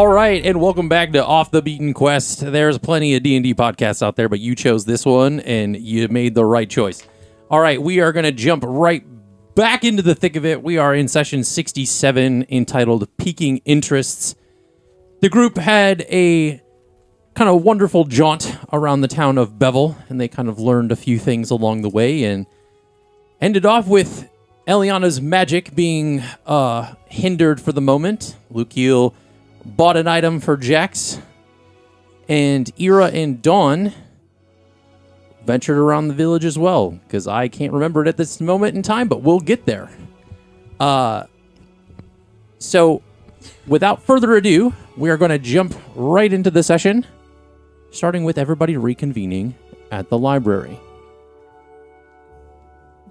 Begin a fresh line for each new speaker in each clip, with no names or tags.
All right, and welcome back to Off the Beaten Quest. There's plenty of D&D podcasts out there, but you chose this one, and you made the right choice. All right, we are going to jump right back into the thick of it. We are in session 67, entitled Piquing Interests. The group had a kind of wonderful jaunt around the town of Beville, and they kind of learned a few things along the way, and ended off with Eliana's magic being hindered for the moment. Lukiel bought an item for Jax, and Ira and Dawn ventured around the village as well, because I can't remember it at this moment in time, but we'll get there. So, without further ado, we are going to jump right into the session, starting with everybody reconvening at the library.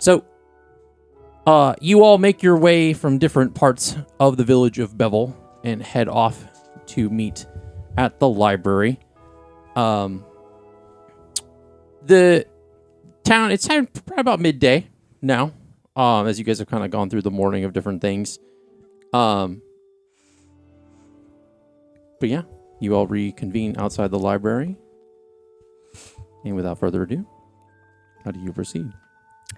So, you all make your way from different parts of the village of Beville and head off to meet at the library. The town, it's probably about midday now, as you guys have kind of gone through the morning of different things. But yeah, you all reconvene outside the library. And without further ado, how do you proceed?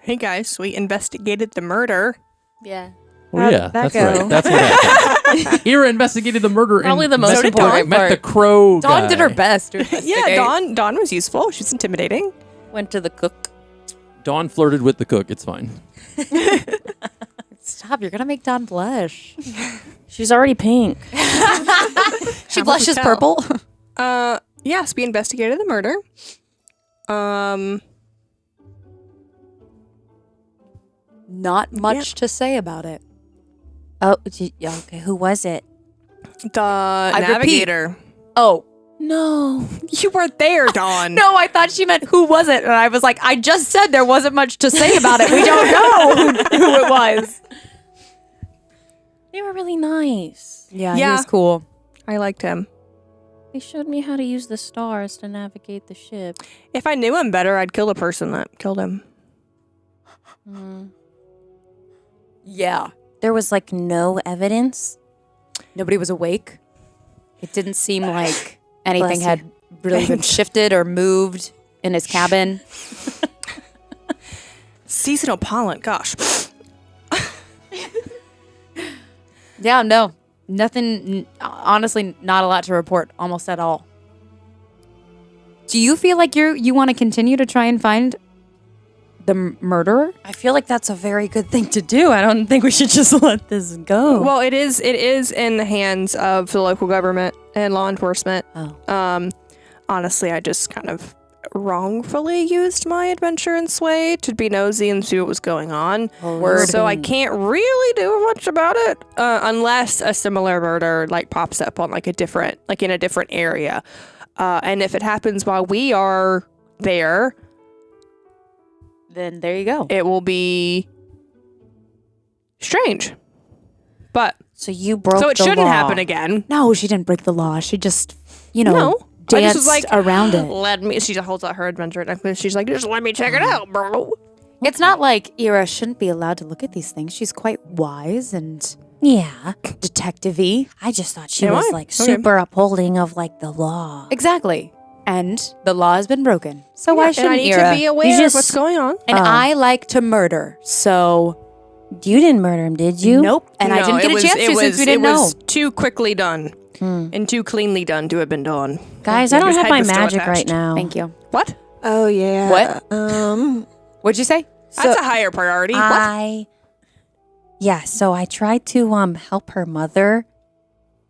Hey guys, we investigated the murder.
Yeah.
Oh, yeah, that's right. That's what happened. Ira investigated the murder.
Probably
and
the most important
met
part.
the crow guy.
Dawn did her best.
Yeah, Dawn was useful. She's intimidating.
Went to the cook.
Dawn flirted with the cook. It's fine.
Stop, you're going to make Dawn blush.
She's already pink.
She blushes purple.
Yes, we investigated the murder.
Not much to say about it.
Oh, okay. Who was it?
The navigator.
Oh.
No.
You weren't there, Dawn.
No, I thought she meant who was it? And I was like, I just said there wasn't much to say about it. We don't know who it was.
They were really nice.
Yeah, he was cool.
I liked him.
They showed me how to use the stars to navigate the ship.
If I knew him better, I'd kill the person that killed him.
Yeah.
There was like no evidence.
Nobody was awake. It didn't seem like anything
Bless
had really been shifted or moved in his cabin.
Seasonal pollen, gosh.
Yeah, no. Nothing, honestly, not a lot to report almost at all. Do you feel like you want to continue to try and find the murderer?
I feel like that's a very good thing to do. I don't think we should just let this go.
Well, it is in the hands of the local government and law enforcement.
Oh.
Honestly, I just kind of wrongfully used my adventure and sway to be nosy and see what was going on.
Word.
So I can't really do much about it unless a similar murder like pops up on like in a different area. And if it happens while we are there,
Then there you go.
it will be strange. But
So you broke
so it
the
shouldn't
law.
happen again.
No, she didn't break the law. She just,
No. I just
danced
was like,
around it.
Let me. She holds out her adventure necklace. She's like, just let me check it out, bro.
It's not like Ira shouldn't be allowed to look at these things. She's quite wise and
Yeah.
detective-y.
I just thought she
Am
was
I?
like
Okay.
super upholding of like the law.
Exactly. And the law has been broken. So why
and
shouldn't
I need
Ira?
to be aware
just-
of what's going on.
And I like to murder. So
You didn't murder him, did you?
nope. And I
No,
didn't get
it
a
was-
chance
it
to
was,
since we didn't
it
know.
was too quickly done and too cleanly done to have been done.
Guys, I don't
His
have
head
my
was still
magic
attached.
right now.
Thank you.
What?
Oh, yeah.
What? What'd you say?
That's a higher priority. What?
So I tried to help her mother,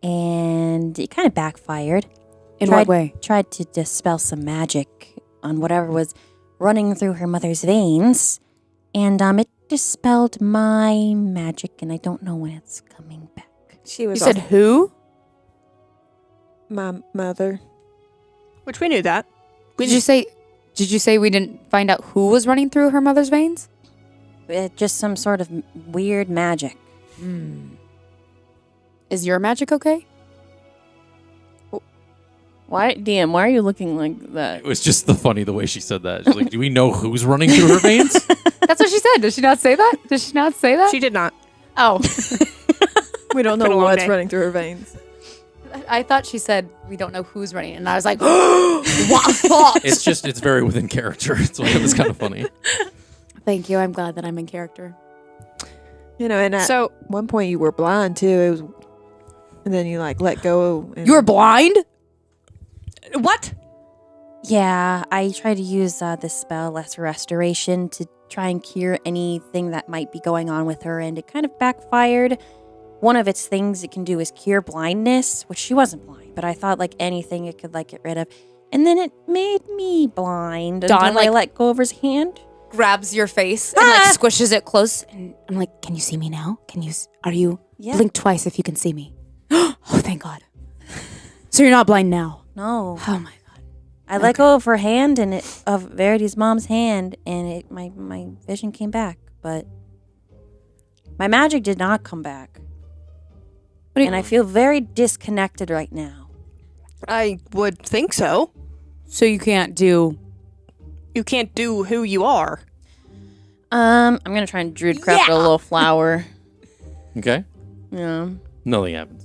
and it kind of backfired.
In what way?
Tried to dispel some magic on whatever was running through her mother's veins, and it dispelled my magic, and I don't know when it's coming back.
She was
You said who?
my mother.
Which we knew that.
Did you say we didn't find out who was running through her mother's veins?
Just some sort of weird magic.
Is your magic okay?
Why, DM? Why are you looking like that?
It was just the way she said that. She's like, do we know who's running through her veins?
That's what she said. Does she not say that? Does she not say that?
She did not.
Oh.
We don't
Been
know
a long
what's
day.
running through her veins.
I thought she said we don't know who's running, and I was like, what?
It's very within character. It's why it was kind of funny.
Thank you. I'm glad that I'm in character.
You know, and at one point you were blind too. It was, and then you like let go. And
You were blind?
What?
Yeah, I tried to use this spell, Lesser Restoration, to try and cure anything that might be going on with her, and it kind of backfired. One of its things it can do is cure blindness, which she wasn't blind, but I thought like anything it could like get rid of. And then it made me blind
Dawn,
until I let go of his hand.
Grabs your face and like squishes it close. And I'm like, can you see me now? Are you?
Yeah.
Blink twice if you can see me. Oh, thank God. So you're not blind now?
No.
Oh my God.
I let go of her hand and of Verity's mom's hand, and my vision came back, but my magic did not come back. And I feel very disconnected right now.
I would think so.
So you can't do...
You can't do who you are.
I'm gonna try and druidcraft a little flower.
Okay.
Yeah.
Nothing happens.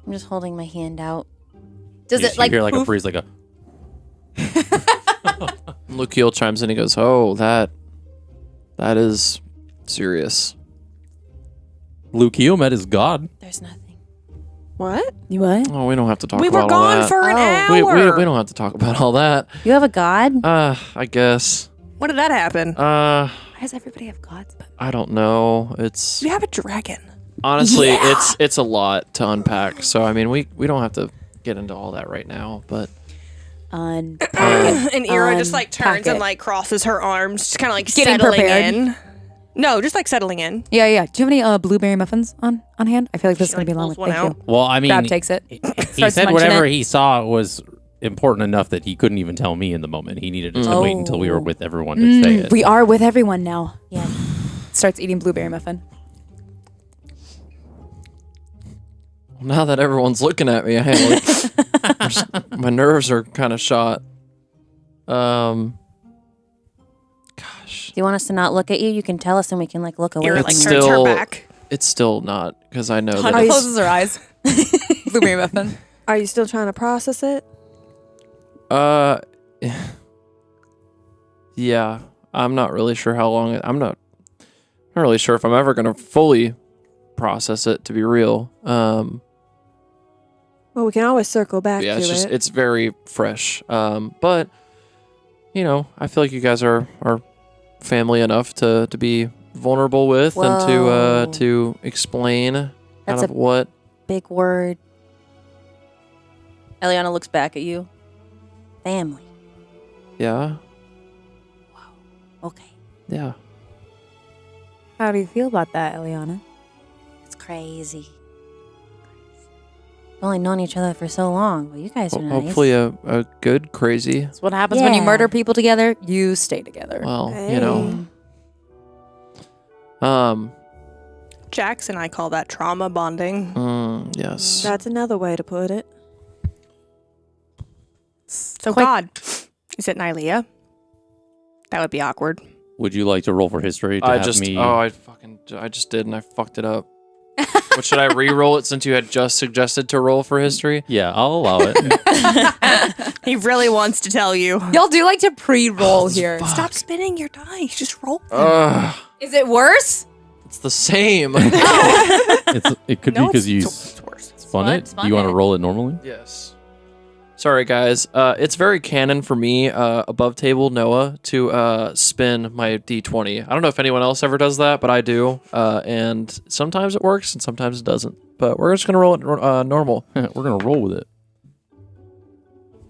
I'm just holding my hand out.
Does
You
it like
hear like a
poof?
breeze, like a.
Lukiel chimes in. He goes, "Oh, that is serious."
Lukiel met his god.
There's nothing.
what?
You what?
Oh, we don't have to talk
We
about
were
all
gone
that.
for an
we
hour.
don't have to talk about all that.
You have a god?
I guess.
When did that happen?
Why does everybody have gods? But
I don't know. It's
You have a dragon.
honestly, it's a lot to unpack. So I mean, we don't have to get into all that right now. But
unpack it.
And Ira just like
Unpack
turns and
it.
like crosses her arms, just kind of like
Getting
settling
prepared.
in. No, just like settling in.
Yeah. Do you have any blueberry muffins on hand? I feel like this is
She,
going to be
like,
long.
pulls one
Thank
out.
you.
Well, I mean,
Crab takes it.
he
Starts
said
munching
whatever
it.
he saw was important enough that he couldn't even tell me in the moment. He needed to wait until we were with everyone to say it.
We are with everyone now.
Yeah.
Starts eating blueberry muffin.
now that everyone's looking at me, my nerves are kind of shot.
Do you want us to not look at you? You can tell us and we can like look away.
Ira
It's
like
from
turns
still-
her back.
It's still not because I know
Hunter
that it's,
closes her eyes. Blueberry muffin.
Are you still trying to process it?
yeah. I'm not really sure how long. I'm not really sure if I'm ever gonna fully process it. To be real,
Well, we can always circle back
yeah,
to
it's just
it.
it's very fresh. But you know, I feel like you guys are family enough to be vulnerable with
Whoa.
and to explain kind
That's
of
a-
what.
Big word. Eliana looks back at you. Family.
Yeah,
Okay.
yeah.
How do you feel about that, Eliana?
It's crazy. We've only known each other for so long, but you guys are
Ho-
nice.
Hopefully a good crazy.
That's what happens when you
Yeah.
murder people together. You stay together.
Well, you know.
Jax and I call that trauma bonding.
Yes.
That's another way to put it.
So
Quite-
God, is it Nylea? That would be awkward.
Would you like to roll for history to
I
have
just
me?
I just did and I fucked it up. What should I re-roll it since you had just suggested to roll for history?
Yeah, I'll allow it.
He really wants to tell you.
Y'all do like to pre-roll here.
Stop spinning your dice. Just roll.
Ugh,
Is it worse?
it's the same.
It could be
No,
because you
it's worse.
spun
Spun-
it.
spun
You want
it.
to roll it normally?
Yes. Sorry, guys. It's very canon for me, above table Noah, to spin my D20. I don't know if anyone else ever does that, but I do. And sometimes it works and sometimes it doesn't. But we're just going to roll it normal.
We're gonna roll with it.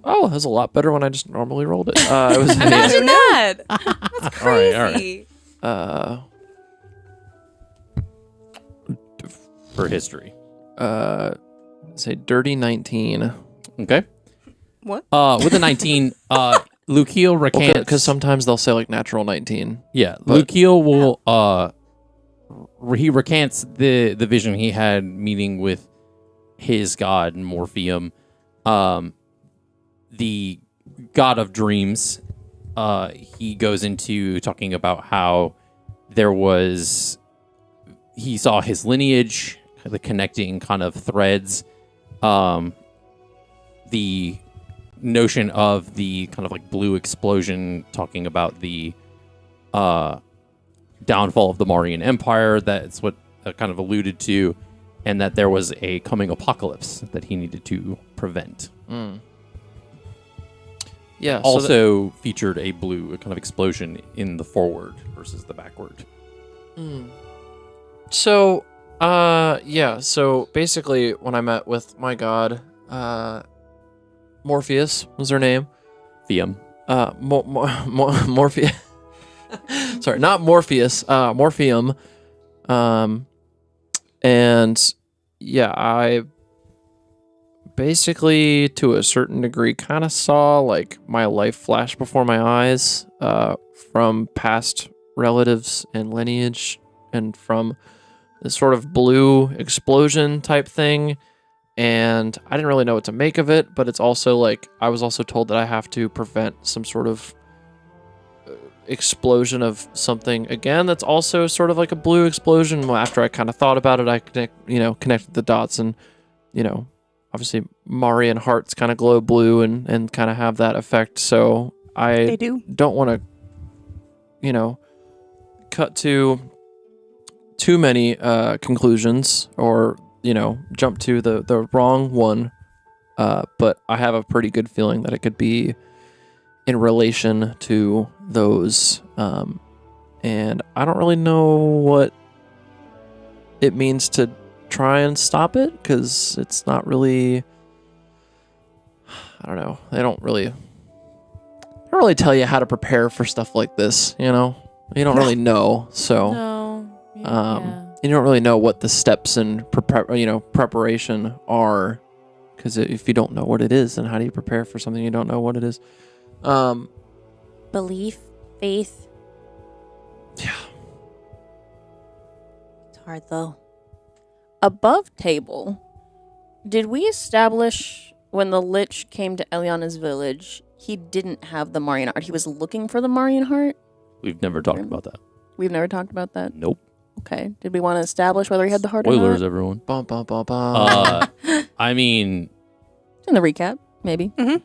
Oh, that was a lot better when I just normally rolled it. It was
Imagine that. That's
All right,
crazy.
all right. For history.
Say dirty 19.
Okay.
What?
With a 19, Lukiel recants.
Because sometimes they'll say like natural 19.
Yeah,
But-
Lukiel will he recants the vision he had meeting with his god Morpheum, the god of dreams. He goes into talking about how he saw his lineage, the connecting kind of threads, the notion of the kind of like blue explosion, talking about the downfall of the Marian Empire. That's what kind of alluded to, and that there was a coming apocalypse that he needed to prevent.
Yeah.
Also featured a blue kind of explosion in the forward versus the backward.
So, So basically, when I met with my god, Morpheus was her name.
Theum.
Morpheus. Sorry, not Morpheus. Morpheum. And yeah, I basically, to a certain degree, kind of saw like my life flash before my eyes, from past relatives and lineage, and from this sort of blue explosion type thing. And I didn't really know what to make of it, but it's also like I was also told that I have to prevent some sort of explosion of something again that's also sort of like a blue explosion. Well, after I kind of thought about it, I connected the dots, and obviously Marian hearts kind of glow blue and kind of have that effect. So I don't want to cut to too many conclusions or jump to the wrong one, but I have a pretty good feeling that it could be in relation to those, and I don't really know what it means to try and stop it, because it's not really, I don't know, they don't really tell you how to prepare for stuff like this, you don't really know, so you don't really know what the steps in preparation are, because if you don't know what it is, then how do you prepare for something you don't know what it is?
Belief, faith.
Yeah.
It's hard though. Above table, did we establish when the Lich came to Eliana's village, he didn't have the Marian heart? He was looking for the Marian heart?
We've never talked about that.
We've never talked about that?
Nope.
Okay. Did we want to establish whether he had the heart or
Spoilers,
not?
everyone.
Bum, bum, bum, bum.
I mean,
It's in the recap, maybe.
Mm-hmm.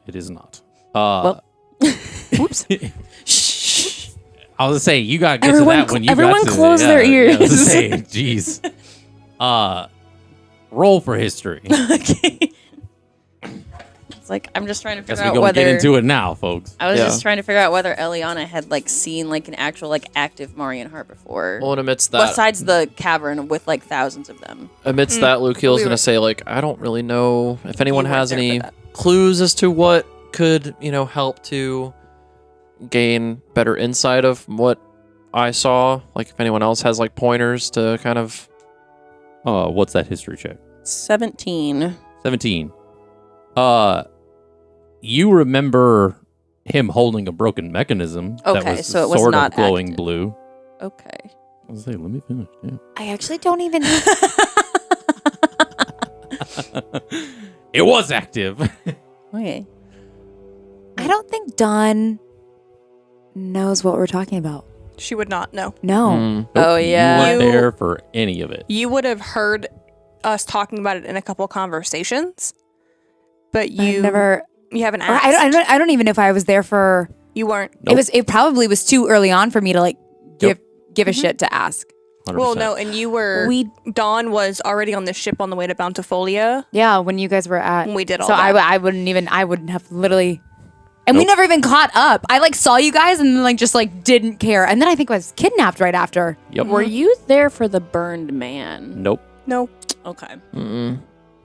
it is not.
Oops.
Shh. I was gonna say you got to get
Everyone
to that when you
everyone
got to
close their
Yeah, I was gonna
ears.
say, jeez. Roll for history.
Okay. It's like, I'm just trying to
Guess
figure
we're
out
gonna get
whether...
into it now, folks.
I was
Yeah.
just trying to figure out whether Eliana had seen an actual active Marian heart before.
Well, and amidst that,
Besides the cavern with thousands of them.
that, Lukeel's gonna say I don't really know if anyone
You weren't
has
there for
any
that.
clues as to what could help to gain better insight of what I saw. Like if anyone else has pointers to kind of.
What's that history check?
17.
17. You remember him holding a broken mechanism that
Okay,
was
so it was
sort
not
of glowing
active.
blue.
Okay.
I was like, let me finish. Yeah.
I actually don't even.
It was active.
Okay.
I don't think Dawn knows what we're talking about.
She would not know.
No.
Nope,
Oh, yeah.
You weren't
You-
there for any of it.
You would have heard us talking about it in a couple conversations, but you haven't
Or
asked.
I don't even know if I was there for.
You weren't.
Nope.
It probably was too early on for me to give
Mm-hmm.
a shit to ask.
100%.
Well, no, and you were. Dawn was already on the ship on the way to Bountifolia
Yeah, when you guys were at.
when we did all
So
that.
I wouldn't have literally. And we
Nope.
never even caught up. I saw you guys and then just didn't care. And then I think I was kidnapped right after.
Yep.
Were you there for the burned man?
Nope.
No.
Okay.
Mm-mm.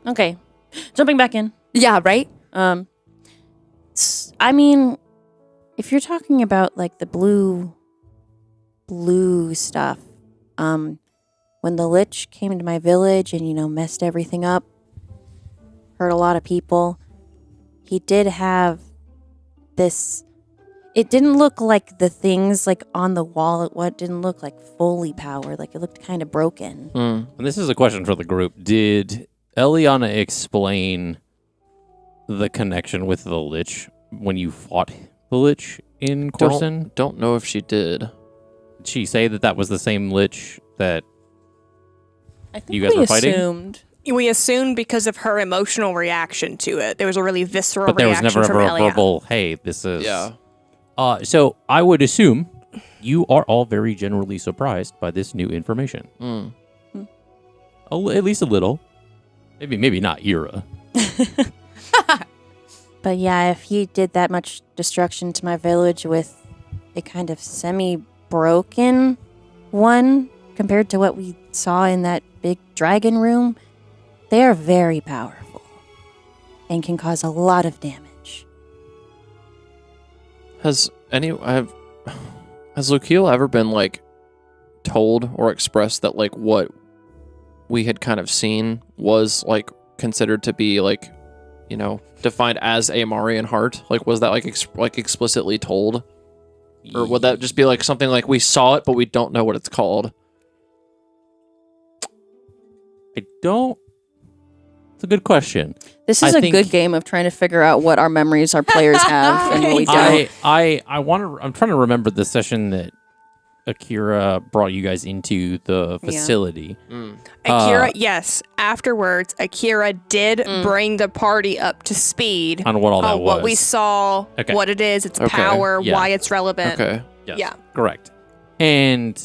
Okay. Jumping back in.
Yeah, right?
I mean, if you're talking about the blue stuff, when the Lich came to my village and messed everything up, hurt a lot of people, he did have this. It didn't look like the things on the wall. It didn't look fully powered. It looked kind of broken.
And this is a question for the group. Did Eliana explain the connection with the Lich when you fought the Lich in Corson?
Don't know if she did.
Did she say that was the same Lich that
I think
you guys
we
were fighting?
assumed.
We assumed because of her emotional reaction to it. There was a really visceral
But there was
reaction
never
from
ever a
Elia.
verbal, hey, this is...
Yeah.
So I would assume you are all very generally surprised by this new information. At least a little. Maybe not Ira.
But yeah, if he did that much destruction to my village with a kind of semi-broken one compared to what we saw in that big dragon room, they are very powerful and can cause a lot of damage.
Has Lukiel ever been like told or expressed that like what we had kind of seen was like considered to be like, you know, defined as a Ammarian heart? Like, was that like explicitly told, or would that just be like something like we saw it but we don't know what it's called?
I don't... It's a good question.
This is
I
a
think-
good game of trying to figure out what our memories our players have and what we don't.
I'm trying to remember the session that Akira brought you guys into the facility.
Akira, yes. Afterwards, Akira did bring the party up to speed
On what all that was.
what we saw,
Okay.
what it is, its
Okay.
power,
Yeah.
why it's relevant.
Okay.
Yes,
Yeah.
correct. And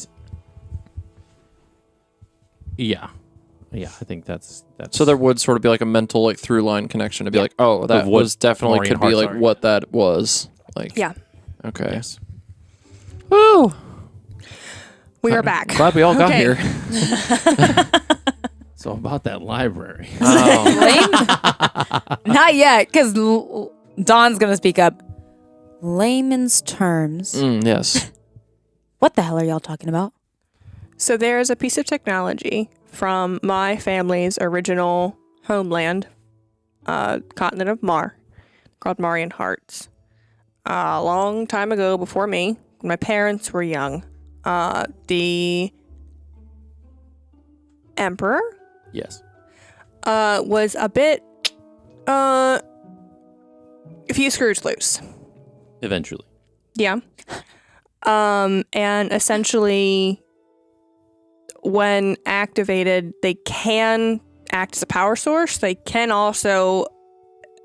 yeah, I think that's
So there would sort of be like a mental like through line connection to be like, oh, that
Of what
was definitely
Ammarian
could be
hearts
like
are.
what that was. Like,
Yeah.
Okay.
Yes.
Woo!
We are back.
Glad we all got
Okay.
here.
So about that library.
Oh.
Not yet, because Dawn's going to speak up. Layman's terms.
Yes.
What the hell are y'all talking about?
So there's a piece of technology from my family's original homeland, continent of Mar, called Marian Hearts. A long time ago, before me, when my parents were young, the Emperor
Yes.
was a bit a few screws loose.
Eventually.
Yeah. And essentially, when activated, they can act as a power source. They can also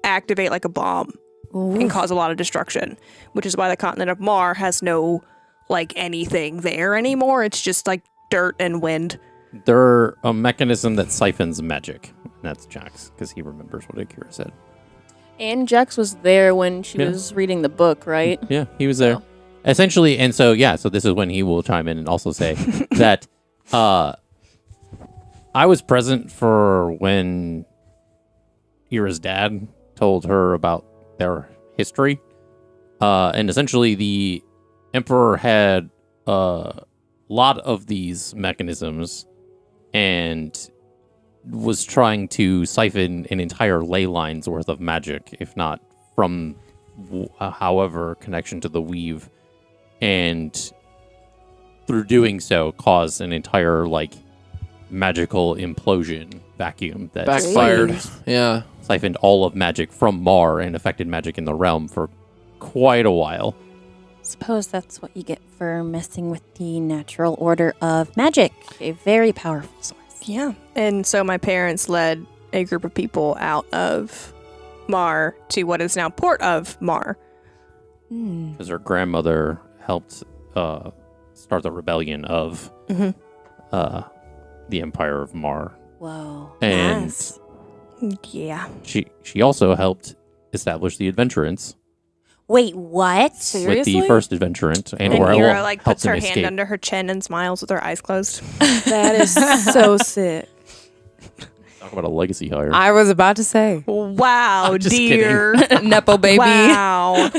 activate like a bomb and cause a lot of destruction, which is why the continent of Mar has no like anything there anymore. It's just like dirt and wind.
They're a mechanism that siphons magic. And that's Jax, because he remembers what Akira said.
And Jax was there when she
Yeah.
was reading the book, right?
Yeah, he was there. Essentially, and so, so this is when he will chime in and also say that I was present for when Ira's dad told her about their history. And essentially, the Emperor had a lot of these mechanisms and was trying to siphon an entire ley line's worth of magic, if not from however connection to the weave. And through doing so, caused an entire, like, magical implosion vacuum that
Backfired. Yeah.
siphoned all of magic from Mar and affected magic in the realm for quite a while.
Suppose that's what you get for messing with the natural order of magic. A very powerful source.
Yeah. And so my parents led a group of people out of Mar to what is now Port of Mar.
Because her grandmother helped start the rebellion of the Empire of Mar.
Whoa.
And
Nice.
Yeah.
she also helped establish the Adventurants
Wait, what?
with the first Adventurant. And
And
or
Ira
well,
like
helped
puts her
him
hand
escape.
under her chin and smiles with her eyes closed.
That is so sick.
Talk about a legacy hire.
I was about to say.
Wow,
I'm just
dear.
Nepo baby.
Wow.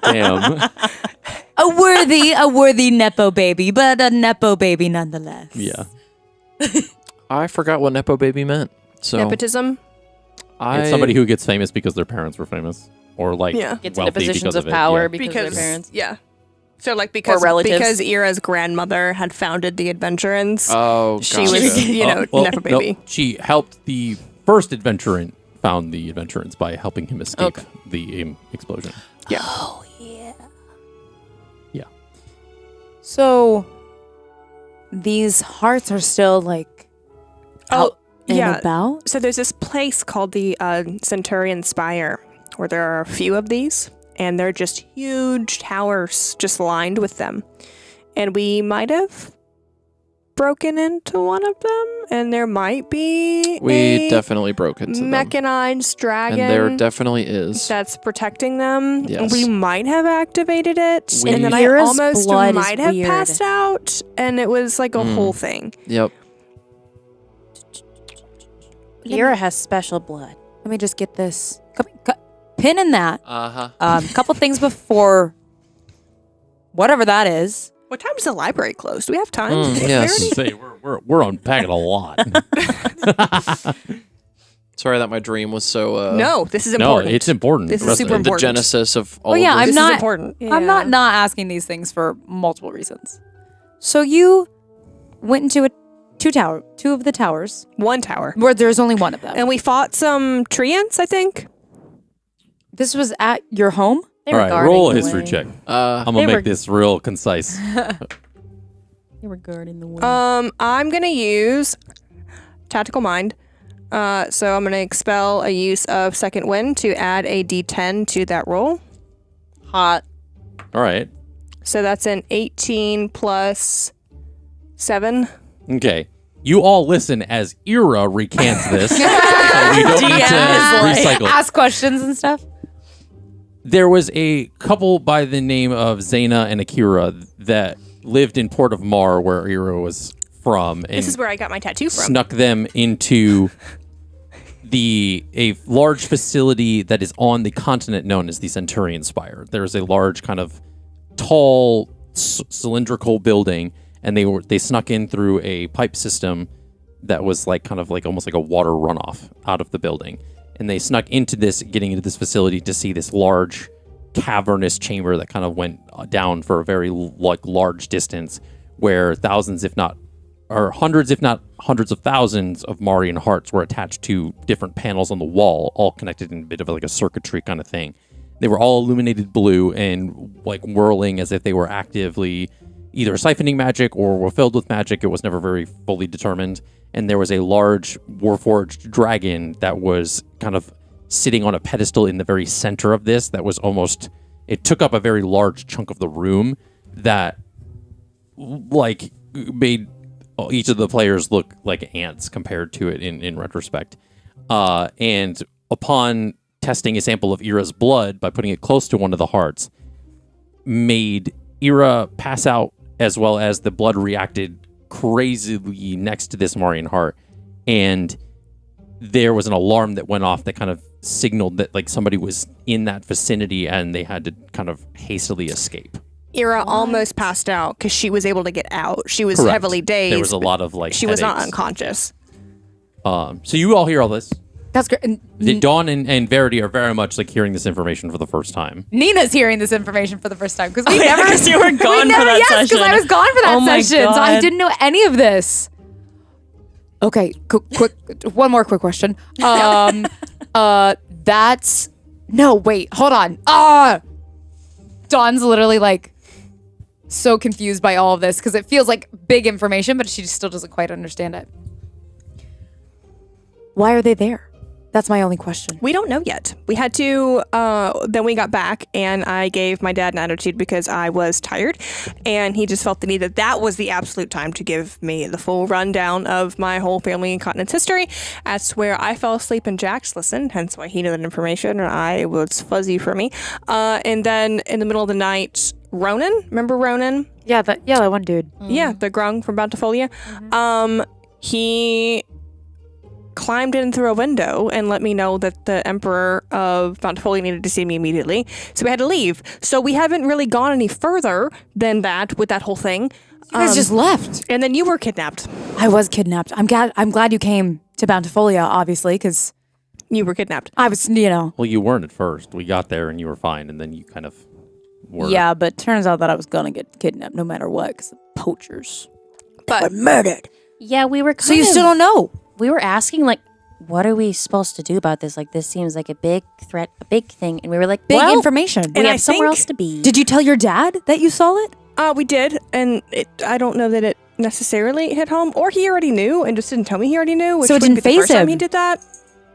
Damn.
A worthy Nepo baby, but a Nepo baby nonetheless.
Yeah.
I forgot what Nepo baby meant. So
Nepotism.
It's somebody who gets famous because their parents were famous. Or like
Yeah.
Gets into
wealthy
positions
because
of
it,
power
yeah.
because, of
Because
their parents.
yeah. So like because
relatives.
Ira's grandmother had founded the Adventurants.
Oh,
She
gotcha.
was, Nepo baby.
No, she helped the first Adventurant found the Adventurants by helping him escape the explosion.
Yeah.
Oh, yeah.
Yeah.
So these hearts are still like
Oh,
and
yeah.
about?
So there's this place called the Centurion Spire, where there are a few of these, and they're just huge towers just lined with them. And we might have broken into one of them, and there might be
We definitely broke into them.
mechanized dragon.
And there definitely is.
That's protecting them.
Yes.
We might have activated it,
We-
and then I
Lyra's
almost
blood is
might have
weird.
passed out, and it was like a whole thing.
Yep.
Lyra has special blood.
Let me just get this. Pin in that.
Uh-huh.
Couple things before whatever that is.
What time is the library closed? Do we have time?
Yes.
Say we're unpacking a lot.
Sorry that my dream was so...
No, this is
No,
important.
it's important.
This is
Trust
super
me.
the
important.
genesis of all
Well, yeah,
of
I'm
this.
This
not-
is important.
I'm not asking these things for multiple reasons. So you went into two of the towers,
One tower.
where there's only one of them.
And we fought some treants, I think.
This was at your home?
They
All
were
right,
guarding
roll a
the
history
way.
check.
Uh,
I'm gonna
They
make
were-
this real concise.
They were guarding the way.
I'm going to use Tactical Mind. So I'm going to expel a use of Second Wind to add a D10 to that roll.
Hot.
All right.
So that's an 18 plus 7.
Okay. You all listen as Ira recants this. So we don't need to recycle.
Ask questions and stuff.
There was a couple by the name of Zaina and Akira that lived in Port of Mar, where Ira was from, and
This is where I got my tattoo from.
snuck them into a large facility that is on the continent known as the Centurion Spire. There's a large kind of tall cylindrical building, and they snuck in through a pipe system that was almost like a water runoff out of the building. And they snuck getting into this facility to see this large cavernous chamber that kind of went down for a very large distance, where hundreds, if not hundreds of thousands of Marian hearts were attached to different panels on the wall, all connected in a bit of like a circuitry kind of thing. They were all illuminated blue and like whirling as if they were actively either siphoning magic or were filled with magic. It was never very fully determined. And there was a large warforged dragon that was kind of sitting on a pedestal in the very center of this. That was it took up a very large chunk of the room that like made each of the players look like ants compared to it in retrospect. And upon testing a sample of Ira's blood by putting it close to one of the hearts, made Ira pass out, as well as the blood reacted crazily next to this Marian heart. And there was an alarm that went off that kind of signaled that like somebody was in that vicinity and they had to kind of hastily escape.
Ira almost passed out because she was able to get out. She was
Correct.
heavily dazed.
There was a lot of like
She was not
headaches.
unconscious.
So you all hear all this.
That's great. And
Dawn and Verity are very much like hearing this information for the first time.
Nina's hearing this information for the first time because we
Oh, yeah,
never.
'cause you were gone
we
for
never,
that
yes,
session.
because I was gone for that
Oh my
session, so I
God.
didn't know any of this. Okay, quick. One more quick question. That's no. Wait, hold on. Dawn's literally like so confused by all of this because it feels like big information, but she still doesn't quite understand it. Why are they there? That's my only question.
We don't know yet. We had to, then we got back and I gave my dad an attitude because I was tired and he just felt the need that was the absolute time to give me the full rundown of my whole family and continent's history. That's where I fell asleep and Jax listened, hence why he knew that information and it was fuzzy for me. And then in the middle of the night, Ronan, remember Ronan?
Yeah, that one dude.
Yeah, the grung from Bountifolia. He climbed in through a window and let me know that the Emperor of Bountifolia needed to see me immediately. So we had to leave. So we haven't really gone any further than that with that whole thing.
You guys just left.
And then you were kidnapped.
I was kidnapped. I'm glad you came to Bountifolia, obviously, because
You were kidnapped.
I was,
Well, you weren't at first. We got there and you were fine, and then you kind of were.
Yeah, but turns out that I was gonna get kidnapped no matter what, because poachers.
But
Murdered.
Yeah, we were kind
So you still don't know?
We were asking, like, what are we supposed to do about this? Like, this seems like a big threat, a big thing. And we were like,
Big
well,
information.
we
And
have
I
somewhere
think-
else to be.
Did you tell your dad that you saw it?
we did, and I don't know that it necessarily hit home, or he already knew and just didn't tell me he already knew, which
So it
wouldn't
didn't
be the
phase
first time
him.
he did that.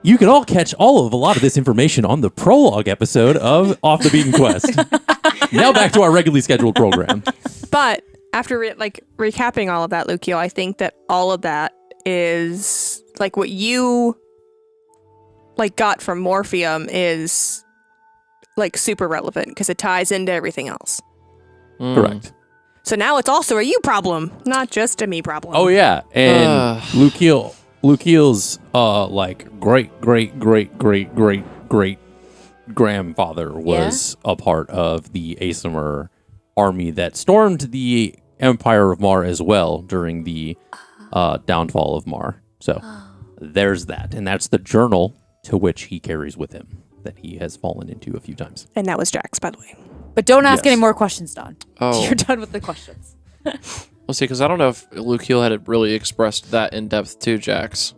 You can all catch a lot of this information on the prologue episode of Off the Beaten Quest. Now back to our regularly scheduled program.
But after recapping all of that, Lucio, I think that all of that is like what you like got from Morphium is like super relevant because it ties into everything else.
Correct.
So now it's also a you problem, not just a me problem.
Oh yeah, and Luciel's like great grandfather was a part of the Asimar army that stormed the Empire of Mar as well during the downfall of Mar. So there's that, and that's the journal to which he carries with him that he has fallen into a few times.
And that was Jax, by the way.
But don't ask
Yes.
any more questions, Don.
Oh.
You're done with the questions.
Well, see, because I don't know if Luciel had really expressed that in depth to Jax,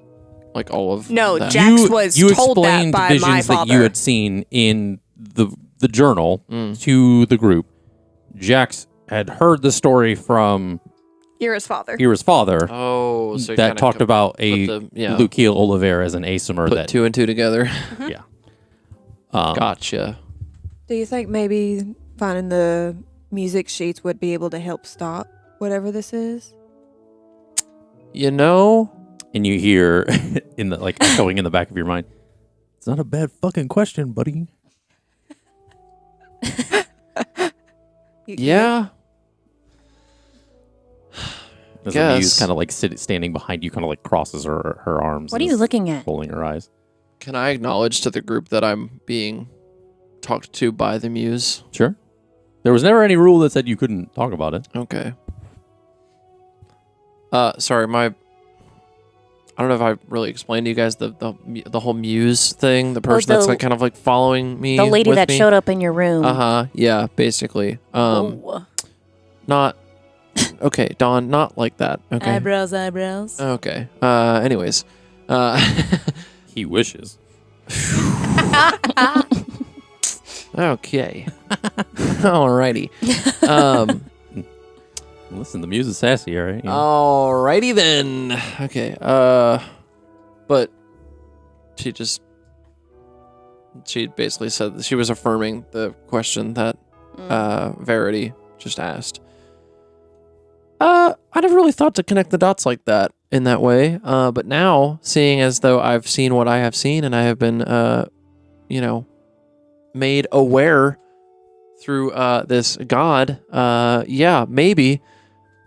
like all of
No,
that.
Jax was
you
told that
explained
by
visions
my
that you
father.
had seen in the journal to the group. Jax had heard the story from
You're his father.
Ira's father
Oh, so you
that
kinda
talked about a
put the- yeah.
Luciel Oliver as an Asimar
put
that
2 and 2 together.
yeah.
Gotcha.
Do you think maybe finding the music sheets would be able to help stop whatever this is?
You know,
And you hear in the like echoing in the back of your mind, it's not a bad fucking question, buddy.
yeah.
As the
Guess.
muse kind of like standing behind you, kind of like crosses her arms.
What are
and
you
is
looking at?
rolling her eyes.
Can I acknowledge to the group that I'm being talked to by the muse?
Sure. There was never any rule that said you couldn't talk about it.
Okay. Sorry, I don't know if I really explained to you guys the whole muse thing. The person that's
the-
like kind of like following me.
The lady
with
that
me.
showed up in your room.
Yeah, basically. Not okay, Dawn. Not like that. Okay.
Eyebrows.
Okay. Anyways.
He wishes.
Okay. Alrighty.
Listen, the muse is sassy, all right? You know.
Alrighty then. Okay. But she basically said that she was affirming the question that Verity just asked. I never really thought to connect the dots like that in that way. But now, seeing as though I've seen what I have seen and I have been, made aware through this god, yeah, maybe.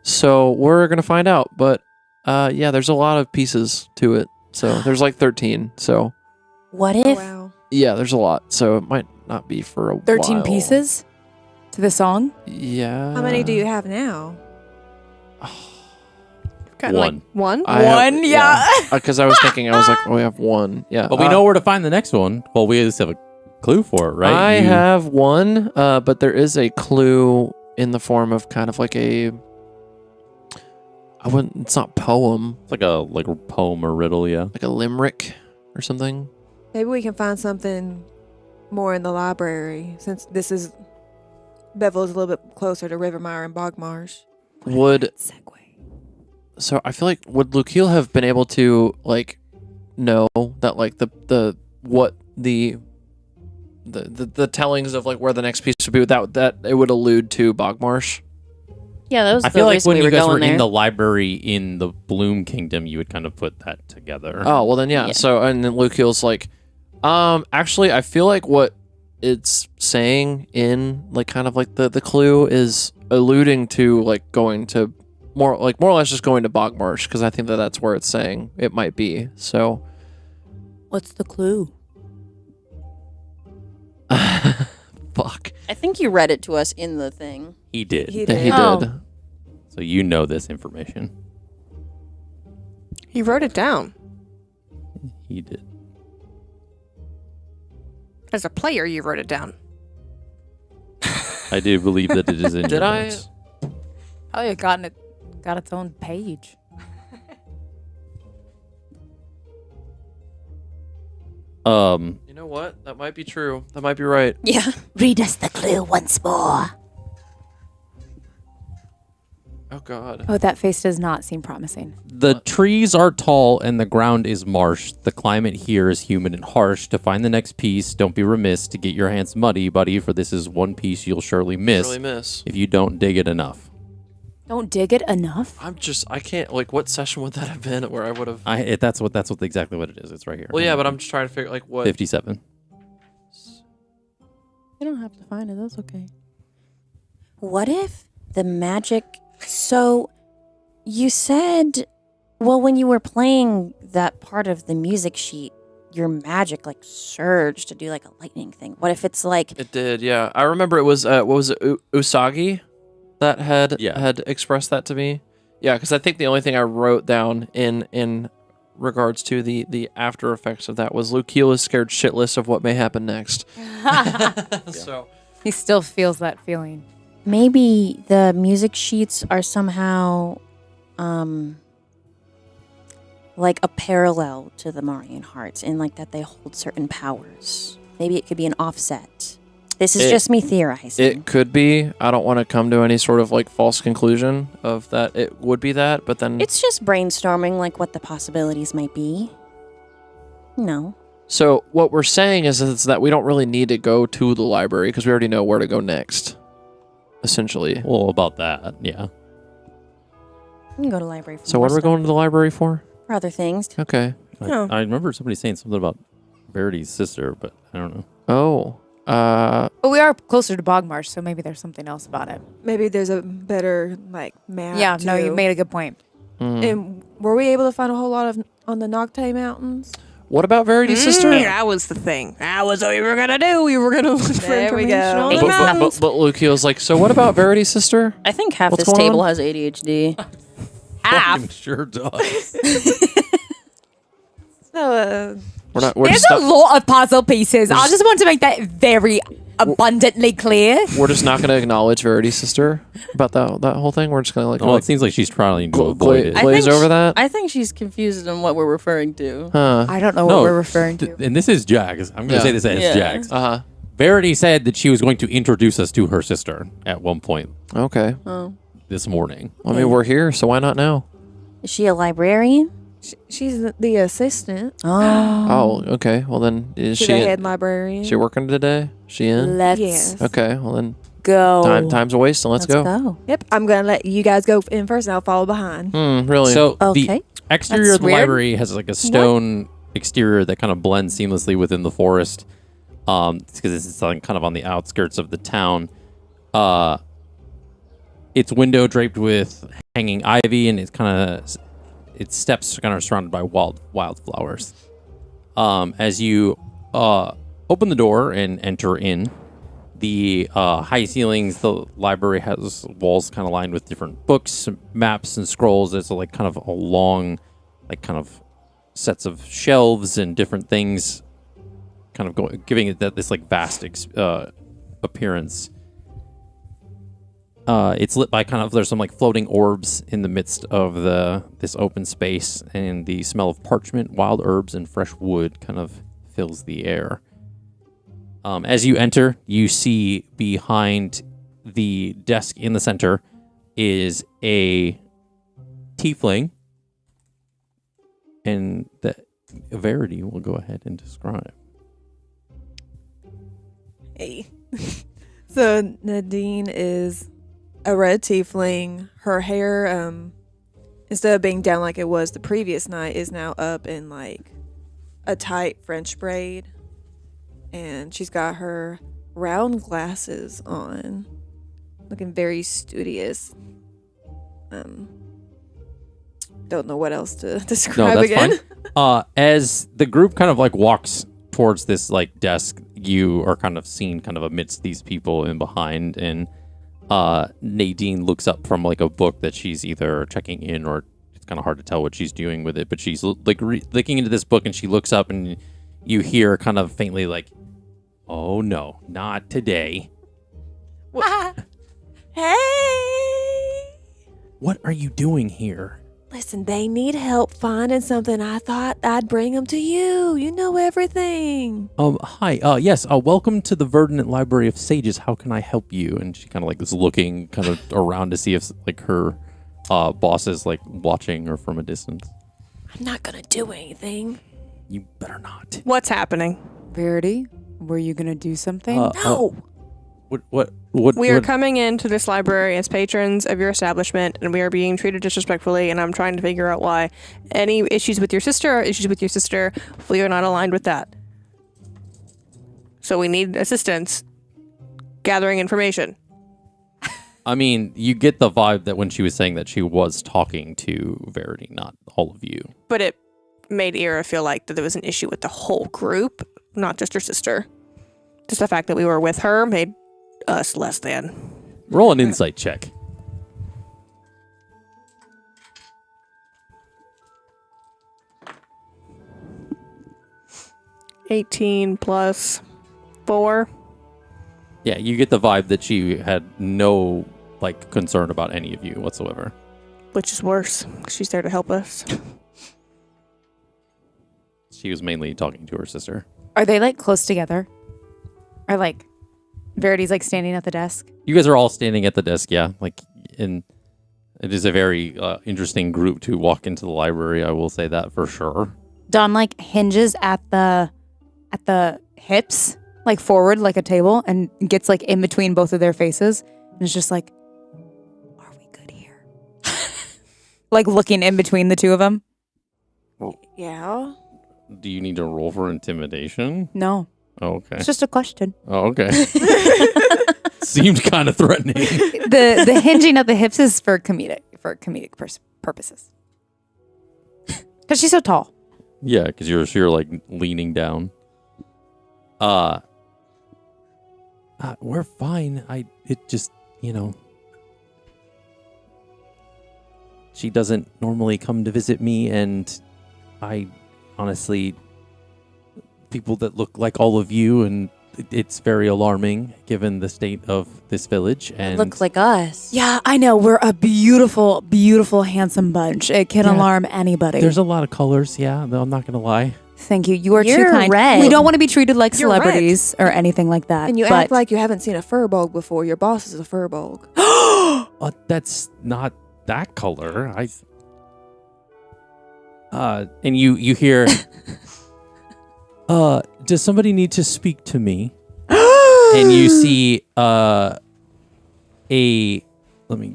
So we're gonna find out. But yeah, there's a lot of pieces to it. So there's like 13. So
What
Oh,
if
wow.
yeah, there's a lot. So it might not be for a
13
while.
pieces to the song?
Yeah.
How many do you have now?
Got like one.
One? Yeah.
Because I was thinking, I was like, oh, we have one. Yeah.
But we know where to find the next one. Well, we at least have a clue for it, right?
I have one, but there is a clue in the form of kind of like a. It's not poem,
It's like a poem or riddle, yeah.
like a limerick or something.
Maybe we can find something more in the library since this is Beville is a little bit closer to Rivermire and Bogmarsh.
Would
Segue.
so I feel like would Luciel have been able to like know that like the tellings of like where the next piece would be without that it would allude to Bogmarsh?
Yeah, that was
I
the
feel like
reason
when
we
you
were
guys
going
were
there.
in the library in the Bloom Kingdom, you would kind of put that together.
Oh, well then yeah.
Yeah.
So and then Luciel's like, actually I feel like what it's saying in like kind of like the clue is alluding to like going to more or less just going to Bogmarsh because I think that's where it's saying it might be. So
What's the clue?
fuck.
I think you read it to us in the thing.
He did.
He
He
did.
Oh.
did.
So you know this information.
He wrote it down.
He did.
As a player, you wrote it down.
I do believe that it is in
Did
your
I?
notes.
Oh, it got its own page.
You know what? That might be true. That might be right.
Yeah.
Read us the clue once more.
Oh God.
Oh, that face does not seem promising.
The trees are tall and the ground is marsh. The climate here is humid and harsh. To find the next piece, don't be remiss to get your hands muddy, buddy, for this is one piece you'll surely miss if you don't dig it enough.
Don't dig it enough?
I can't, like, what session would that have been where I would have...
That's exactly what it is. It's right here.
Well, yeah, but I'm just trying to figure, like, what...
57.
You don't have to find it. That's okay. What if the magic... So, you said... Well, when you were playing that part of the music sheet, your magic, like, surged to do, like, a lightning thing. What if it's, like...
It did, yeah. I remember it was, what was it, Usagi that had expressed that to me? Yeah, because I think the only thing I wrote down in regards to the after effects of that was Lukeal is scared shitless of what may happen next. So
he still feels that feeling.
Maybe the music sheets are somehow like a parallel to the Marian hearts in like that they hold certain powers. Maybe it could be an offset. This is just me theorizing.
It could be. I don't want to come to any sort of like false conclusion of that it would be that, but then
It's just brainstorming like what the possibilities might be. No.
So what we're saying is that we don't really need to go to the library because we already know where to go next. Essentially.
Well, about that, yeah.
We can go to the library for
So
more
what are we
stuff.
going to the library for?
For other things.
Okay.
I remember somebody saying something about Verity's sister, but I don't know.
Oh.
But we are closer to Bogmarsh, so maybe there's something else about it.
Maybe there's a better like map.
Yeah, no,
too.
you made a good point.
And were we able to find a whole lot of on the Nocte Mountains?
What about Verity's sister?
That was the thing. That was what we were gonna do. We were gonna look for
There we
information
go.
on the
But
mountains.
Lukeal's like, so what about Verity's sister?
I think half
What's
this
going
table
on?
has ADHD.
Fucking sure does.
No,
We're
There's
just
a lot of puzzle pieces. I just want to make that very abundantly clear.
we're just not going to acknowledge Verity's sister about that whole thing. We're just going to like,
Well, it seems like she's trying to avoid it.
glaze over that.
I think she's confused on what we're referring to.
Huh.
I don't know
No,
what we're referring to.
And this is Jax. I'm going to
Yeah.
say this as
Yeah.
Jax.
Uh-huh.
Verity said that she was going to introduce us to her sister at one point
Okay.
Oh.
this morning.
I mean, we're here, so why not now?
Is she a librarian?
she's the assistant
Oh, okay. Well, then is
to
she
the head librarian.
she working today? She in?
Let's
Yes.
Okay. Well, then
go.
time's a waste, and let's go.
Yep, I'm gonna let you guys go in first, and I'll follow behind.
Really?
So
Okay.
the exterior
That's
of the
weird.
library has like a stone exterior that kind of blends seamlessly within the forest. It's because it's like kind of on the outskirts of the town. It's window draped with hanging ivy, and its steps are kind of surrounded by wildflowers. As you open the door and enter in, the high ceilings, the library has walls kind of lined with different books, maps, and scrolls. It's like kind of a long, like kind of sets of shelves and different things, kind of giving it this like vast appearance. It's lit by there's some like floating orbs in the midst of this open space, and the smell of parchment, wild herbs, and fresh wood kind of fills the air. As you enter, you see behind the desk in the center is a tiefling, and the Verity will go ahead and describe.
Hey, so Nadine is a red tiefling. Her hair, instead of being down like it was the previous night, is now up in like a tight French braid. And she's got her round glasses on, looking very studious. Don't know what else to describe again.
Fine. As the group kind of like walks towards this like desk, you are kind of seen kind of amidst these people in behind, and Nadine looks up from like a book that she's either checking in, or it's kind of hard to tell what she's doing with it, but she's like looking into this book, and she looks up, and you hear kind of faintly like, "Oh no, not today."
Hey!
What are you doing here?
Listen, they need help finding something. I thought I'd bring them to you. You know everything.
Hi. Yes. Welcome to the Verdant Library of Sages. How can I help you? And she kind of like is looking kind of around to see if like her boss is like watching her from a distance.
I'm not gonna do anything.
You better not.
What's happening?
Verity, were you gonna do something?
No.
What?
We are coming into this library as patrons of your establishment, and we are being treated disrespectfully, and I'm trying to figure out why. Any issues with your sister are issues with your sister. We are not aligned with that. So we need assistance gathering information.
I mean, you get the vibe that when she was saying that she was talking to Verity, not all of you.
But it made Ira feel like that there was an issue with the whole group, not just her sister. Just the fact that we were with her made us less than.
Roll an insight check.
$18 plus 4.
Yeah, you get the vibe that she had no like concern about any of you whatsoever.
Which is worse. She's there to help us.
She was mainly talking to her sister.
Are they like close together? Or like Verity's like standing at the desk?
You guys are all standing at the desk, yeah. Like, and it is a very interesting group to walk into the library. I will say that for sure.
Dawn like hinges at the hips, like forward like a table, and gets like in between both of their faces, and it's just like, are we good here? Like looking in between the two of them.
Yeah.
Do you need to roll for intimidation?
No,
Oh, okay.
it's just a question.
Oh, okay. Seemed kind of threatening.
The hinging at the hips is for comedic purposes. Because she's so tall.
Yeah, because you're like leaning down. We're fine. It just, she doesn't normally come to visit me, and I honestly, people that look like all of you, and it's very alarming given the state of this village. And
Looks like us.
Yeah, I know. We're a beautiful, beautiful, handsome bunch. It can alarm anybody.
there's a lot of colors. Yeah, no, I'm not gonna lie.
Thank you. You are too
You're
kind.
red.
We don't want to be treated like
You're red.
celebrities or anything like that.
And you
but
act like you haven't seen a furbolg before. Your boss is a furbolg.
That's not that color. And you hear, does somebody need to speak to me? And you see, let me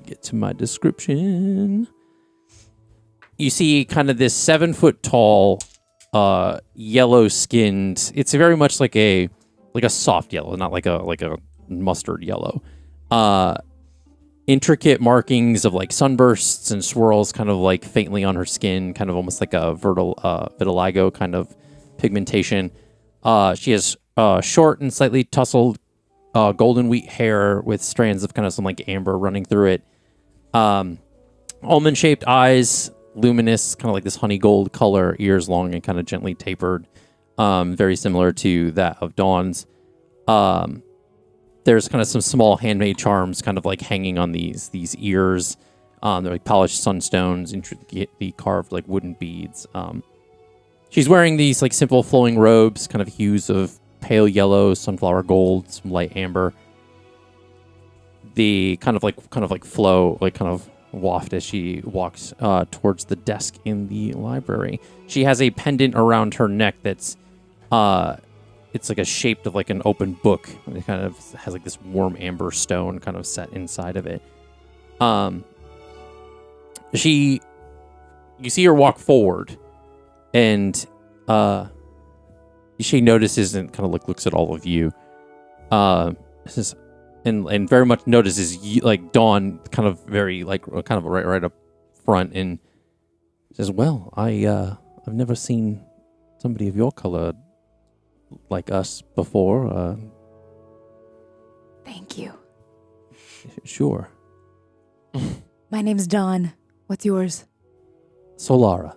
get to my description. You see kind of this 7-foot tall, yellow skinned. It's very much like a soft yellow, not like a mustard yellow. Intricate markings of like sunbursts and swirls kind of like faintly on her skin, kind of almost like a vitiligo kind of pigmentation. She has short and slightly tousled golden wheat hair with strands of kind of some like amber running through it. Almond shaped eyes, luminous, kind of like this honey gold color, ears long and kind of gently tapered, very similar to that of Dawn's. There's kind of some small handmade charms kind of like hanging on these ears. They're like polished sunstones, intricately carved like wooden beads. She's wearing these like simple flowing robes, kind of hues of pale yellow, sunflower gold, some light amber. The kind of like flow, like kind of waft as she walks towards the desk in the library. She has a pendant around her neck that's it's like a shaped of like an open book. It kind of has like this warm amber stone kind of set inside of it. You see her walk forward, and she notices and kind of looks at all of you. And very much notices you, like Dawn, kind of very like kind of right up front, and says, "Well, I've never seen somebody of your color like us before."
Thank you.
Sure.
My name's Dawn. What's yours?
Solara.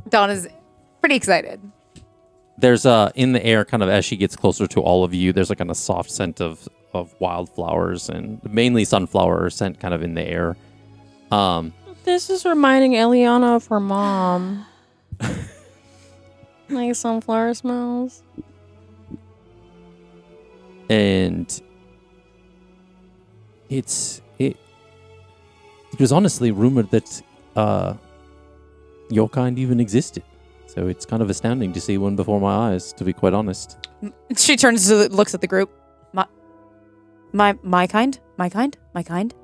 Dawn is pretty excited.
There's in the air, kind of as she gets closer to all of you, there's like kind of soft scent of wildflowers and mainly sunflower scent kind of in the air.
This is reminding Eliana of her mom. Like sunflower smells.
And it It was honestly rumored that your kind even existed. So it's kind of astounding to see one before my eyes, to be quite honest.
She turns to looks at the group. My kind? My kind? My kind?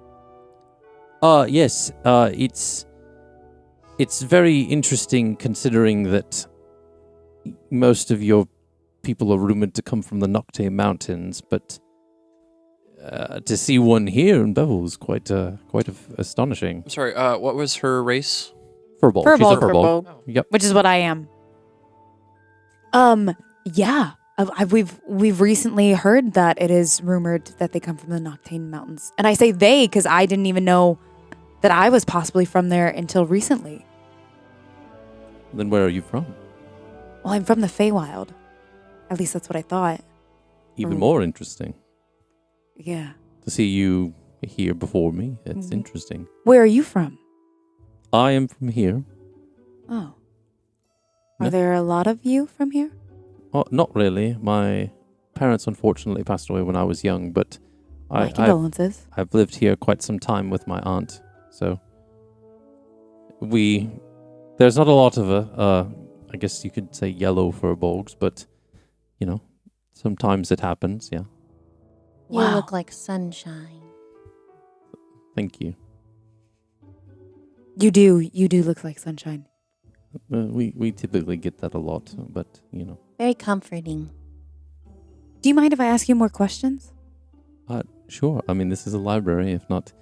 Yes. It's very interesting considering that most of your people are rumored to come from the Nocte Mountains, but to see one here in Beville is quite astonishing.
I'm sorry, what was her race?
Furball.
Furball.
She's a furball. Yep.
Which is what I am. Yeah. We've recently heard that it is rumored that they come from the Noctane Mountains. And I say they because I didn't even know that I was possibly from there until recently.
Then where are you from?
Well, I'm from the Feywild. At least that's what I thought.
Even more interesting.
Yeah.
To see you here before me. It's interesting.
Where are you from?
I am from here.
Oh.
No.
Are there a lot of you from here?
Oh, not really. My parents unfortunately passed away when I was young, but
My condolences.
I've lived here quite some time with my aunt. So there's not a lot of I guess you could say yellow furbolgs, but sometimes it happens, yeah.
You
Wow.
look like sunshine.
Thank you.
You do look like sunshine.
We typically get that a lot, but
Very comforting.
Do you mind if I ask you more questions?
Sure. I mean, this is a library. If not,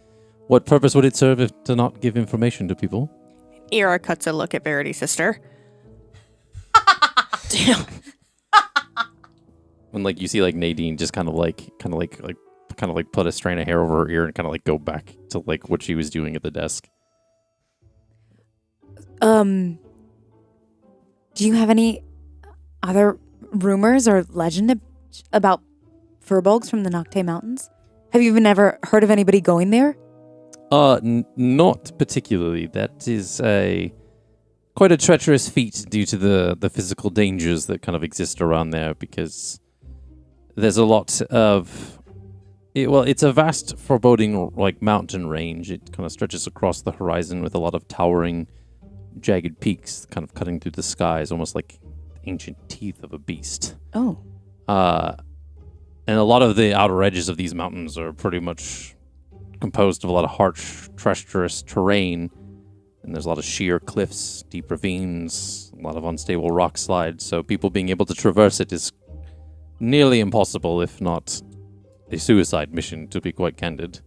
what purpose would it serve if to not give information to people?
Ira cuts a look at Verity's sister.
Damn.
When you see Nadine just kind of put a strand of hair over her ear and kind of go back to what she was doing at the desk.
Do you have any other rumors or legend about furbolgs from the Nocte Mountains? Have you even ever heard of anybody going there?
Not particularly. That is quite a treacherous feat due to the physical dangers that kind of exist around there, because there's a lot of it's a vast, foreboding mountain range. It kind of stretches across the horizon with a lot of towering, jagged peaks kind of cutting through the skies, almost like ancient teeth of a beast.
Oh.
And a lot of the outer edges of these mountains are pretty much composed of a lot of harsh, treacherous terrain. And there's a lot of sheer cliffs, deep ravines, a lot of unstable rock slides. So people being able to traverse it is nearly impossible, if not a suicide mission, to be quite candid.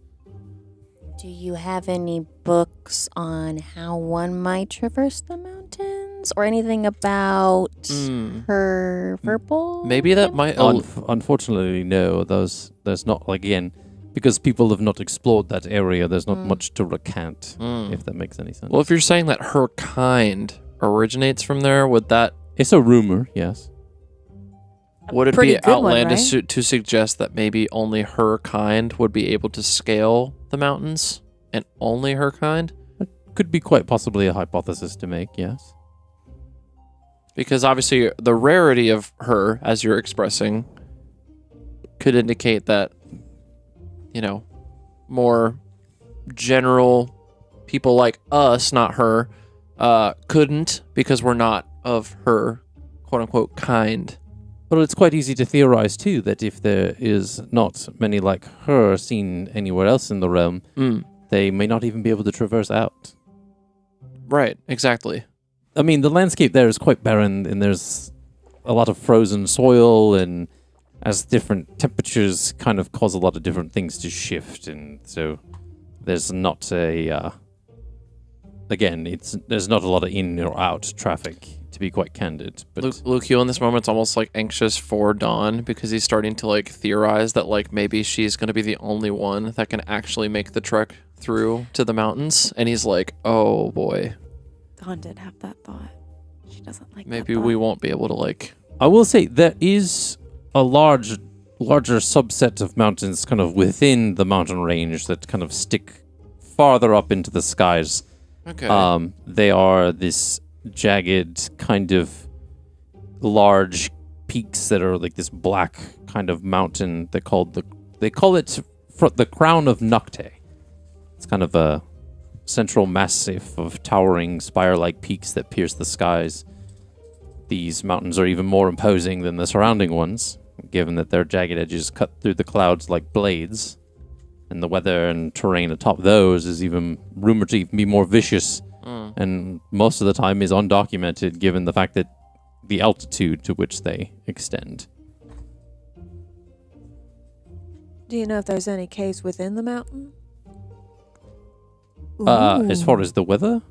Do you have any books on how one might traverse the mountains? Or anything about her purple?
Maybe that might...
Unfortunately, no. There's not, again, because people have not explored that area, there's not much to recant, if that makes any sense.
Well, if you're saying that her kind originates from there, would that...
It's a rumor, yes.
Would it
pretty
be
good one,
outlandish
right?
to suggest that maybe only her kind would be able to scale the mountains? And only her kind?
Could be quite possibly a hypothesis to make, yes.
Because obviously the rarity of her, as you're expressing, could indicate that, more general people like us, not her, couldn't, because we're not of her quote-unquote kind.
But it's quite easy to theorize, too, that if there is not many like her seen anywhere else in the realm, they may not even be able to traverse out.
Right, exactly.
I mean, the landscape there is quite barren, and there's a lot of frozen soil, and as different temperatures kind of cause a lot of different things to shift, and so there's not there's not a lot of in or out traffic, to be quite candid. But
Lucio in this moment's almost anxious for Dawn, because he's starting to theorize that maybe she's going to be the only one that can actually make the trek through to the mountains, and he's like, oh boy,
Dawn did have that thought. She doesn't like
maybe
that
we
thought.
won't be able to
I will say there is a larger subset of mountains kind of within the mountain range that kind of stick farther up into the skies.
Okay.
They are this jagged kind of large peaks that are this black kind of mountain. They call it the crown of Nocte. It's kind of central massif of towering spire-like peaks that pierce the skies. These mountains are even more imposing than the surrounding ones, given that their jagged edges cut through the clouds like blades. And the weather and terrain atop those is even rumored to even be more vicious, and most of the time is undocumented, given the fact that the altitude to which they extend.
Do you know if there's any caves within the mountain?
As far as the weather?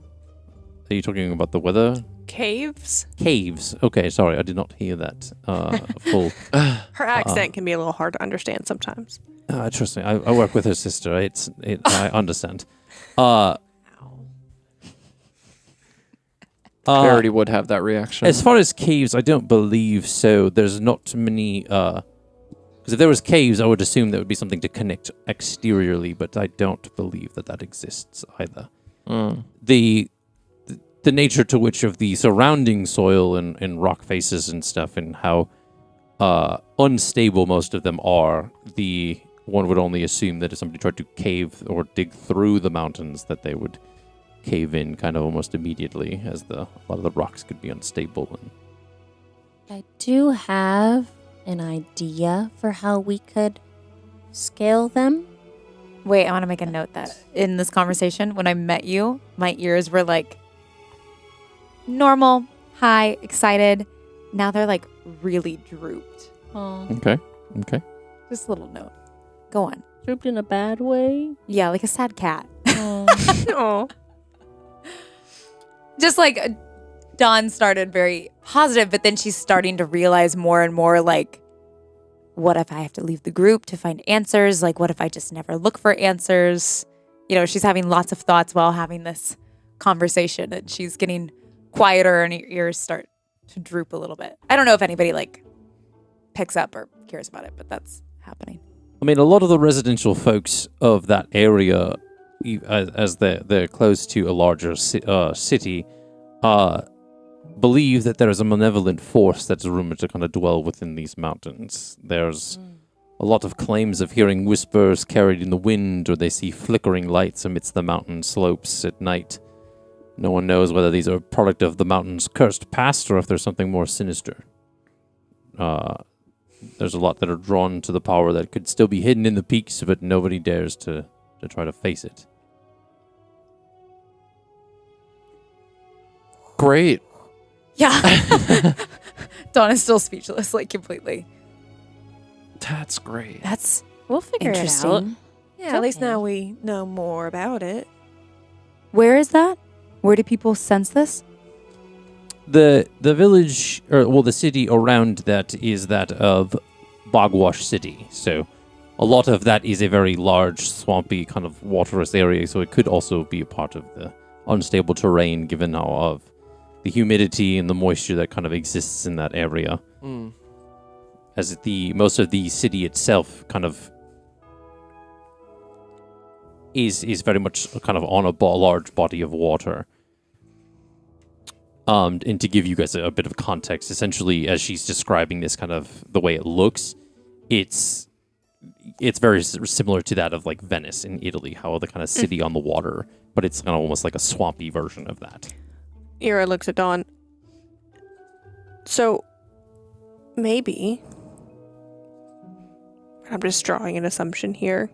Are you talking about the weather?
Caves?
Caves. Okay, sorry, I did not hear that full.
Her accent can be a little hard to understand sometimes.
Trust me, I work with her sister. I understand.
Verity would have that reaction.
As far as caves, I don't believe so. There's not many. Because if there was caves, I would assume there would be something to connect exteriorly, but I don't believe that exists either. The nature to which of the surrounding soil and rock faces and stuff, and how unstable most of them are, one would only assume that if somebody tried to cave or dig through the mountains, that they would cave in kind of almost immediately, as a lot of the rocks could be unstable. And
I do have an idea for how we could scale them.
Wait, I want to make a note that in this conversation, when I met you, my ears were like normal, high, excited. Now they're like really drooped.
Okay.
Just a little note. Go on.
Drooped in a bad way?
Yeah, like a sad cat.
Oh.
Just like Dawn started very positive, but then she's starting to realize more and more like, what if I have to leave the group to find answers? Like, what if I just never look for answers? You know, she's having lots of thoughts while having this conversation, and she's getting quieter and her ears start to droop a little bit. I don't know if anybody like picks up or cares about it, but that's happening.
I mean, a lot of the residential folks of that area, as they're close to a larger city, believe that there is a malevolent force that's rumored to kind of dwell within these mountains. There's a lot of claims of hearing whispers carried in the wind, or they see flickering lights amidst the mountain slopes at night. No one knows whether these are a product of the mountain's cursed past or if there's something more sinister. There's a lot that are drawn to the power that could still be hidden in the peaks, but nobody dares to try to face it.
Great.
Yeah. Dawn is still speechless, like completely.
That's great.
That's
We'll figure it out.
interesting.
Yeah, at least now we know more about it.
Where is that? Where do people sense this?
The village, the city around that is that of Bogwash City. So a lot of that is a very large, swampy, kind of waterless area. So it could also be a part of the unstable terrain, given how of the humidity and the moisture that kind of exists in that area. As most of the city itself kind of is very much kind of on a large body of water. And to give you guys a bit of context, essentially, as she's describing this kind of the way it looks, it's very similar to that of like Venice in Italy, how the kind of city on the water, but it's kind of almost like a swampy version of that.
Ira looks at Dawn. So, maybe, I'm just drawing an assumption here.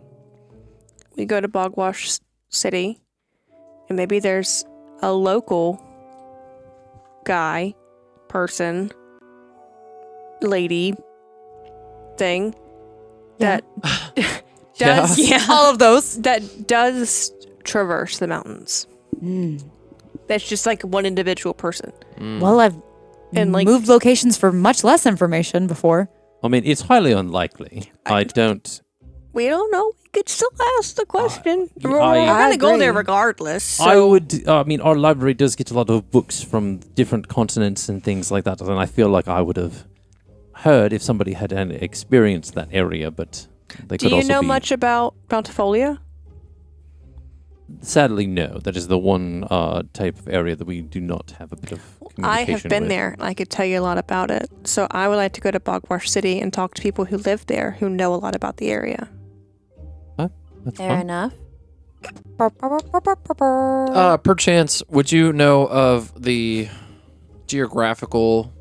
We go to Bogwash City, and maybe there's a local guy, person, lady, thing that does
all of those
that does traverse the mountains. That's just like one individual person.
Well, I've moved locations for much less information before.
I mean, it's highly unlikely.
We don't know. We could still ask the question. We're going to go there regardless. So.
Our library does get a lot of books from different continents and things like that, and I feel like I would have heard if somebody had experienced that area, but they could also be...
Do you know much about Bountifolia?
Sadly, no. That is the one type of area that we do not have a bit of communication
I have been
with.
there, and I could tell you a lot about it. So I would like to go to Bogwash City and talk to people who live there who know a lot about the area.
That's
Fair
fine.
enough.
Perchance, would you know of the geographical,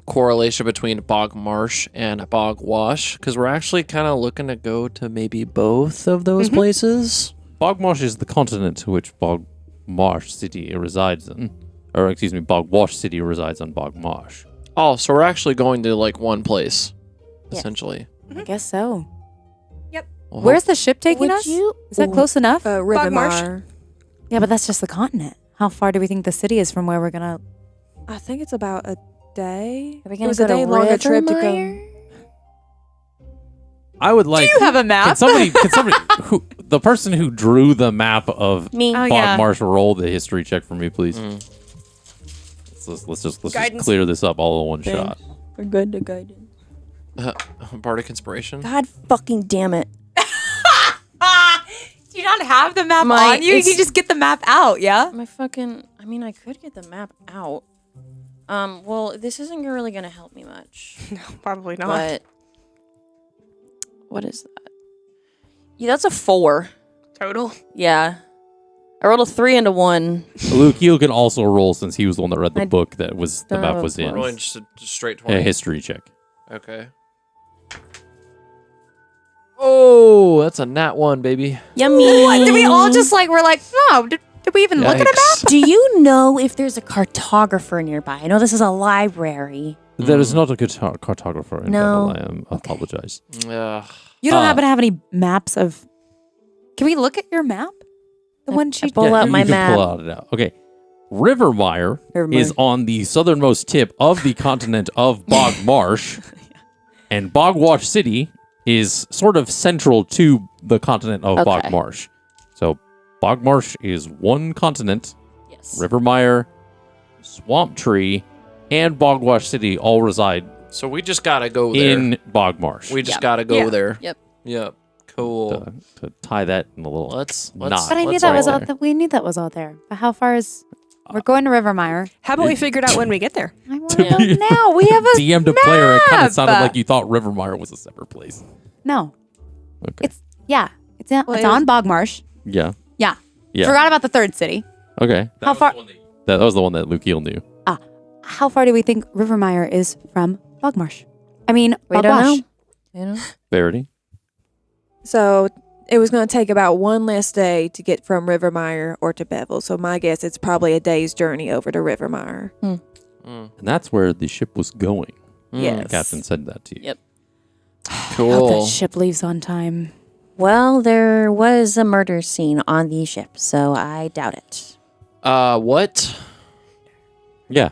correlation between bog marsh and bog wash? Because we're actually kind of looking to go to maybe both of those places.
Bogmarsh is the continent to which Bogmarsh City resides in. Or, excuse me, Bogwash City resides on Bogmarsh.
Oh, so we're actually going to like one place,
Yes.
essentially.
I guess so.
Well,
Where's the ship taking
Would
us?
you-
Is that close enough?
Rivermar.
Yeah, but that's just the continent. How far do we think the city is from where we're gonna?
I think it's about a day.
Are we
It
gonna
was
go
a
to
day longer trip to go.
Rivermire?
I would like.
Do you have a map?
Can somebody the person who drew the map of
Me.
Oh, yeah.
Bogmarsh roll the history check for me, please? Let's just clear this up all in one shot.
We're good to guidance.
Bardic Inspiration?
God fucking damn it.
Do you not have the map
My-
on you? You
it's-
can just get the map out, yeah?
I could get the map out. Well, this isn't really gonna help me much.
No, probably not.
But what is that? Yeah, that's a 4.
Total.
Yeah. I rolled a 3 and a 1.
Luke, you can also roll since he was the one that read the
I
book that was the
don't
map
have a
was in.
plus.
Rolling just a straight
A
20.
history check.
Okay. Oh, that's a nat 1, baby.
Yummy.
What? Did we all just we're like, no, did we even look at a map?
Yikes.
Do you know if there's a cartographer nearby? I know this is a library.
There is not a good cartographer in
No.
Beville. I apologize.
Ugh.
You don't
Uh,
happen to have any maps of. Can we look at your map? The one she.
pull out
you
my
can
map.
Pull it out. Okay. Rivermire is on the southernmost tip of the continent of Bogmarsh, and Bogwash City is sort of central to the continent of
Okay.
Bogmarsh. So Bogmarsh is one continent.
Yes.
Rivermire, Swamp Tree, and Bogwash City all reside
So we just gotta go there.
in Bogmarsh.
We just
Yep.
gotta go
Yeah.
there.
Yep.
Yep. Cool.
to tie that in a little
Let's
knot.
But I knew
let's
that
all
was
there.
out. We knew that was out there. But how far is? We're going to Rivermire.
How about we figure it out when we get there?
I want
To
to know
be-
now. We have a
DM to player, it kind
map.
of sounded like you thought Rivermire was a separate place.
No.
Okay.
It's It's on
Well,
on Bogmarsh.
Yeah.
Yeah.
Yeah.
Forgot about the third city.
Okay.
How far?
That was the one that Luke Eel knew.
How far do we think Rivermire is from Bogmarsh? I mean,
We don't
Bogwash.
know. You know?
Verity.
So it was going to take about one less day to get from Rivermire or to Beville. So my guess it's probably a day's journey over to Rivermire.
Mm.
And that's where the ship was going.
Yes.
The captain said that to you.
Yep.
Hope
Cool.
that ship leaves on time.
Well, there was a murder scene on the ship, so I doubt it.
What?
Yeah.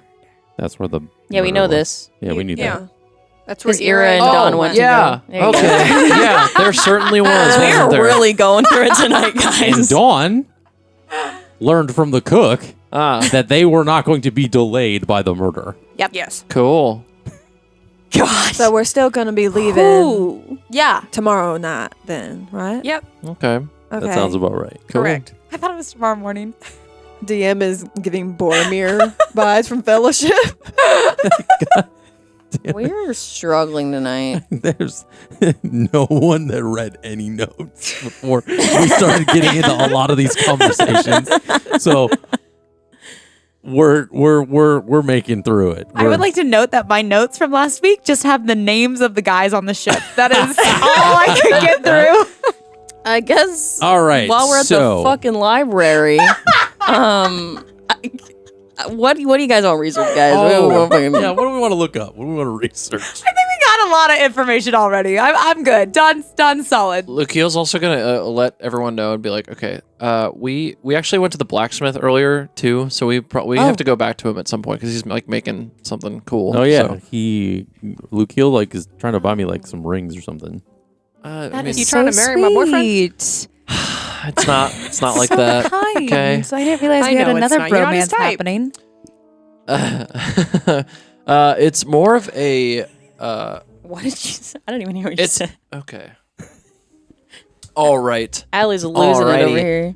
That's where the
Yeah, we
murder
know
was.
this.
Yeah, we knew
Yeah.
that.
That's where
Because Ira and
Ira
Dawn went to
yeah.
go. There you
Okay.
go.
Yeah, there certainly was.
We
wasn't
are
there?
really going through it tonight,
And
guys.
Dawn learned from the cook
Ah,
that they were not going to be delayed by the murder.
Yes.
cool.
God.
So we're still going to be leaving
Ooh.
Yeah.
tomorrow night then, right?
Yep.
Okay.
Okay.
That sounds about right.
Cool.
Correct.
I thought it was tomorrow morning.
DM is giving Boromir vibes from Fellowship.
We're struggling tonight.
There's no one that read any notes before we started getting into a lot of these conversations. So we're making through it.
I would like to note that my notes from last week just have the names of the guys on the ship. That is all I could get through.
I guess.
All right.
While we're at
so,
the fucking library, what do you guys want to research, guys?
Oh, yeah, what do we want to look up? What do we want to research?
I think we got a lot of information already. I'm good. Done solid.
Lukeel's also gonna let everyone know and be like, okay, we actually went to the blacksmith earlier too, so we have to go back to him at some point because he's like making something cool.
Oh yeah,
so.
Luke Hill like is trying to buy me like some rings or something.
I
That
mean,
is
You trying to marry my boyfriend?
sweet.
it's not like
So
that.
kind.
Okay.
So I didn't realize
I
we had
know, it's
another
not- you're not his
bromance
type.
happening.
It's more of a
What did you say? I don't even hear what you
it's
said.
okay. All right.
Allie's losing it over
Alrighty.
here.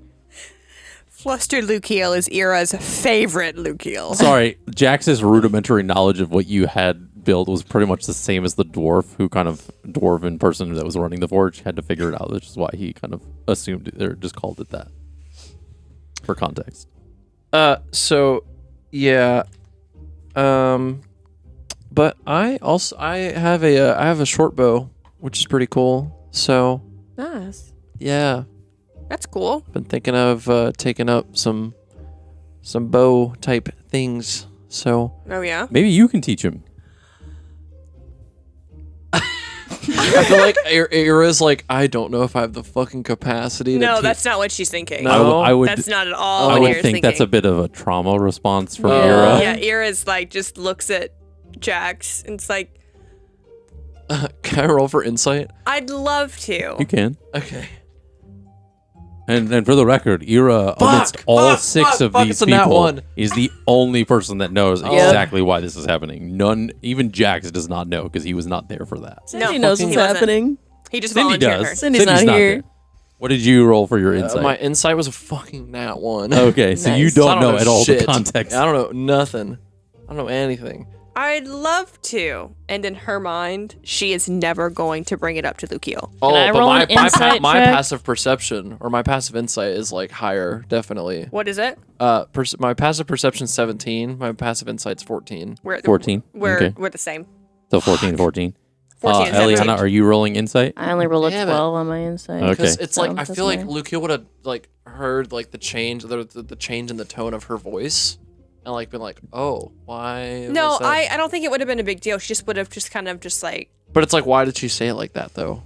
Flustered Lukiel is Ira's favorite Lukiel.
Sorry, Jax's rudimentary knowledge of what you had build was pretty much the same as the dwarven person that was running the forge had to figure it out, which is why he kind of assumed it, or just called it that. For context.
So yeah. But I have a short bow, which is pretty cool. So
Nice.
yeah,
That's cool.
been thinking of taking up some bow type things. So
Oh yeah.
Maybe you can teach him.
I feel like Ira's like, I don't know if I have the fucking capacity.
No,
to
that's not what she's thinking.
No.
I would.
That's not at all
I
what
would
Ira's
think
thinking.
that's a bit of a trauma response from
Yeah.
Ira.
Yeah, Ira's like just looks at Jax and it's like,
Can I roll for insight?
I'd love to.
You can.
Okay.
And for the record, Ira, amidst all six of these
it's a nat
people,
one.
is the only person that knows
Oh.
exactly why this is happening. None, even Jax does not know because he was not there for that.
No,
Cindy knows
he
what's
wasn't.
happening.
He just
Cindy
volunteered
does.
her.
Cindy's not here.
there. What did you roll for your insight?
My insight was a fucking nat one.
Okay, so you
Nice.
don't
I
know at all
shit.
the context.
I don't know nothing. I don't know anything.
I'd love to. And in her mind, she is never going to bring it up to Lukiel.
Oh,
I
but
roll
my
an insight
my
check?
passive perception or my passive insight is like higher, definitely.
What is it?
My passive perception's 17. My passive insight's 14.
We're
14.
We're
Okay.
we're the same.
So 14. 14
14 and 17.
Eliana, are you rolling insight?
I only rolled a
Damn it.
12 on my insight.
Okay.
Because it's like I
Sounds
feel like
nice.
Lukiel would have like heard like the change, the change in the tone of her voice, and like been like, oh, why?
No,
was that?
I don't think it would have been a big deal. She just would have just kind of just like,
But it's like, why did she say it like that though?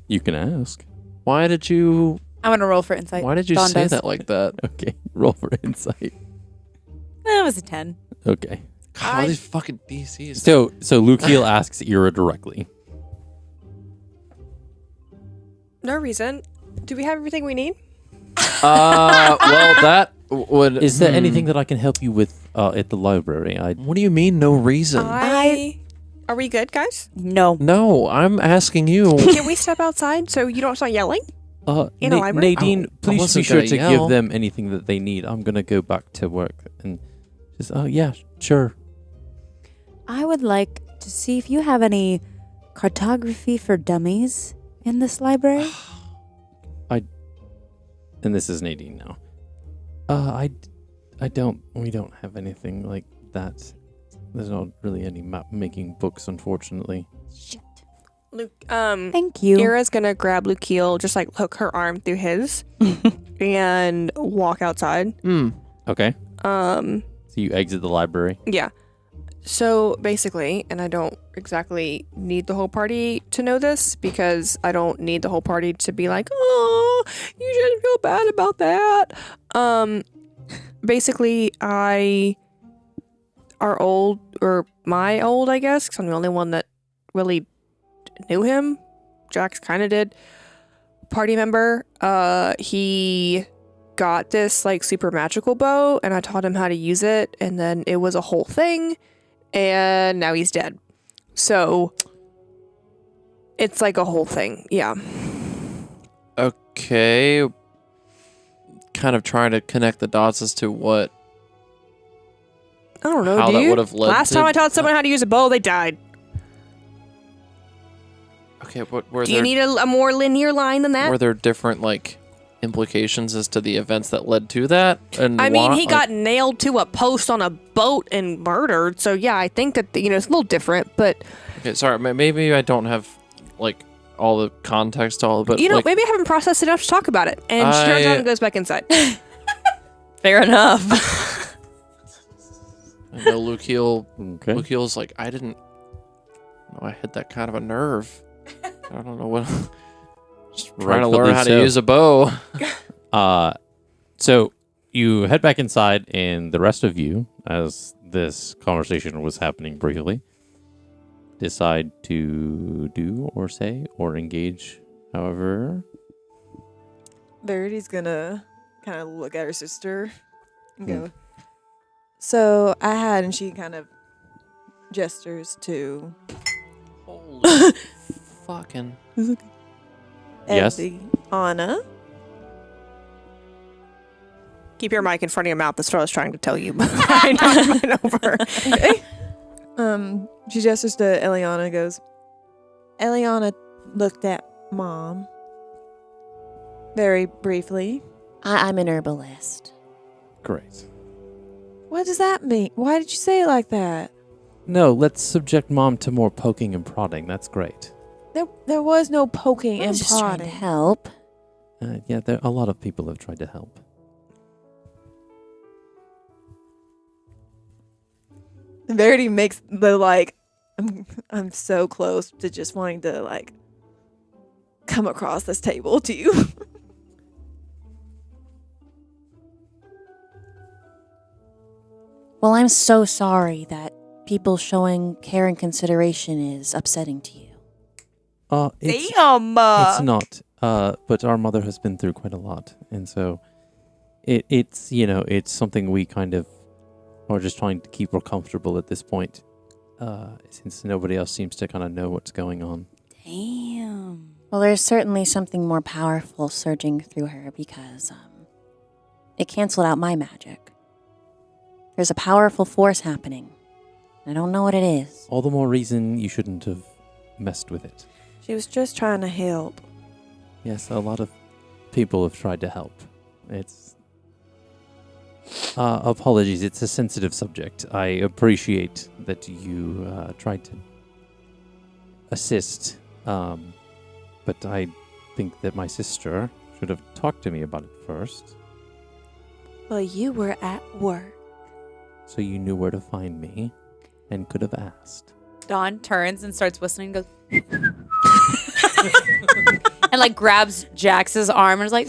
You can ask.
Why did you?
I'm gonna roll for insight.
Why did you
Dawn
say
does.
that like that?
Okay, roll for insight.
That was a 10.
Okay.
God, all these fucking DCs.
So Lukiel asks Ira directly.
no reason. Do we have everything we need?
Well, that would.
Is there anything that I can help you with at the library?
What do you mean, no reason?
Are we good, guys?
No.
No, I'm asking you.
Can we step outside so you don't start yelling? In a library?
Nadine,
I
please be
wasn't
sure
gonna
to
yell.
give them anything that they need. I'm gonna go back to work and just. Oh yeah, sure.
I would like to see if you have any cartography for dummies in this library.
And this is Nadine now. I don't. We don't have anything like that. There's not really any map making books, unfortunately.
Shit.
Luke,
Thank you.
Ira's gonna grab Lukiel, just like hook her arm through his, and walk outside.
Okay.
So
So you exit the library.
yeah. So basically, and I don't exactly need the whole party to know this because I don't need the whole party to be like, oh, you shouldn't feel bad about that. Basically, my old, I guess, because I'm the only one that really knew him. Jax kind of did. Party member, he got this like super magical bow and I taught him how to use it and then it was a whole thing and now he's dead. So it's like a whole thing. Yeah.
Okay. Kind of trying to connect the dots as to what.
I don't know,
How that
dude.
would have led
Last
to-
time I taught someone how to use a bow, they died.
Okay, what were
Do you
there?
need a more linear line than that?
Were there different like implications as to the events that led to that? And
I mean,
why-
he got nailed to a post on a boat and murdered. So yeah, I think that it's a little different, but
Okay, sorry. Maybe I don't have like all the context to all, but like,
maybe I haven't processed enough to talk about it. And she turns around and goes back inside.
Fair enough.
I know Lukiel.
Okay.
Lukiel's like, I didn't know I hit that kind of a nerve. I don't know what. Just trying to learn how to use a bow.
So you head back inside, and the rest of you, as this conversation was happening briefly, decide to do or say or engage however.
Verity's gonna kind of look at her sister and go, so I had, and she kind of gestures to
Holy fucking.
Yes?
Anna.
Keep your mic in front of your mouth. That's what I was trying to tell you. I knocked mine over.
She gestures to Eliana and goes, Eliana looked at Mom very briefly.
I'm an herbalist.
Great.
What does that mean? Why did you say it like that?
No, let's subject Mom to more poking and prodding. That's great.
There was no poking
I
and
was just trying to
prodding.
help.
Yeah, a lot of people have tried to help.
Verity makes the I'm so close to just wanting to come across this table to you.
Well, I'm so sorry that people showing care and consideration is upsetting to you.
It's
Damn.
not. But our mother has been through quite a lot, and so it's something we kind of are just trying to keep her comfortable at this point, since nobody else seems to kind of know what's going on.
Damn.
Well, there's certainly something more powerful surging through her because it canceled out my magic. There's a powerful force happening. I don't know what it is.
All the more reason you shouldn't have messed with it.
She was just trying to help.
Yes, a lot of people have tried to help. It's apologies. It's a sensitive subject. I appreciate that you tried to assist, but I think that my sister should have talked to me about it first,
Well, you were at work.
so you knew where to find me and could have asked.
Dawn turns and starts whistling and goes and grabs Jax's arm and is like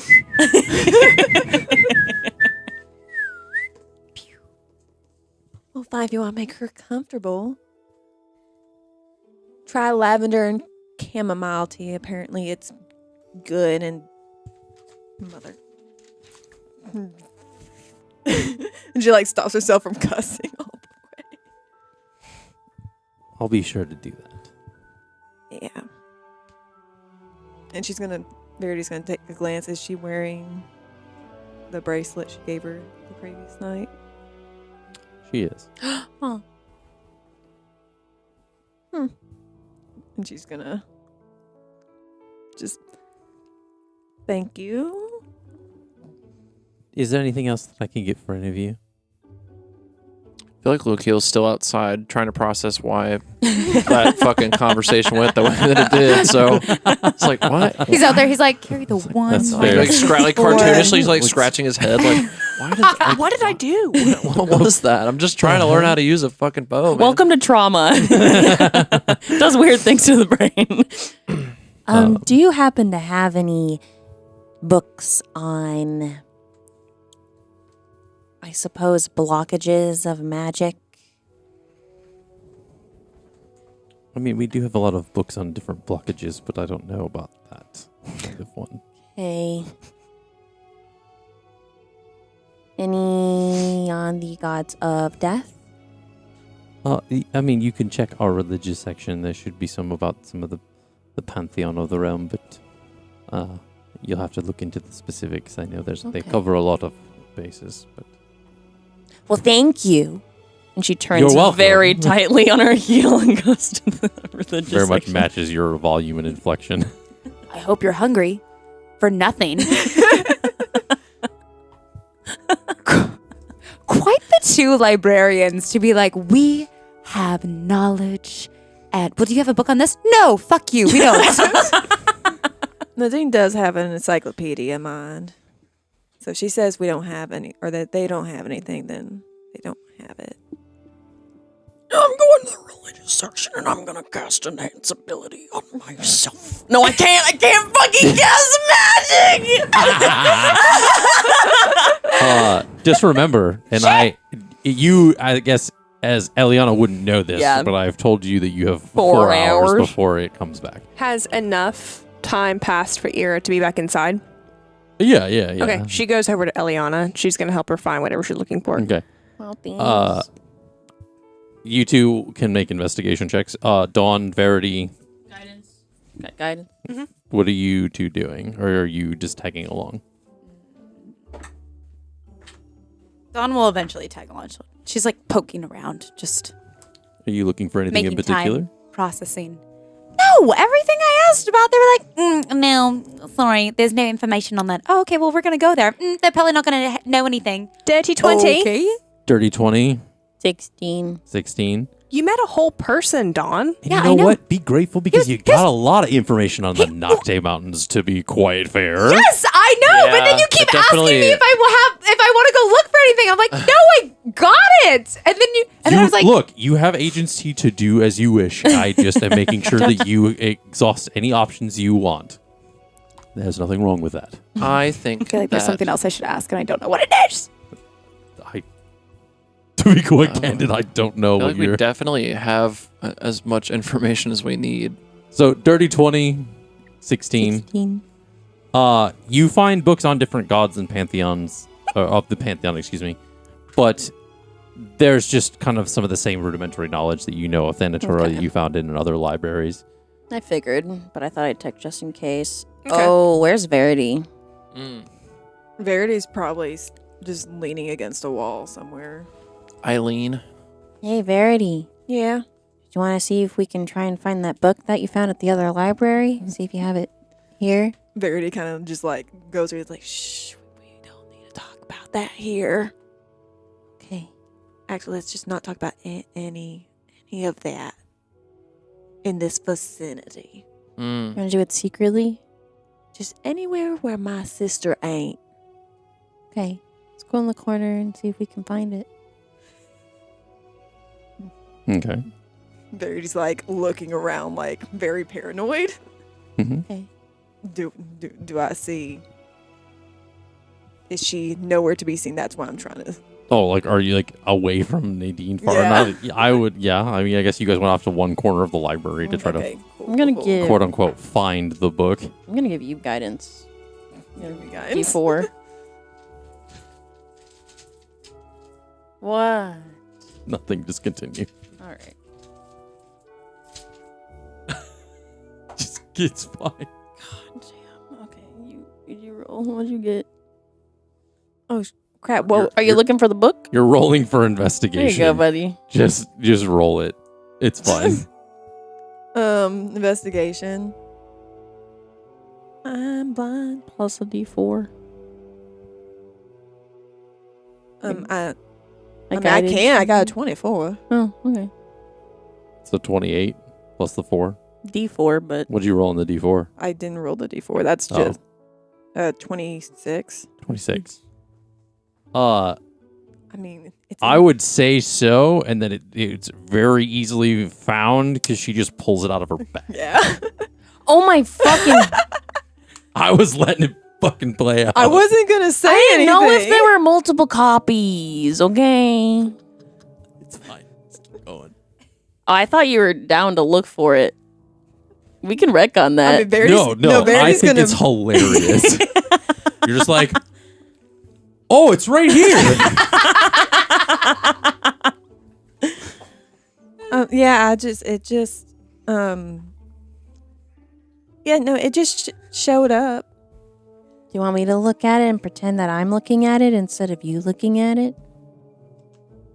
Well, fine, if you want to make her comfortable. Try lavender and chamomile tea. Apparently it's good and mother. And she stops herself from cussing all the way.
I'll be sure to do that.
Yeah. And Verity's gonna take a glance. Is she wearing the bracelet she gave her the previous night?
She is.
And she's gonna just thank you.
Is there anything else that I can get for any of you?
I feel like Lukeel's still outside trying to process why that fucking conversation went the way that it did. So it's like, what?
he's out there. He's like, carry the one.
That's
one."
fair.
Cartoonishly, he's scratching his head. Why did
What did I do?
what was that? I'm just trying to learn how to use a fucking bow. Man.
Welcome to trauma. Does weird things to the brain. Do you happen to have any books on, I suppose, blockages of magic?
I mean, we do have a lot of books on different blockages, but I don't know about that kind of one.
Okay. Any on the gods of death?
I mean, you can check our religious section. There should be some about some of the pantheon of the realm, but you'll have to look into the specifics. I know they
Okay.
cover a lot of bases, but
Well, thank you. And she turns
You're welcome.
very tightly on her heel and goes to the religious
very much
section.
matches your volume and inflection.
I hope you're hungry for nothing. Quite the two librarians to be like, we have knowledge. And, well, do you have a book on this? No, fuck you. We don't.
Nadine does have an encyclopedia in mind. So if she says we don't have any, or that they don't have anything, then they don't have it.
I'm going to the religious section and I'm going to cast enhance ability on myself. No, I can't. I can't fucking cast magic.
Just remember, and I guess, as Eliana wouldn't know this,
Yeah.
but I've told you that you have
4
hours
hours.
before it comes back.
Has enough time passed for Ira to be back inside?
Yeah.
Okay, she goes over to Eliana. She's going to help her find whatever she's looking for.
Okay.
Well, thanks.
You two can make investigation checks. Dawn, Verity,
Guidance.
what are you two doing? Or are you just tagging along?
Dawn will eventually tag along. She's poking around. Just
Are you looking for anything in
Making
particular?
time. Processing. No, everything I asked about, they were like, no, sorry, there's no information on that. Oh, okay, well, we're going to go there. They're probably not going to know anything.
Dirty 20.
Okay.
Dirty 20,
16.
16.
You met a whole person, Dawn.
And
Yeah,
you know,
I know.
what? Be grateful because you got a lot of information on the Nocte Mountains, to be quite fair.
Yes, I know, but then
Yeah,
you keep
it
asking
definitely-
me if I want to go look for anything. I'm like, no, I got it. And then I was like,
look, you have agency to do as you wish. I just am making sure that you exhaust any options you want. There's nothing wrong with that.
I think
I feel like there's
that-
something else I should ask, and I don't know what it is.
To be quite candid, I don't know
I feel
what
like we
you're...
definitely have as much information as we need.
So, Dirty 20, 16.
16.
You find books on different gods and pantheons, or of the pantheon, excuse me. But there's just kind of some of the same rudimentary knowledge that you know of Thanatora that you found in other libraries.
I figured, but I thought I'd check just in case.
Okay.
Oh, where's Verity?
Verity's probably just leaning against a wall somewhere.
Eileen.
Hey, Verity.
Yeah.
Do you want to see if we can try and find that book that you found at the other library? See if you have it here.
Verity kind of just like goes through. It's like, shh, we don't need to talk about that here.
Okay.
Actually, let's just not talk about any of that in this vicinity.
You want to do it secretly?
Just anywhere where my sister ain't.
Okay. Let's go in the corner and see if we can find it.
Okay.
Verity's like looking around, like very paranoid.
Mm-hmm.
Okay.
Do I see? Is she nowhere to be seen? That's what I'm trying to.
Oh, like, are you, like, away from Nadine far
Yeah.
enough? I would, yeah. I mean, I guess you guys went off to one corner of the library to try
Okay, cool,
I'm gonna
cool,
give-
quote-unquote find the book.
I'm going to give you guidance.
Give me guidance.
D4. What?
Nothing, just continue.
All right.
Just, it's fine.
Damn. Okay. You roll. What'd you get? Oh, crap. Well, are you
you're-
looking for the book?
You're rolling for
There
investigation.
you go, buddy.
Just roll it. It's fine.
Investigation.
I'm blind. Plus a D4.
I
guided
can. I
you.
got a 24.
Oh, okay.
So 28 plus the 4.
D4, but
What'd you roll in the D4?
I didn't roll the D4. That's
Oh.
just 26.
26.
I mean, it's
I would say so, and then it's very easily found because she just pulls it out of her bag.
yeah.
oh my fucking!
I was letting it fucking play out.
I wasn't gonna say
I didn't know if
anything.
there were multiple copies. Okay.
It's fine. Let's keep going.
Oh, I thought you were down to look for it. We can wreck on that.
I mean, Verity's,
No, I
Verity's
think
gonna.
it's hilarious. You're just like, oh, it's right here.
Yeah, it just showed up.
Do you want me to look at it and pretend that I'm looking at it instead of you looking at it?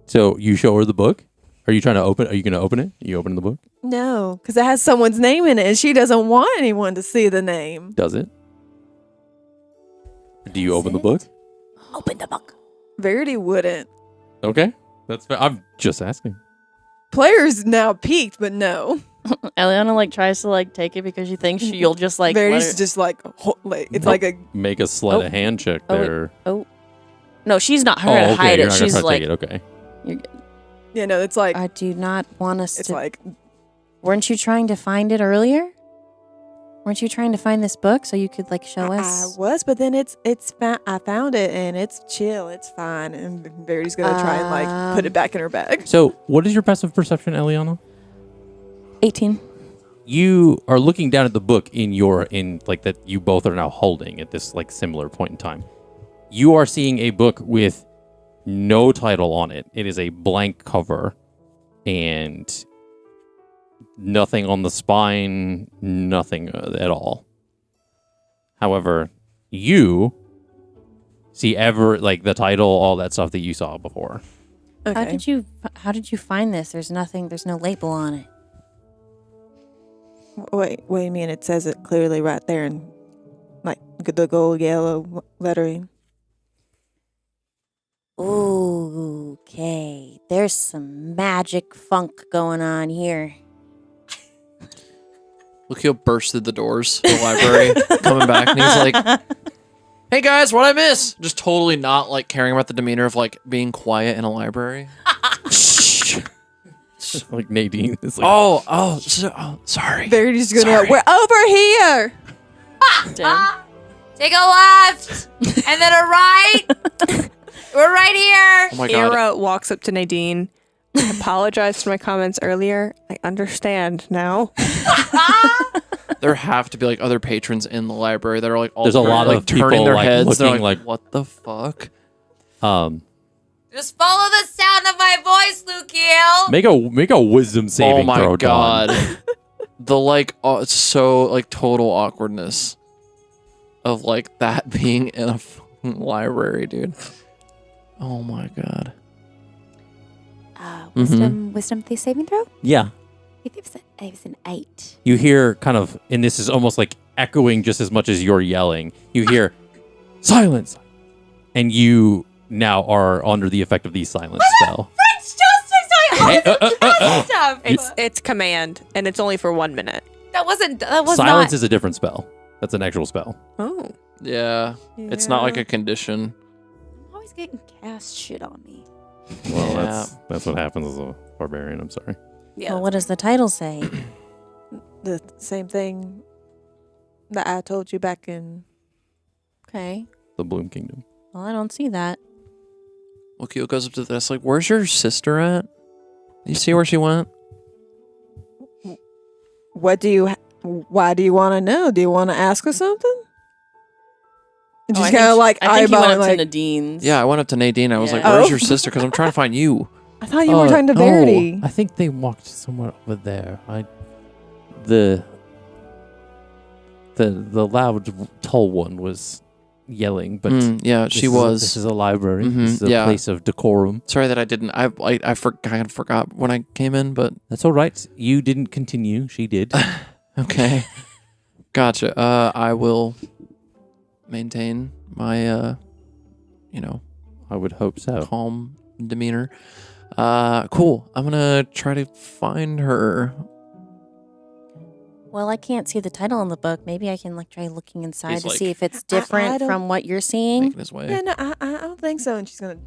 So you show her the book? Are you trying to open? Are you going to open it? You open the book?
No, because it has someone's name in it, and she doesn't want anyone to see the name.
Does it? Do you open the book?
Open the book.
Verity wouldn't.
Okay, that's fair. I'm just asking.
Players now peaked, but no.
Eliana tries to take it because she thinks you'll just
Verity's just it's
Nope.
like a.
Make a sleight
Oh.
of hand check
Oh, wait.
there.
Oh. No, she's not her
Oh,
to
okay.
hide
You're
it.
not gonna
She's
try to
like,
take it. Okay.
You're good.
Yeah, no, it's like
I do not want us
it's
to.
like
Weren't you trying to find it earlier? Weren't you trying to find this book so you could show
I
us?
was, but then I found it and it's chill, it's fine, and Verity's gonna try and put it back in her bag.
So, what is your passive perception, Eliana?
18.
You are looking down at the book that you both are now holding at this similar point in time. You are seeing a book with no title on it. It is a blank cover and nothing on the spine, nothing at all. However, you see the title, all that stuff that you saw before.
Okay.
How did you find this? There's no label on it.
Wait a minute. It says it clearly right there in like the gold yellow lettering.
Ooh, okay. There's some magic funk going on here.
Lukio burst through the doors of the library, coming back, and he's like, "Hey guys, what'd I miss?" Just totally not like caring about the demeanor of like being quiet in a library.
Like Nadine is like,
Sorry.
Verity's gonna.
Sorry.
We're over here.
Take a left and then a right. We're right here.
Oh my god.
Ira walks up to Nadine. I apologize for my comments earlier. I understand now.
There have to be like other patrons in the library that are like all
There's a lot
like
of
turning
people,
their
like,
heads. They're
looking like-
what the fuck?
Just follow the sound of my voice, Lukio.
make a wisdom saving
Oh my
throw, Dawn.
god. The like so like total awkwardness of like that being in a fucking library, dude. Oh my god.
Wisdom saving throw?
Yeah.
It was an 8.
You hear kind of, and this is almost like echoing just as much as you're yelling. You hear silence, and you now are under the effect of the silence spell.
It's command, and it's only for 1 minute.
That was
Silence
not.
is a different spell. That's an actual spell.
Oh.
Yeah. It's not like a condition.
I'm always getting cast shit on me.
Well,
Yeah.
that's what happens as a barbarian. I'm sorry.
Yeah.
Well, what does the title say?
The same thing that I told you back in.
Okay.
The Bloom Kingdom.
Well, I don't see that.
Lukio goes up to this like, where's your sister at? You see where she went?
Why do you want to know? Do you want to ask her something? And she's kind of like
I think he went
eyeballing,
up
like,
to Nadine's.
Yeah, I went up to Nadine. I was like,
Yeah.
where's
Oh.
your sister? Because I'm trying to find you.
I thought you were talking to Verity.
I think they walked somewhere over there. The loud, tall one was yelling, but
Yeah,
this
she
is
was.
This is a library.
Mhm,
This is a
yeah.
place of decorum.
Sorry that I didn't. I kind of forgot when I came in, but
That's all right. You didn't continue. She did.
okay. Gotcha. I will maintain my,
I would hope so.
calm demeanor. Cool. I'm gonna try to find her.
Well, I can't see the title in the book. Maybe I can try looking inside
He's
to
like-
see if it's
I
different
don't-
from what you're seeing.
Making his way.
Yeah, no, I don't think so. And she's gonna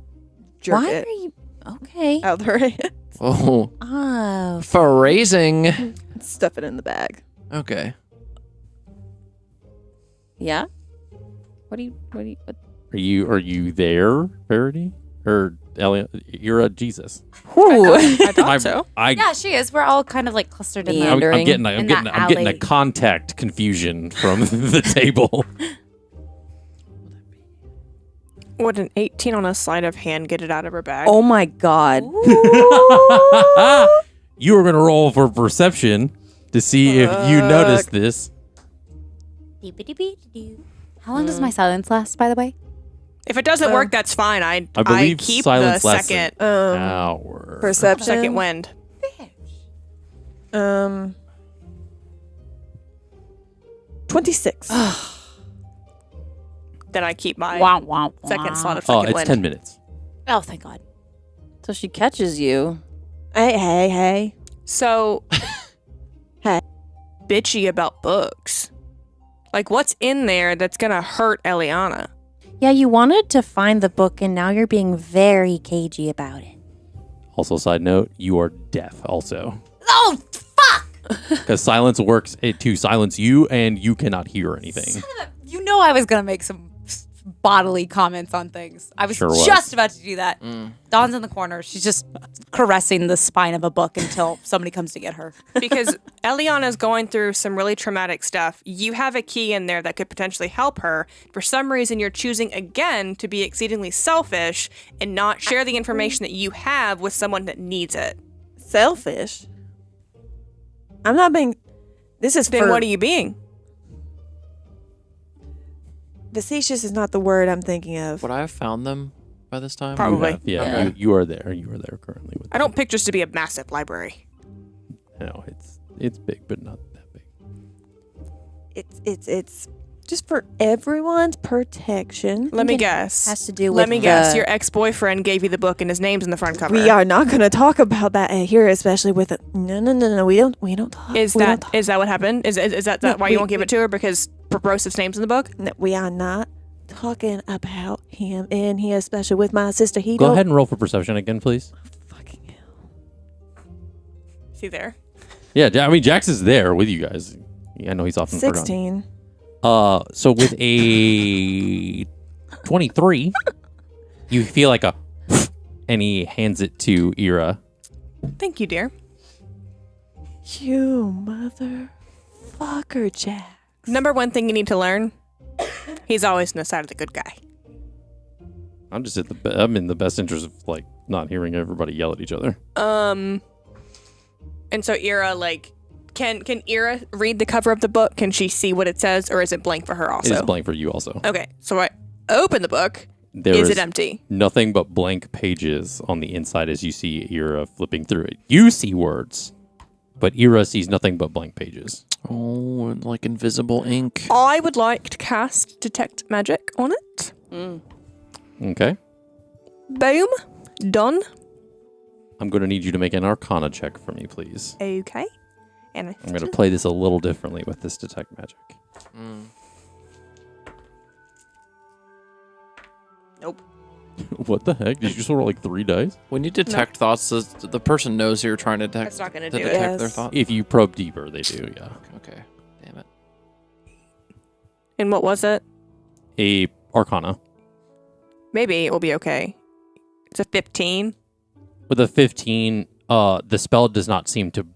jerk
Why
it
are you okay?
out of her hand,
Oh,
Oh,
phrasing.
stuff it in the bag.
Okay.
yeah.
Are you there, Verity? Or Elliot? You're a Jesus.
I thought so.
Yeah, she is. We're all kind of like clustered in
I'm
there.
getting
In that
I'm getting a
alley.
contact confusion from the table.
Would an 18 on a sleight of hand get it out of her bag?
Oh my god!
You were gonna roll for perception to see if you noticed this.
How long does my silence last, by the way?
If it doesn't work, that's fine. I
believe
keep
silence
the
lasts
second
Hour.
Perception.
second wind.
26.
Then I keep my
Wow, wow,
second slot of
Oh,
second
it's
wind.
10 minutes.
Oh, thank God.
So she catches you.
Hey.
So,
Hey.
bitchy about books. Like, what's in there that's gonna hurt Eliana?
Yeah, you wanted to find the book and now you're being very cagey about it.
Also, side note, you are deaf also.
Oh, fuck!
Because silence works to silence you and you cannot hear anything.
You know I was going to make some bodily comments on things. I was
Sure was.
just about to do that. Dawn's in the corner. She's just caressing the spine of a book until somebody comes to get her.
Because Eliana's going through some really traumatic stuff. You have a key in there that could potentially help her. For some reason, you're choosing again to be exceedingly selfish and not share the information that you have with someone that needs it.
Selfish. I'm not being. This is
Then
for.
what are you being?
Facetious is not the word I'm thinking of.
Would I have found them by this time?
Probably.
Yeah, you are there. You are there currently. With
I don't picture this to be a massive library.
No, it's big, but not that big.
It's just for everyone's protection.
Let me guess.
Has to do with
Let me guess. Your ex-boyfriend gave you the book and his name's in the front cover.
We are not going to talk about that here, especially with it. No. We don't talk.
Is that what happened? Is that why you won't give it to her? Because Brosif's name's in the book?
No, we are not talking about him in here, especially with my sister.
Go ahead and roll for perception again, please.
Fucking hell.
Is he there?
Yeah, I mean, Jax is there with you guys. I know he's often
16.
forgotten. So with a 23, you feel like a and he hands it to Ira.
Thank you, dear.
You motherfucker, Jax.
Number one thing you need to learn, he's always on the side of the good guy.
I'm just I'm in the best interest of like not hearing everybody yell at each other.
And so Ira, like, can Ira read the cover of the book? Can she see what it says, or is it blank for her also?
It is blank for you also.
Okay, so I open the book.
There
is it empty?
Nothing but blank pages on the inside as you see Ira flipping through it. You see words, but Ira sees nothing but blank pages.
Oh, and like invisible ink.
I would like to cast Detect Magic on it.
Okay.
Boom. Done.
I'm going to need you to make an Arcana check for me, please.
Okay. And
I'm going to play this a little differently with this Detect Magic.
Nope.
What the heck? Did you just roll like 3 dice?
When you detect thoughts, the person knows you're trying to detect.
That's not gonna
to
do it.
detect their
Yes.
thoughts.
If you probe deeper, they do, yeah.
Okay. Damn it.
And what was it?
A Arcana.
Maybe it will be okay. It's a 15.
With a 15, the spell does not seem to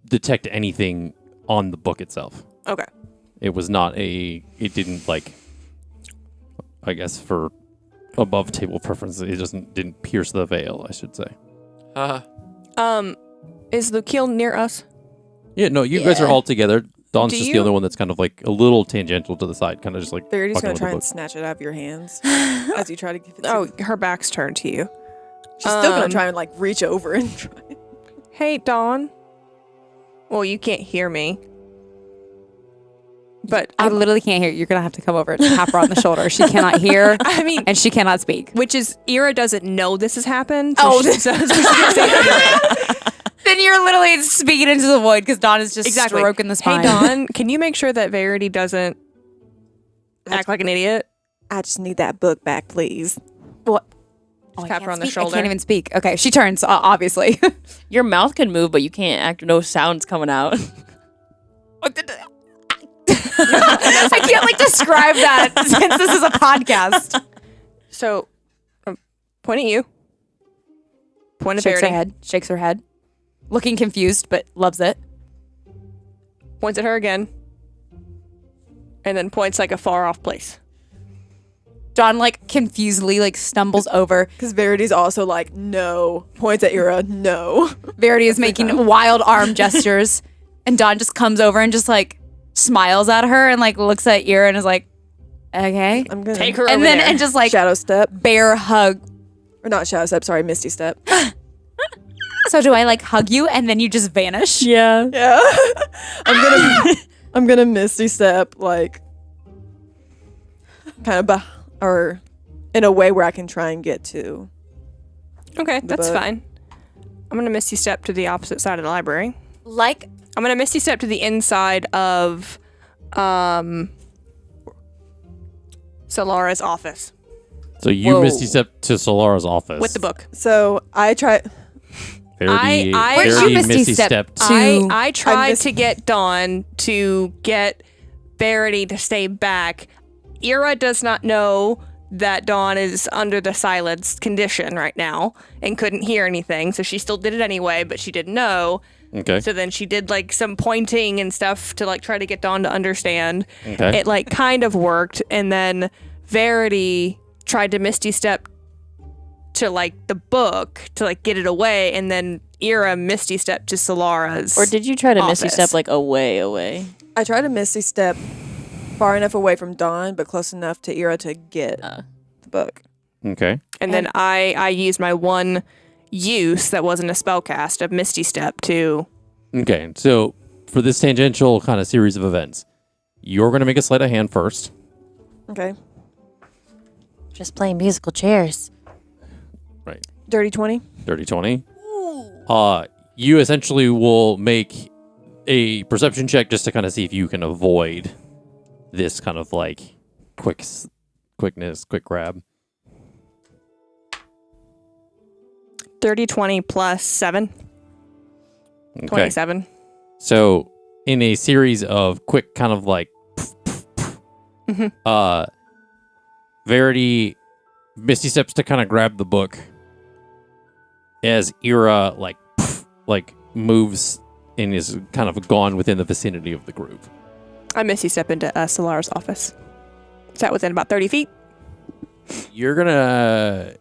detect anything on the book itself.
Okay.
It was not it didn't like, I guess for above table preference, it didn't pierce the veil, I should say.
Is Lukiel near us?
Yeah, no, you guys are all together. Dawn's
Do
just
you-
the only one that's kind of like a little tangential to the side, kind of just like
Verity's
fucking
going
with
to try
the
and
book.
snatch it out of your hands as you try to give it to
Oh, her back's turned to you.
She's still going to try and like reach over and try.
Hey, Dawn. Well, you can't hear me. But
I literally can't hear you. You're going to have to come over and tap her on the shoulder. She cannot hear
I mean,
and she cannot speak.
which is Ira doesn't know this has happened.
Oh,
so she can say it.
Then you're literally speaking into the void because Dawn is just
Exactly.
stroking the spine.
Hey, Dawn, can you make sure that Verity doesn't act like an idiot?
I just need that book back, please.
What?
Just
I
tap her
can't
on the
speak.
shoulder.
I can't even speak. Okay, she turns, obviously.
Your mouth can move, but you can't act. No sounds coming out.
I can't like describe that since this is a podcast.
So, point at you. Point at
Shakes her
Verity.
head. Shakes her head. Looking confused, but loves it.
Points at her again. And then points like a far off place.
Dawn like confusedly like stumbles over.
Because Verity's also like, no. Points at Ira, no.
Verity is making wild arm gestures, and Dawn just comes over and just like smiles at her and like looks at Ira and is like, okay.
I'm going to
Take her
And
over
then
there.
and just like
Shadow Step.
bear hug.
Or not Shadow Step, sorry, Misty Step.
So do I like hug you and then you just vanish?
Yeah.
Yeah. I'm gonna Misty Step, like, kind of or in a way where I can try and get to.
Okay, that's
book.
fine. I'm gonna misty step to the opposite side of the library.
Like
I'm gonna misty step to the inside of Solara's office
So you
Whoa.
misty step to Solara's office.
with the book.
So I try.
Verity,
Where'd
Verity
you misty
misty
step
stepped.
to?
I tried
missed-
to get Dawn to get Verity to stay back. Ira does not know that Dawn is under the silence condition right now and couldn't hear anything, so she still did it anyway, but she didn't know.
Okay.
So then she did like some pointing and stuff to like try to get Dawn to understand.
Okay.
It like kind of worked, and then Verity tried to misty step to like the book to like get it away, and then Ira misty stepped to Solara's.
Or did you try to Misty
office.
Step like away?
I try to Misty Step far enough away from Dawn, but close enough to Ira to get the book.
Okay.
And then I used my one use that wasn't a spell cast of Misty Step to...
Okay, so for this tangential kind of series of events, you're going to make a sleight of hand first.
Okay.
Just playing musical chairs.
Right.
Dirty 20.
Dirty 20. You essentially will make a perception check just to kind of see if you can avoid this kind of like quick grab.
30, 20 plus 7.
Okay.
27.
So in a series of quick kind of like Verity Misty steps to kind of grab the book as Ira like moves and is kind of gone within the vicinity of the group.
I Misty Step into Solara's office. Is that within about 30 feet?
You're gonna...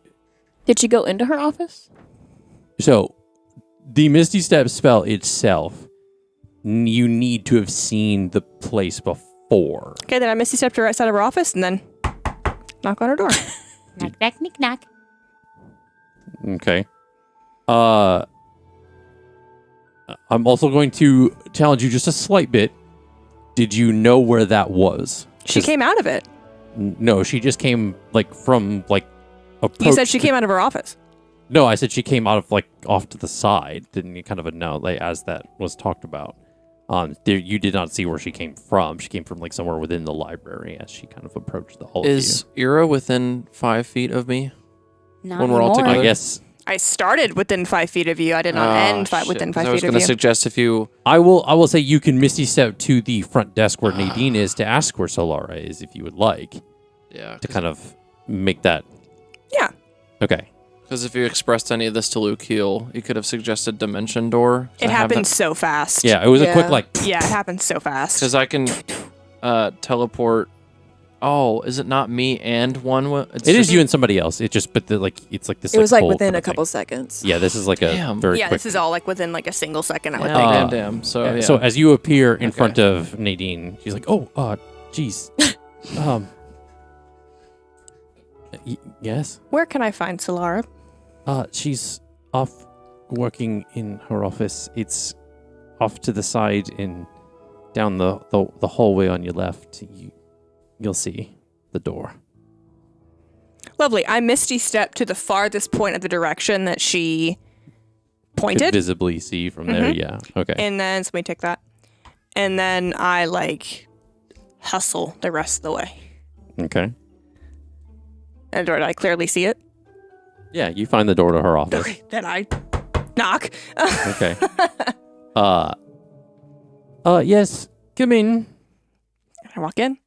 Did she go into her office?
So, the Misty Step spell itself, you need to have seen the place before.
Okay, then I Misty Step to the right side of her office and then knock on her door.
Knock, knock, knock, knock.
Okay. I'm also going to challenge you just a slight bit. Did you know where that was?
She came out of it.
No, she just came from
You said she came out of her office.
No, I said she came out of off to the side. Didn't you kind of know as that was talked about? You did not see where she came from. She came from somewhere within the library as she kind of approached the whole.
Is Ira within 5 feet of me?
Not
When we're all
anymore.
together?
I guess
I started within 5 feet of you. I did not end within 5
I was
feet of
gonna
you.
suggest if you...
I will say you can Misty Step to the front desk where Nadine is to ask where Solara is if you would like
Yeah.
to kind of make that.
Yeah.
Okay.
Because if you expressed any of this to Luke Heel, you could have suggested Dimension Door.
It happened so fast.
Yeah, it was a quick
Yeah, it happened so fast.
Because I can teleport... Oh, is it not me and one?
It is you and somebody else. It just it's like this.
It was
cold
within
kind
a
of thing.
couple seconds.
Yeah, this is a
Damn.
very
Yeah,
quick.
this is all within a single second, I would
Yeah,
think.
damn. So, yeah.
So as you appear in front of Nadine, she's like, "Oh, jeez, yes,
Where can I find Solara?
she's off working in her office. It's off to the side and down the hallway on your left. You'll see the door."
Lovely. I Misty Step to the farthest point of the direction that she
Could
pointed.
visibly see from there. Yeah. Okay.
And then, so let me take that. And then I hustle the rest of the way.
Okay.
And did I clearly see it?
Yeah, you find the door to her office.
Okay. Then I knock.
Okay. Yes. Come in.
I walk in.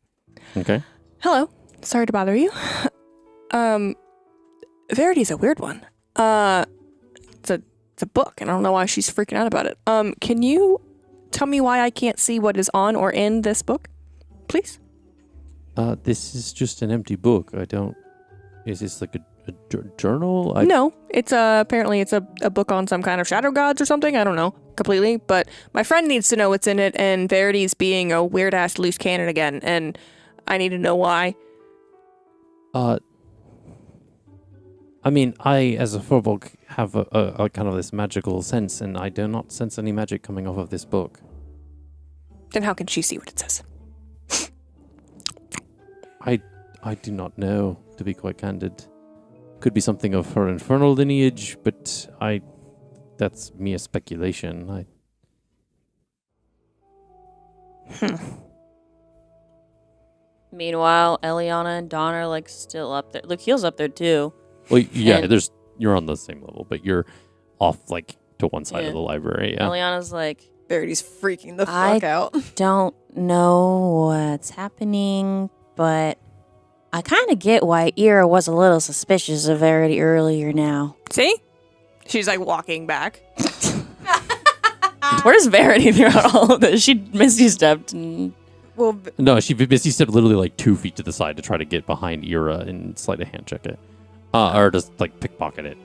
Okay.
Hello. Sorry to bother you. Verity's a weird one. It's a book, and I don't know why she's freaking out about it. Can you tell me why I can't see what is on or in this book, please?
This is just an empty book. Is this like a journal?
No, it's apparently it's a book on some kind of shadow gods or something. I don't know completely, but my friend needs to know what's in it, and Verity's being a weird ass loose cannon again, and I need to know why.
I mean, I, as a Furbolg, have a kind of this magical sense, and I do not sense any magic coming off of this book.
Then how can she see what it says?
I do not know, to be quite candid. Could be something of her infernal lineage, but that's mere speculation.
Meanwhile, Eliana and Dawn are still up there. Luke Heel's up there too.
Well, yeah,
And-
you're on the same level, but you're off to one side
Yeah.
of the library. Yeah.
Eliana's like,
Verity's freaking the
I-
fuck out.
Don't know what's happening, but I kind of get why Ira was a little suspicious of Verity earlier now.
See? She's walking back.
where's Verity throughout all of this? She Misty stepped and
Well,
No, she stepped literally 2 feet to the side to try to get behind Ira and sleight of hand check it, or just pickpocket it.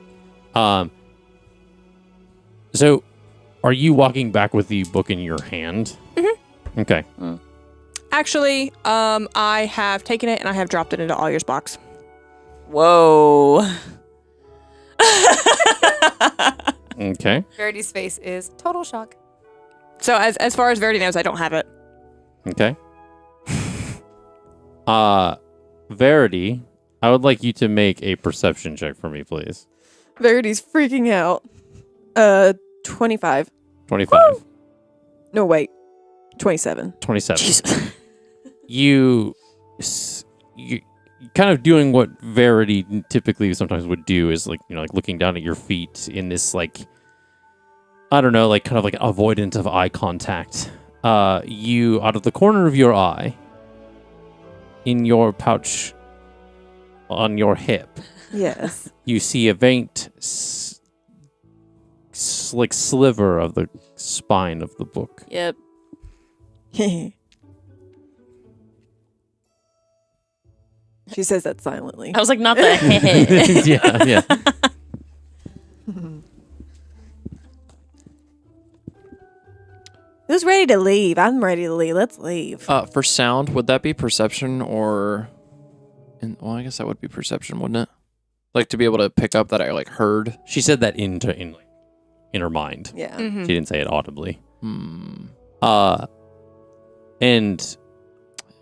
So, are you walking back with the book in your hand? Mm-hmm. Okay.
Actually, I have taken it and I have dropped it into Awyer's box.
Whoa.
Okay.
Verity's face is total shock.
So as far as Verity knows, I don't have it.
Okay. Verity, I would like you to make a perception check for me, please.
Verity's freaking out. 25.
25.
No, wait. 27.
27.
Jesus.
You kind of doing what Verity typically sometimes would do is like, you know, like looking down at your feet in this like, I don't know, like kind of like avoidance of eye contact. You, out of the corner of your eye, in your pouch on your hip,
Yes.
you see a faint like sliver of the spine of the book.
Yep.
She says that silently.
I was like, not the
Yeah, yeah.
Who's ready to leave? I'm ready to leave. Let's leave.
For sound, would that be perception or? Well, I guess that would be perception, wouldn't it? Like to be able to pick up that I like heard.
She said that in her mind.
Yeah.
She didn't say it audibly.
Hmm.
And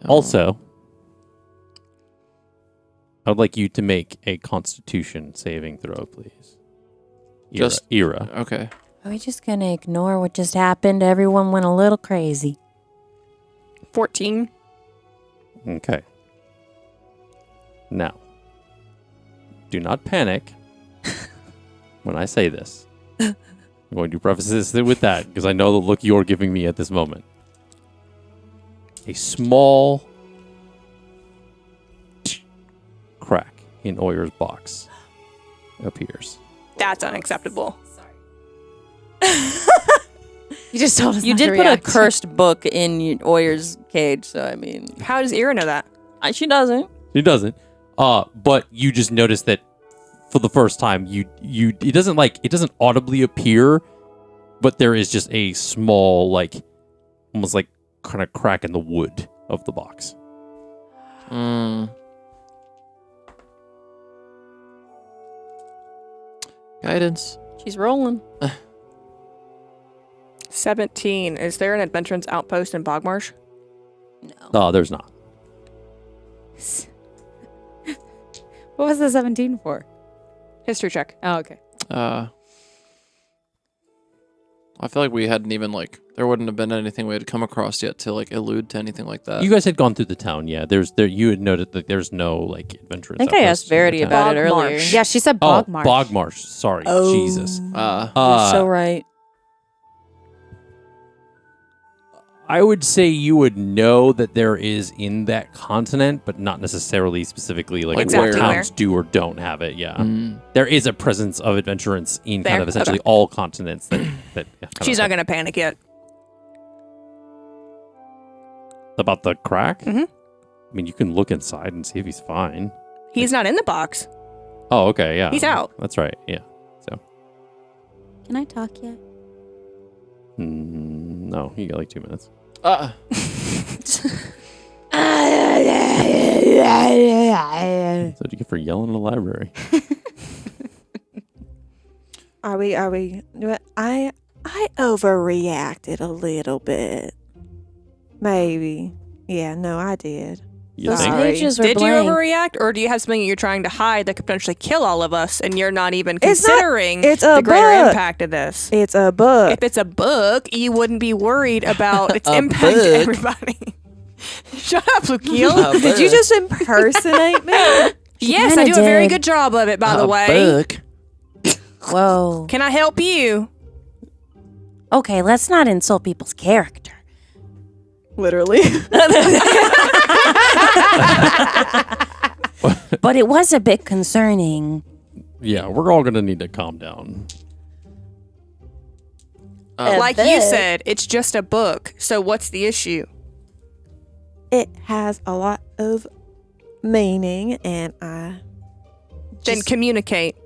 also, I would like you to make a Constitution saving throw, please. Era.
Okay.
Are we just gonna ignore what just happened? Everyone went a little crazy.
14.
Okay. Now, do not panic when I say this. I'm going to preface this with that because I know the look you're giving me at this moment. A small crack in Oyer's box appears.
That's unacceptable.
You just told us
You
not
did
to
put a
react.
cursed book in Oyer's cage, so I mean,
How does Ira know that?
she doesn't.
He doesn't. But you just notice that for the first time, it doesn't audibly appear, but there is just a small, like, almost like kind of crack in the wood of the box.
Guidance.
She's rolling.
17. Is there an adventurance outpost in Bogmarsh?
Oh, there's not.
What was the 17 for?
History check.
Oh, okay.
I feel like we hadn't even there wouldn't have been anything we had come across yet to allude to anything like that.
You guys had gone through the town, yeah. You had noted that there's no adventurance.
I think I asked Verity about it earlier.
Bogmarsh.
Yeah, she said
Oh,
Bogmarsh.
Bogmarsh. Sorry, Jesus.
You're so right.
I would say you would know that there is in that continent, but not necessarily specifically like
Exactly
what
where.
towns do or don't have it. Yeah, there is a presence of adventurance in kind
There?
of essentially
Okay.
all continents. That
She's not going to panic yet.
about the crack.
Mhm.
I mean, you can look inside and see if he's fine.
He's not in the box.
Oh, okay, yeah,
He's out.
That's right. Yeah. So,
Can I talk yet?
no, you got like 2 minutes. So what do you get for yelling in the library?
Are we? I overreacted a little bit. Maybe. Yeah, no, I did.
You
Those
think?
pages were
Did you
blank.
overreact, or do you have something you're trying to hide that could potentially kill all of us, and you're not even
It's not-
considering
it's a
the greater
book.
impact of this?
It's a book.
If it's a book, you wouldn't be worried about its
A
impact to
book?
everybody. Shut up, Lukiel.
Did you just impersonate me?
Yes, I do
kinda
a very
did.
good job of it, by the way.
Book.
Whoa.
Can I help you?
Okay, let's not insult people's character.
Literally.
But it was a bit concerning.
Yeah, we're all gonna need to calm down.
Like you said, it's just a book. So what's the issue?
It has a lot of meaning, and
Then communicate.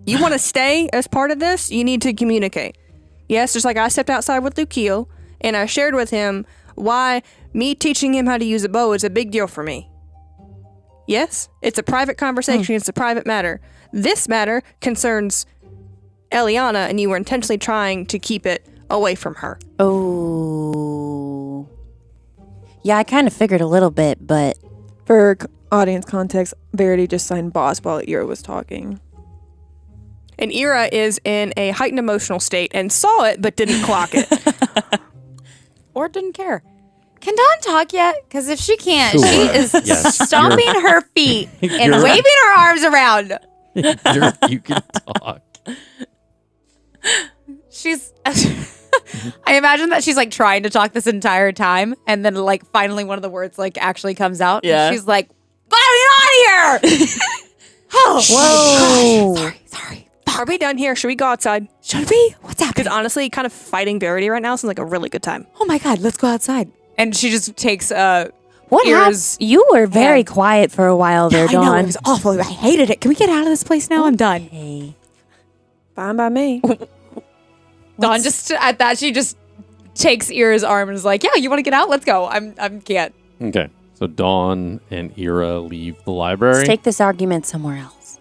You want to stay as part of this? You need to communicate. Yes, just like I stepped outside with Lukiel, and I shared with him why me teaching him how to use a bow is a big deal for me. Yes, it's a private conversation. It's a private matter. This matter concerns Eliana, and you were intentionally trying to keep it away from her.
Oh. Yeah, I kind of figured a little bit, but
For audience context, Verity just signed boss while Ira was talking.
And Ira is in a heightened emotional state and saw it but didn't clock it.
Or didn't care. Can Dawn talk yet? Because if she can't,
Sure.
she is
Yes,
stomping her feet and
You're-
waving her arms around.
You can talk.
She's. I imagine that she's like trying to talk this entire time, and then like finally one of the words like actually comes out. and
Yeah.
she's like, "Get out of here!" Oh,
whoa.
sorry.
Are we done here? Should we go outside?
Should we? What's
Because
happening?
honestly, kind of fighting Verity right now sounds like a really good time.
Oh my god, let's go outside. And she just takes
What
Ira's
happened? You were very
hand.
quiet for a while there,
I know,
Dawn.
it was awful. I hated it. Can we get out of this place now? I'm done.
Hey.
Fine by me.
Dawn just at that she just takes Ira's arm and is like, "Yeah, you want to get out? Let's go." I'm can't.
Okay. So Dawn and Ira leave the library.
Let's take this argument somewhere else.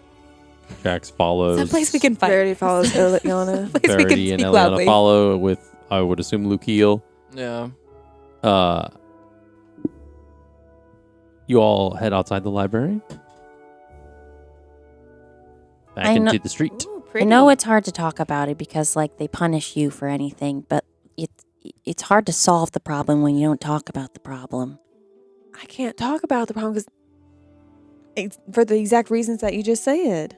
Jax follows.
Some place we can fight.
Verity follows Eliana.
Place we can
Verity and
speak
Eliana
loudly.
follow with, I would assume, Lukiel.
Yeah.
You all head outside the library. Back
I know-
into the street.
I know it's hard to talk about it because, like, they punish you for anything, but it's hard to solve the problem when you don't talk about the problem.
I can't talk about the problem because for the exact reasons that you just said.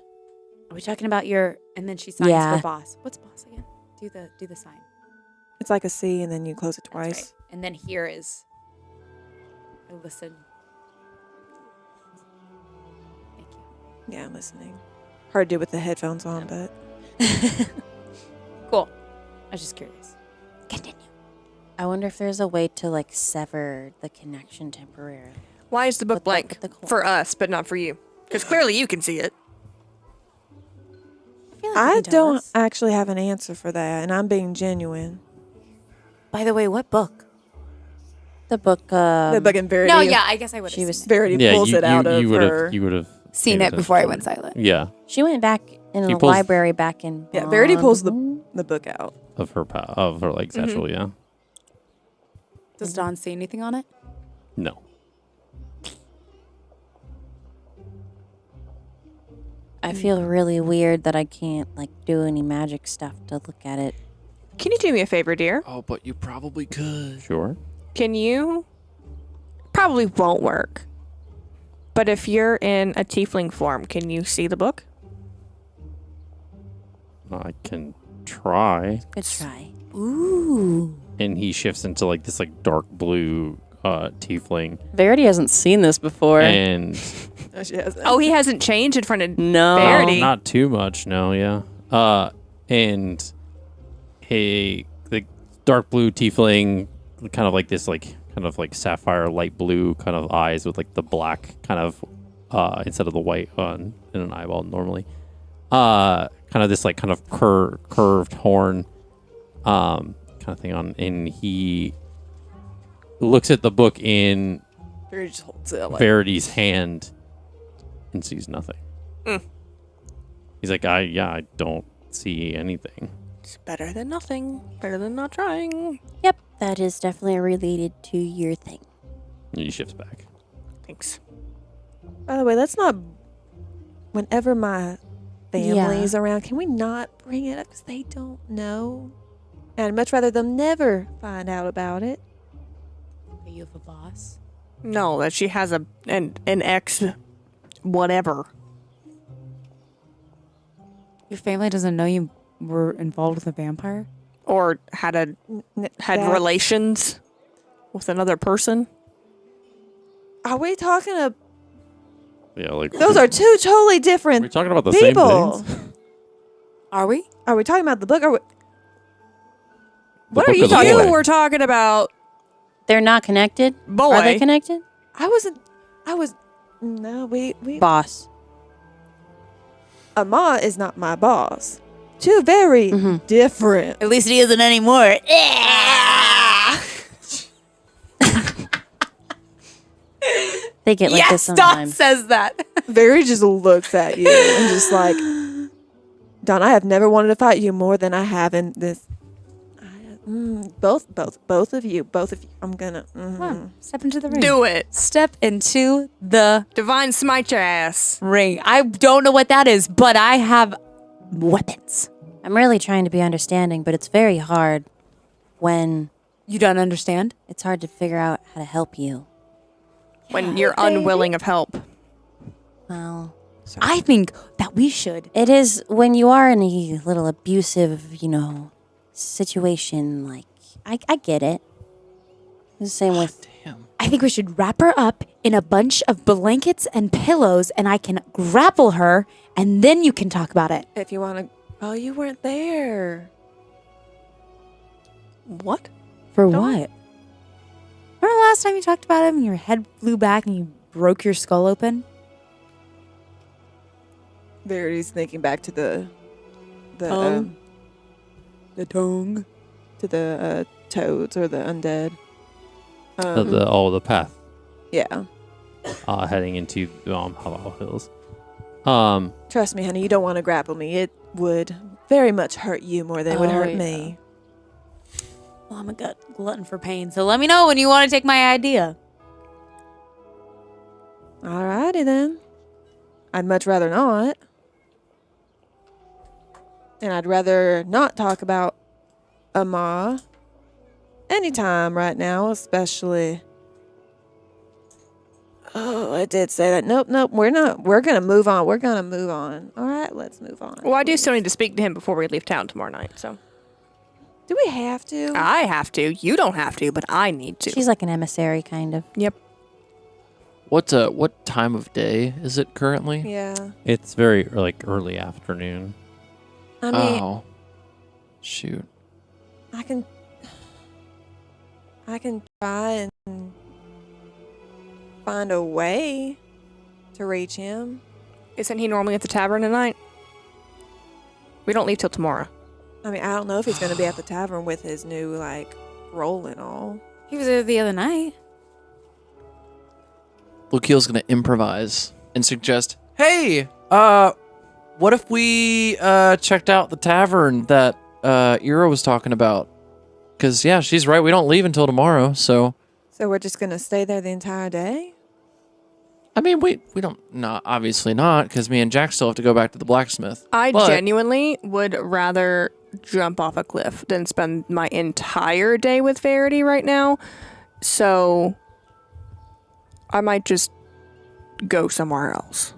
Are we talking about your? And then she signs
Yeah.
for boss. What's boss again? Do the sign.
It's like a C and then you close it
That's
twice.
right. And then here is. I listen. Thank you.
Yeah, I'm listening. Hard to do with the headphones on, but
Cool. I was just curious. Continue.
I wonder if there's a way to, like, sever the connection temporarily.
Why is the book
With the-
blank
with the coin.
for us, but not for you? Because clearly you can see it.
feel like you
I
can tell
don't
us.
actually have an answer for that, and I'm being genuine.
By the way, what book?
The book,
The book in Verity.
No, yeah, I guess I would have
she was-
seen
Verity
Yeah,
pulls
you,
it out of
you would
her.
have. You would have
seen it before I went silent.
Yeah,
she went back in
She
the
pulls-
library back in.
Yeah, Verity pulls
Bond.
the book out.
of her like satchel. Yeah,
Does Dawn see anything on it?
no.
I feel really weird that I can't, like, do any magic stuff to look at it.
Can you do me a favor, dear?
Oh, but you probably could.
Sure.
Can you? Probably won't work. But if you're in a tiefling form, can you see the book?
I can try.
Good try.
Ooh.
And he shifts into like this like dark blue tiefling,
Verity hasn't seen this before.
and
Oh, she has that.
Oh, he hasn't changed in front of
no.
Verity.
not too much. No, yeah. And the dark blue tiefling, kind of like this kind of like sapphire light blue kind of eyes with like the black kind of instead of the white in an eyeball normally. Kind of this like kind of curved horn kind of thing on, and he looks at the book in
Verity just holds it like.
Verity's hand and sees nothing. He's like, I don't see anything.
It's better than nothing. Better than not trying.
Yep, that is definitely related to your thing.
And he shifts back.
Thanks.
By the way, let's not. Whenever my family
Yeah.
is around, can we not bring it up because they don't know? And I'd much rather them never find out about it.
Are you have a boss?
No, that she has an ex, whatever.
Your family doesn't know you were involved with a vampire?
Or had
That-
relations with another person.
Are we talking about?
Yeah, like
Those are two totally different.
we're talking about the
people.
same things.
Are we?
Are we talking about the book? Or
The
what
book
are you
or the
talking
boy?
about?
You were talking about
They're not connected?
boy.
Are they connected?
I wasn't. I was. No, we.
Boss.
Ammar is not my boss. Two very different.
At least he isn't anymore.
They get like this
Yes, Don
sometimes.
says that.
Verity just looks at you and just like, Don, I have never wanted to fight you more than I have in this. Both of you. I'm gonna.
Come on, step into the ring.
Do it.
Step into the
Divine smite your ass.
ring. I don't know what that is, but I have weapons.
I'm really trying to be understanding, but it's very hard when
You don't understand?
it's hard to figure out how to help you.
When you're unwilling of help.
Well,
I think that we should.
it is when you are in a little abusive, situation. Like, I get it. It's the same with.
I think we should wrap her up in a bunch of blankets and pillows, and I can grapple her, and then you can talk about it.
If you want to. Oh, you weren't there. What?
For what? Remember the last time you talked about him and your head flew back and you broke your skull open?
Verity's thinking back to the
Tongue?
tongue, to the toads or the undead.
The path
Yeah.
heading into Hollow Hills.
Trust me, honey, you don't want to grapple me. It would very much hurt you more than it would
Oh,
hurt
yeah.
me.
Well, I'm a glutton for pain, so let me know when you want to take my idea.
Alrighty then. I'd much rather not. And I'd rather not talk about Ammar anytime right now, especially. Oh, I did say that. Nope, we're not. We're going to move on. All right, let's move on.
Well, I do still need to speak to him before we leave town tomorrow night, so.
Do we have to?
I have to. You don't have to, but I need to.
She's like an emissary, kind of.
Yep.
What time of day is it currently?
Yeah.
It's very early afternoon.
I mean,
Oh, shoot.
I can try and find a way to reach him.
Isn't he normally at the tavern tonight? We don't leave till tomorrow.
I mean, I don't know if he's going to be at the tavern with his new, role and all.
He was there the other night.
Lukeel's gonna improvise and suggest, "Hey, what if we checked out the tavern that Ira was talking about? Because yeah, she's right. We don't leave until tomorrow. So
So we're just going to stay there the entire day?
I mean, we don't obviously not because me and Jack still have to go back to the blacksmith.
I
But-
genuinely would rather jump off a cliff than spend my entire day with Verity right now. So I might just go somewhere else.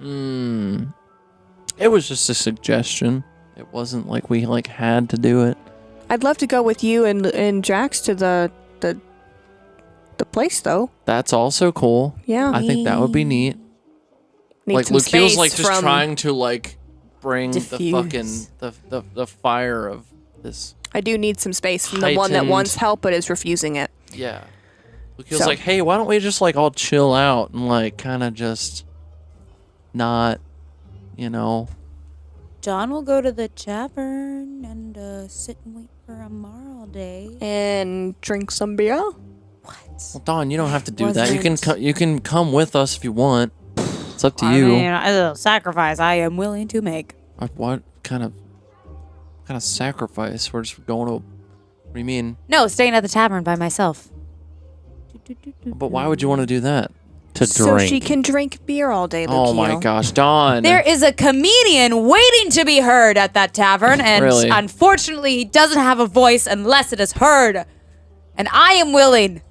It was just a suggestion. It wasn't like we had to do it.
I'd love to go with you and Jax to the place though.
That's also cool.
Yeah.
I think that would be neat.
Need some
Lukeel's
space
just
from-
trying to bring
Diffuse.
the fucking the fire of this.
I do need some space from the one that
Heightened.
wants help but is refusing it.
Yeah. Lukeel's
So-
like, hey, why don't we just all chill out and kind of just not,
John will go to the tavern and sit and wait for Ammar all day.
And drink some beer.
Well, Dawn, you don't have to do that. You can
Wasn't-
you can come with us if you want. It's up to
I
you.
mean, a sacrifice I am willing to make.
What kind of sacrifice? We're just going to. What do you mean?
No, staying at the tavern by myself.
But why would you want to do that?
To
So
drink.
she can drink beer all day,
Oh my
Lukeil.
gosh, Dawn.
There is a comedian waiting to be heard at that tavern, and
Really?
unfortunately, he doesn't have a voice unless it is heard. And I am willing.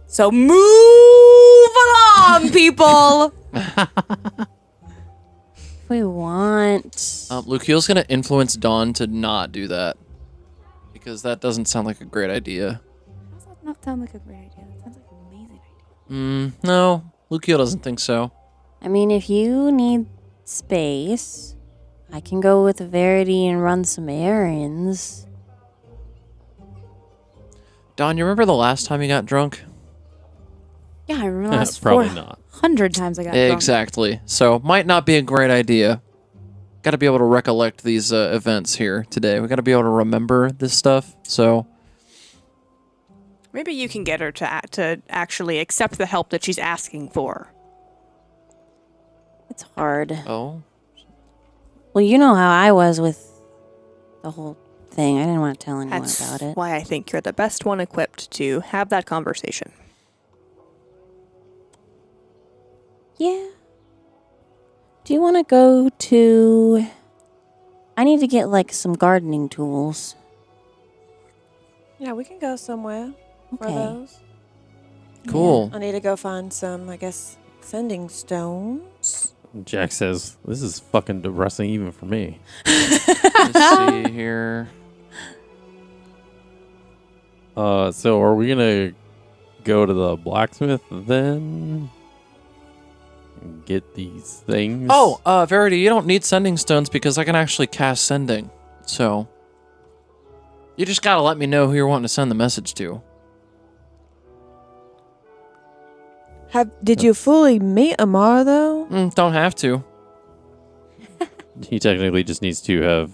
So move along, people.
If we want.
Lukeel's gonna influence Dawn to not do that because that doesn't sound like a great idea.
Does that not sound like a great idea? That sounds like an amazing idea.
No, Lukeel doesn't think so.
I mean, if you need space, I can go with Verity and run some errands.
Dawn, you remember the last time you got drunk?
Yeah, I remember last
Probably not.
400 times I got drunk.
Exactly. So might not be a great idea. Got to be able to recollect these events here today. We got to be able to remember this stuff. So
Maybe you can get her to actually accept the help that she's asking for.
It's hard.
Oh.
Well, you know how I was with the whole thing. I didn't want to tell anyone
That's
about it.
why I think you're the best one equipped to have that conversation.
Yeah. Do you want to go to... I need to get, like, some gardening tools.
Yeah, we can go somewhere for
Okay.
those.
Cool.
I need to go find some, I guess, sending stones.
Jack says, "This is fucking depressing even for me."
Let's see here.
So are we gonna go to the blacksmith then? And get these things?
Oh, Verity, you don't need sending stones because I can actually cast sending. So you just gotta let me know who you're wanting to send the message to.
Did you fully meet Ammar, though?
Don't have to.
He technically just needs to have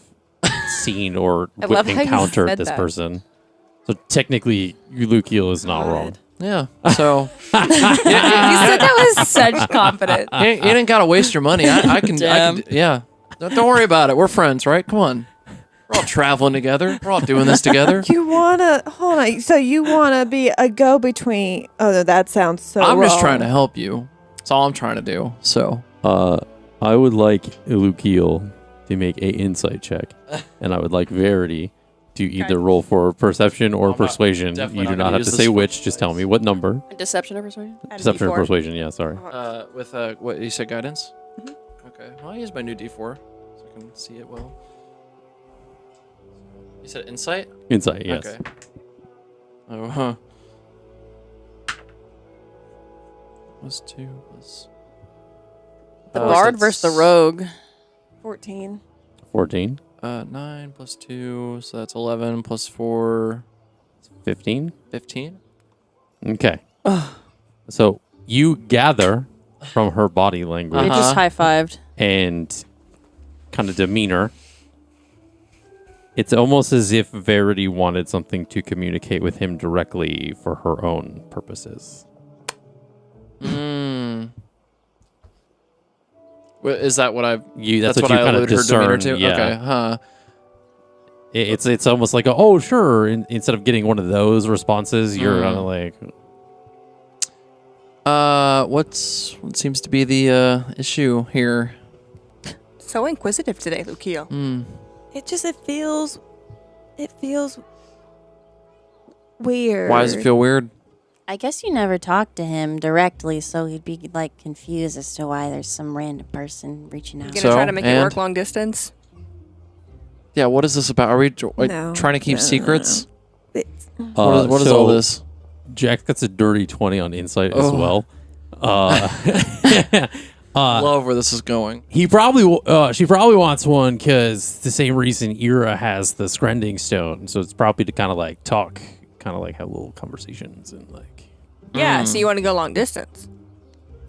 seen or
I love how you
encountered
said
this
that.
person. So technically, Lukiel is not wrong.
Yeah. So
You said that with such confidence.
you didn't gotta waste your money. I can.
Damn.
Yeah. Don't worry about it. We're friends, right? Come on. We're all traveling together. We're all doing this together.
You wanna hold on? So you wanna be a go-between? Oh, that sounds so.
I'm just
wrong.
trying to help you. That's all I'm trying to do. So
I would like Lukiel to make a insight check, and I would like Verity to either roll for perception or
I'm not-
persuasion.
definitely
You
not
do
gonna
not have
use
to
this
say
for
which. Just tell me what number.
Deception or persuasion?
Deception or persuasion. Yeah, sorry.
with what you said, guidance. Okay. Well, I use my new D4 so I can see it well. You said insight.
Insight. Yes.
Okay. Oh, huh. +2 plus.
The bard versus the rogue.
14.
14.
9 plus 2, so that's 11 plus 4,
15.
15.
Okay. So you gather from her body language
They just high-fived.
and kind of demeanor. It's almost as if Verity wanted something to communicate with him directly for her own purposes.
Is that what I've?
That's
what
what you
I
kind of
alluded her demeanor
discern.
to.
Yeah.
Okay, huh?
It's almost like oh sure. Instead of getting one of those responses, you're kind of like
What seems to be the issue here?
So inquisitive today, Lukiel.
It feels weird.
Why does it feel weird?
I guess you never talked to him directly, so he'd be like confused as to why there's some random person reaching out.
Gonna
So,
try to make it
and?
work long distance?
Yeah. What is this about? Are we
No.
trying to keep secrets? What is
so
all this?
Jack gets a dirty 20 on insight as well.
Love where this is going.
She probably wants one because the same reason Ira has the Scrending Stone. So it's probably to kind of like talk, kind of like have little conversations and like.
Yeah, so you want to go long distance.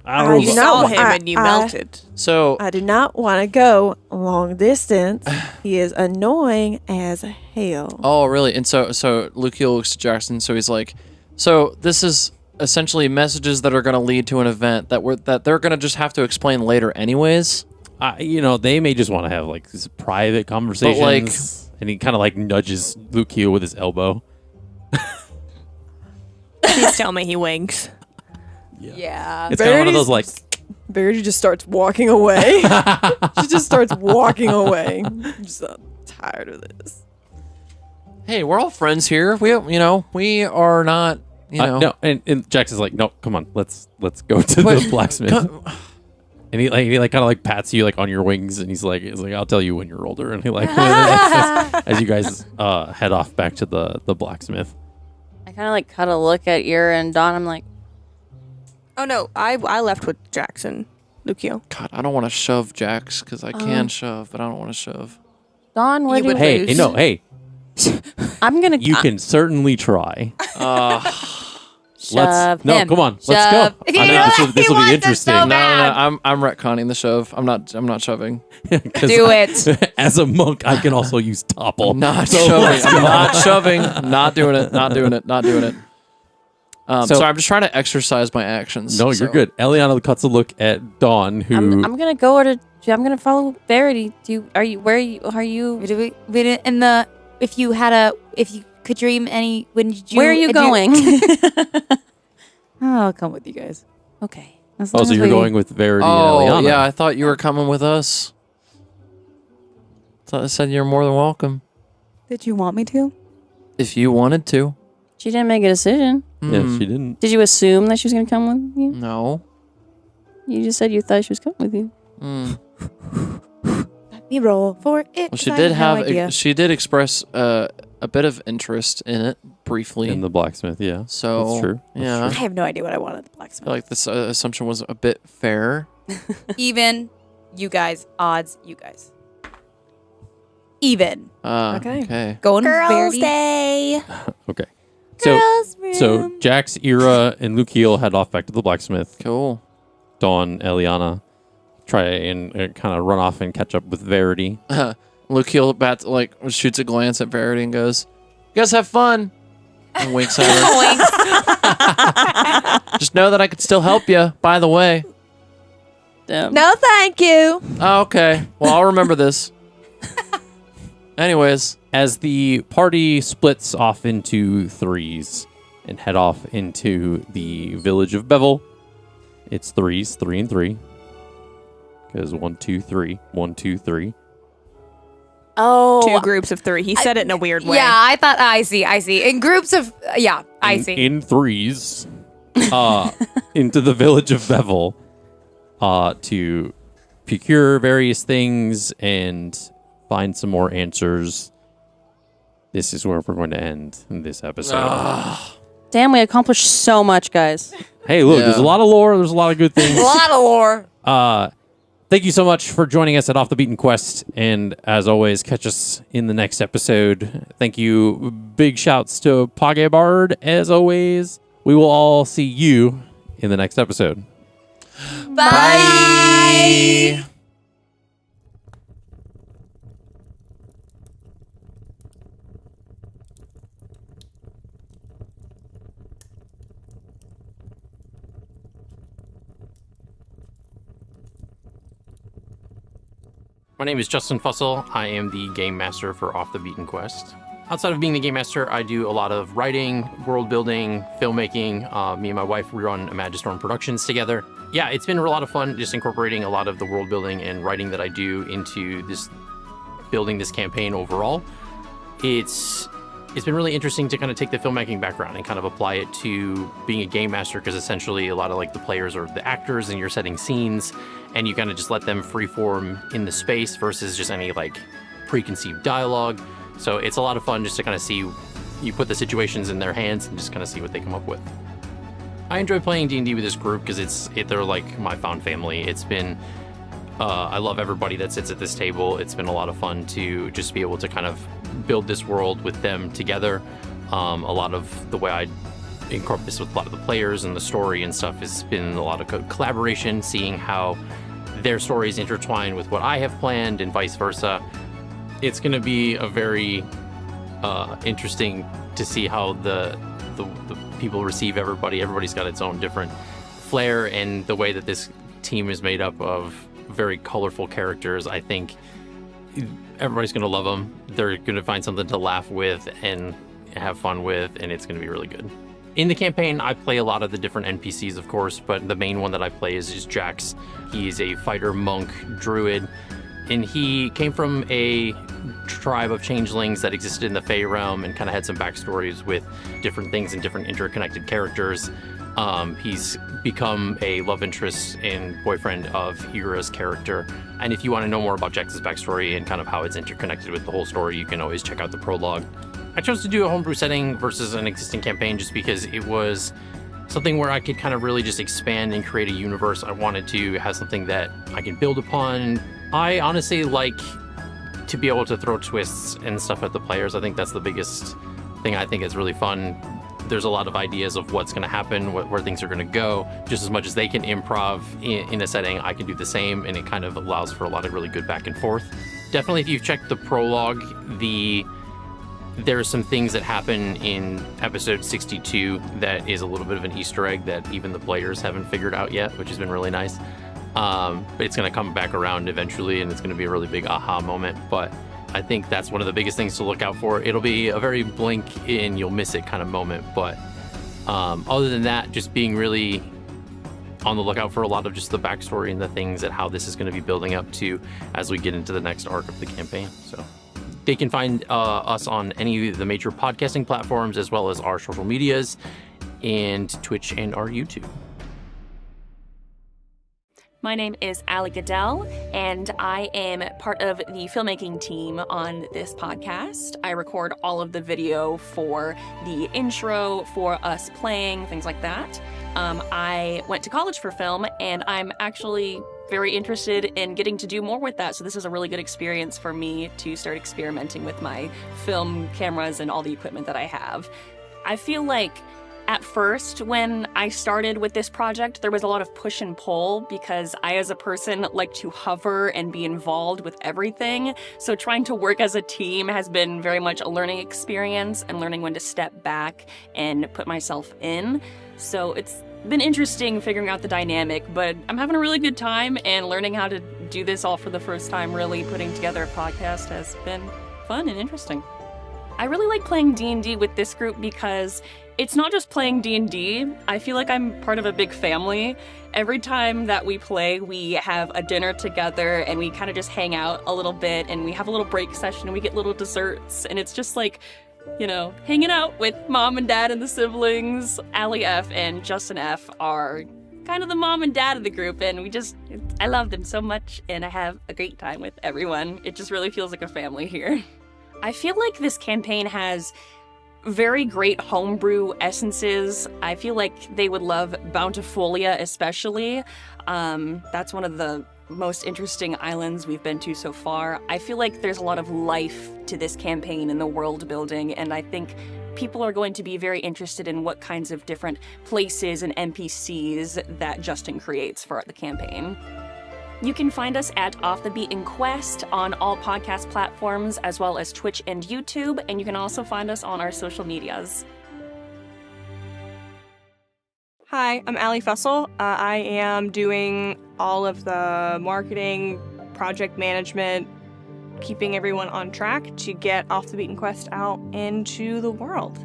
I don't
You
know.
saw
No,
him and you melted.
So
I do not want to go long distance. He is annoying as hell.
Oh, really? And so Lukiel looks to Jackson. So he's like, so this is essentially messages that are going to lead to an event that they're going to just have to explain later, anyways.
They may just want to have like these private conversations. And he kind of like nudges Lukiel with his elbow.
Please tell me he winks.
Yeah.
It's kind of one of those like.
Verity just starts walking away. She just starts walking away. I'm just tired of this.
Hey, we're all friends here. We are not.
No, and Jackson's like, no, come on, let's go to the blacksmith. And he kind of like pats you like on your wings, and he's like, I'll tell you when you're older. And he like as you guys head off back to the blacksmith.
I kind of like cut a look at Ira and Dawn. I'm like,
Oh no, I left with Jackson, Lukiel.
God, I don't want to shove Jax because I can shove, but I don't want to shove.
Dawn, where
You
do
would
Hey,
lose.
no, hey,
I'm gonna
you can certainly try.
shove him.
No, come on, let's
Shove.
go. I think this will be interesting.
No, I'm retconning the shove. I'm not shoving.
'Cause
Do it.
As a monk, I can also use topple.
Not shoving. I'm not shoving. Not doing it. Not doing it. Not doing it. So I'm just trying to exercise my actions.
No, you're good. Eliana cuts a look at Dawn, who
I'm gonna go over to. I'm gonna follow Verity. Are you?
If you could dream any,
Where are you going?
I'll come with you guys.
Okay.
so you're going with Verity and
Oh,
Eliana.
yeah, I thought you were coming with us. I said you're more than welcome.
Did you want me to?
If you wanted to.
She didn't make a decision.
Yeah, she didn't.
Did you assume that she was gonna come with you?
No.
You just said you thought she was coming with you.
Let me roll for it.
Well, she did express a bit of interest in it briefly.
In the blacksmith, yeah.
So
that's true.
Yeah.
I have no idea what I want at the
I
blacksmith.
feel like this assumption was a bit fair.
Even, you guys, odds, you guys. Even.
Okay.
Going
Girls'
Verity.
Day.
Okay. So Jax, Ira, and Lukiel head off back to the blacksmith.
Cool.
Dawn, Eliana try and kind of run off and catch up with Verity.
Lukiel shoots a glance at Verity and goes, "You guys have fun." And winks at her. Just know that I could still help you, by the way.
Damn.
No, thank you.
Oh, okay. Well, I'll remember this. Anyways.
As the party splits off into threes and head off into the village of Beville, it's threes, 3 and 3. Because 1, 2, 3, 1, 2, 3.
Oh.
2 groups of 3. He said it in a weird way.
Yeah, I thought, I see. In groups of, I see.
In threes, into the village of Beville, to procure various things and find some more answers. This is where we're going to end this episode.
Damn, we accomplished so much, guys.
Hey, look, there's a lot of lore. There's a lot of good things.
A lot of lore.
Thank you so much for joining us at Off the Beaten Quest. And as always, catch us in the next episode. Thank you. Big shouts to Pocketbard. As always, we will all see you in the next episode.
Bye.
My name is Justin Fussell. I am the Game Master for Off the Beaten Quest. Outside of being the Game Master, I do a lot of writing, world building, filmmaking. Me and my wife, we run Imagistorm Productions together. Yeah, it's been a lot of fun just incorporating a lot of the world building and writing that I do into this, building this campaign overall. It's been really interesting to kind of take the filmmaking background and kind of apply it to being a game master, because essentially a lot of like the players are the actors and you're setting scenes and you kind of just let them freeform in the space versus just any like preconceived dialogue. So it's a lot of fun just to kind of see, you put the situations in their hands and just kind of see what they come up with. I enjoy playing D&D with this group because they're like my found family. It's been, I love everybody that sits at this table. It's been a lot of fun to just be able to kind of build this world with them together. A lot of the way I incorporate this with a lot of the players and the story and stuff has been a lot of collaboration, seeing how their stories intertwine with what I have planned and vice versa. It's going to be a very interesting to see how the people receive everybody. Everybody's got its own different flair, and the way that this team is made up of very colorful characters, I think everybody's going to love them. They're going to find something to laugh with and have fun with, and it's going to be really good. In the campaign, I play a lot of the different NPCs, of course, but the main one that I play is Jax. He's a fighter monk druid, and he came from a tribe of changelings that existed in the Fey realm and kind of had some backstories with different things and different interconnected characters. He's become a love interest and boyfriend of Ira's character. And if you want to know more about Jax's backstory and kind of how it's interconnected with the whole story, you can always check out the prologue. I chose to do a homebrew setting versus an existing campaign just because it was something where I could kind of really just expand and create a universe. I wanted to have something that I can build upon. I honestly like to be able to throw twists and stuff at the players. I think that's the biggest thing I think is really fun. There's a lot of ideas of what's going to happen, where things are going to go. Just as much as they can improv in a setting, I can do the same, and it kind of allows for a lot of really good back and forth. Definitely, if you've checked the prologue, the there are some things that happen in episode 62 that is a little bit of an Easter egg that even the players haven't figured out yet, which has been really nice. But it's going to come back around eventually, and it's going to be a really big aha moment. But I think that's one of the biggest things to look out for. It'll be a very blink and you'll miss it kind of moment. But other than that, just being really on the lookout for a lot of just the backstory and the things that how this is going to be building up to as we get into the next arc of the campaign. So they can find us on any of the major podcasting platforms, as well as our social medias and Twitch and our YouTube.
My name is Allie Goodell, and I am part of the filmmaking team on this podcast. I record all of the video for the intro, for us playing, things like that. I went to college for film, and I'm actually very interested in getting to do more with that. So this is a really good experience for me to start experimenting with my film cameras and all the equipment that I have. I feel like at first, when I started with this project, there was a lot of push and pull because I, as a person, like to hover and be involved with everything. So trying to work as a team has been very much a learning experience and learning when to step back and put myself in. So it's been interesting figuring out the dynamic, but I'm having a really good time, and learning how to do this all for the first time, really putting together a podcast, has been fun and interesting. I really like playing D&D with this group because it's not just playing D&D. I feel like I'm part of a big family. Every time that we play, we have a dinner together and we kind of just hang out a little bit, and we have a little break session and we get little desserts, and it's just like, you know, hanging out with mom and dad and the siblings. Allie F and Justin F are kind of the mom and dad of the group, and I love them so much, and I have a great time with everyone. It just really feels like a family here. I feel like this campaign has very great homebrew essences. I feel like they would love Bountifolia especially. That's one of the most interesting islands we've been to so far. I feel like there's a lot of life to this campaign and the world building, and I think people are going to be very interested in what kinds of different places and NPCs that Justin creates for the campaign. You can find us at Off the Beaten Quest on all podcast platforms, as well as Twitch and YouTube, and you can also find us on our social medias.
Hi, I'm Allie Fussell. I am doing all of the marketing, project management, keeping everyone on track to get Off the Beaten Quest out into the world.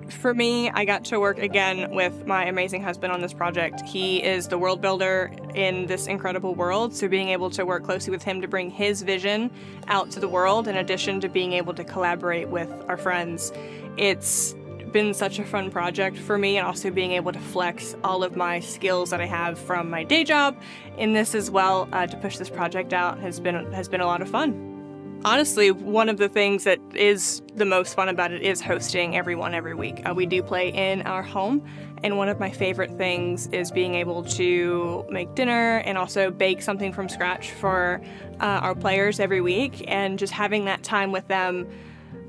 For me, I got to work again with my amazing husband on this project. He is the world builder in this incredible world, so being able to work closely with him to bring his vision out to the world, in addition to being able to collaborate with our friends, it's been such a fun project for me, and also being able to flex all of my skills that I have from my day job in this as well, to push this project out has been a lot of fun. Honestly, one of the things that is the most fun about it is hosting everyone every week. We do play in our home, and one of my favorite things is being able to make dinner and also bake something from scratch for our players every week, and just having that time with them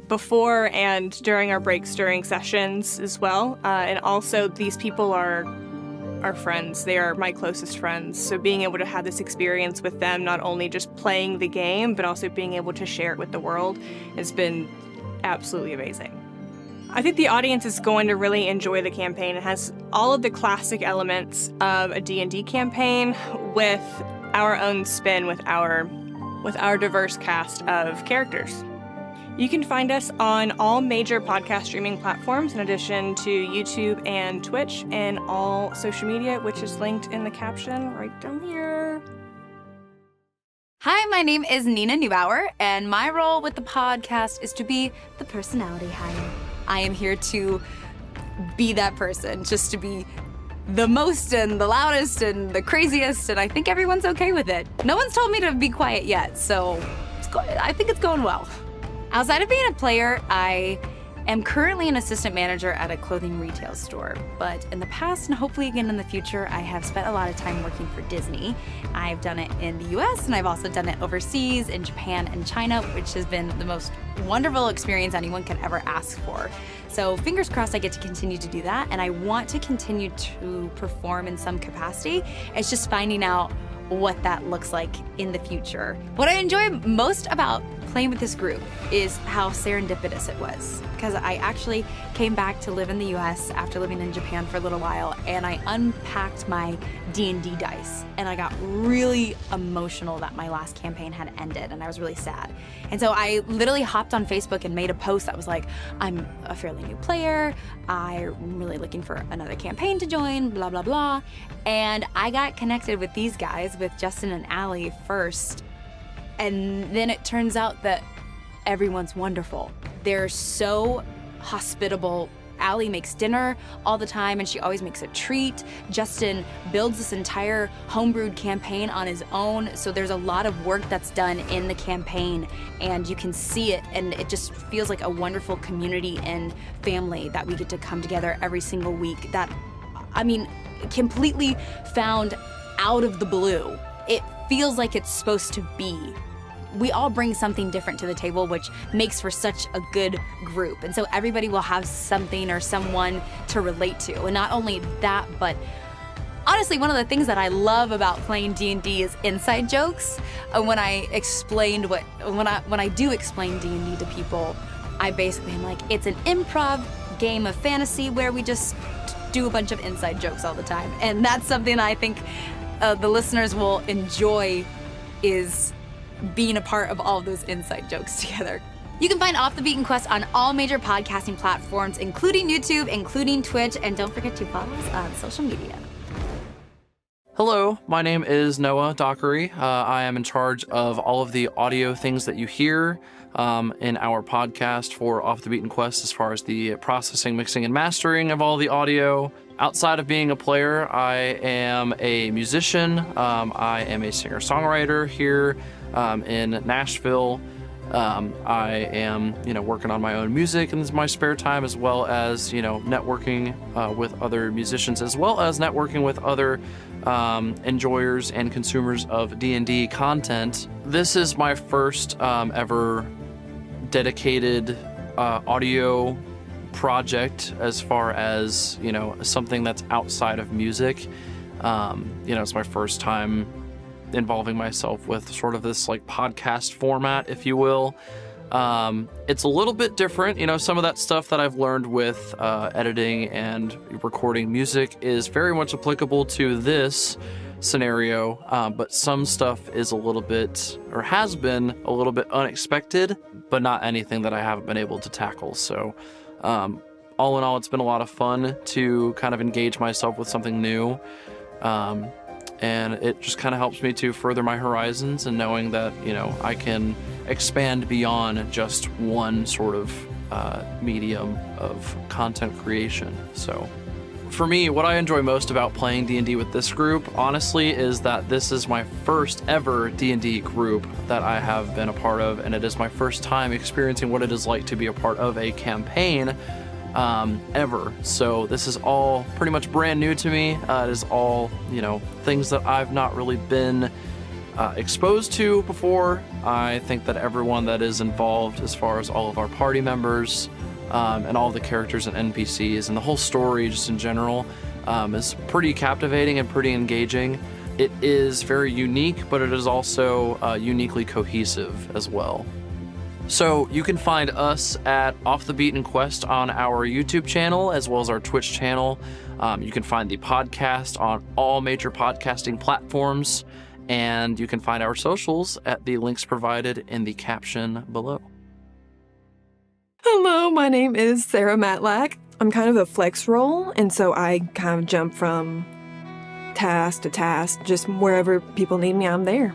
before and during our breaks, during sessions as well. And also, these people are friends. They are my closest friends. So being able to have this experience with them, not only just playing the game, but also being able to share it with the world, has been absolutely amazing. I think the audience is going to really enjoy the campaign. It has all of the classic elements of a D&D campaign with our own spin, with our diverse cast of characters. You can find us on all major podcast streaming platforms, in addition to YouTube and Twitch, and all social media, which is linked in the caption right down here.
Hi, my name is Nina Neubauer, and my role with the podcast is to be the personality hire. I am here to be that person, just to be the most and the loudest and the craziest, and I think everyone's okay with it. No one's told me to be quiet yet, so I think it's going well. Outside of being a player, I am currently an assistant manager at a clothing retail store. But in the past, and hopefully again in the future, I have spent a lot of time working for Disney. I've done it in the US, and I've also done it overseas in Japan and China, which has been the most wonderful experience anyone could ever ask for. So fingers crossed I get to continue to do that, and I want to continue to perform in some capacity. It's just finding out what that looks like in the future. What I enjoy most about playing with this group is how serendipitous it was. Because I actually came back to live in the US after living in Japan for a little while, and I unpacked my D&D dice, and I got really emotional that my last campaign had ended, and I was really sad. And so I literally hopped on Facebook and made a post that was like, I'm a fairly new player, I'm really looking for another campaign to join, blah, blah, blah. And I got connected with these guys, with Justin and Allie first. And then it turns out that everyone's wonderful. They're so hospitable. Allie makes dinner all the time, and she always makes a treat. Justin builds this entire homebrewed campaign on his own, so there's a lot of work that's done in the campaign, and you can see it, and it just feels like a wonderful community and family that we get to come together every single week. That, I mean, completely found out of the blue. It feels like it's supposed to be. We all bring something different to the table, which makes for such a good group. And so everybody will have something or someone to relate to. And not only that, but honestly, one of the things that I love about playing D&D is inside jokes. When I do explain D&D to people, I basically am like, it's an improv game of fantasy where we just do a bunch of inside jokes all the time. And that's something I think the listeners will enjoy, is being a part of all of those inside jokes together. You can find Off the Beaten Quest on all major podcasting platforms, including YouTube, including Twitch, and don't forget to follow us on social media.
Hello, my name is Noah Dockery. I am in charge of all of the audio things that you hear in our podcast for Off the Beaten Quest, as far as the processing, mixing, and mastering of all the audio. Outside of being a player, I am a musician. I am a singer-songwriter here in Nashville. I am, working on my own music in my spare time, as well as, networking with other musicians, as well as networking with other enjoyers and consumers of D&D content. This is my first ever dedicated audio project, as far as, something that's outside of music. It's my first time involving myself with sort of this like podcast format, if you will. It's a little bit different. Some of that stuff that I've learned with editing and recording music is very much applicable to this scenario, but some stuff is a little bit, or has been a little bit unexpected, but not anything that I haven't been able to tackle. So all in all, it's been a lot of fun to kind of engage myself with something new. And it just kind of helps me to further my horizons, and knowing that, I can expand beyond just one sort of medium of content creation. So for me, what I enjoy most about playing D&D with this group, honestly, is that this is my first ever D&D group that I have been a part of, and it is my first time experiencing what it is like to be a part of a campaign ever. So this is all pretty much brand new to me. It is all, things that I've not really been exposed to before. I think that everyone that is involved, as far as all of our party members, and all the characters and NPCs and the whole story just in general, is pretty captivating and pretty engaging. It is very unique, but it is also uniquely cohesive as well. So you can find us at Off the Beaten Quest on our YouTube channel, as well as our Twitch channel. You can find the podcast on all major podcasting platforms, and you can find our socials at the links provided in the caption below.
Hello, my name is Sarah Matlack. I'm kind of a flex role, and so I kind of jump from task to task. Just wherever people need me, I'm there.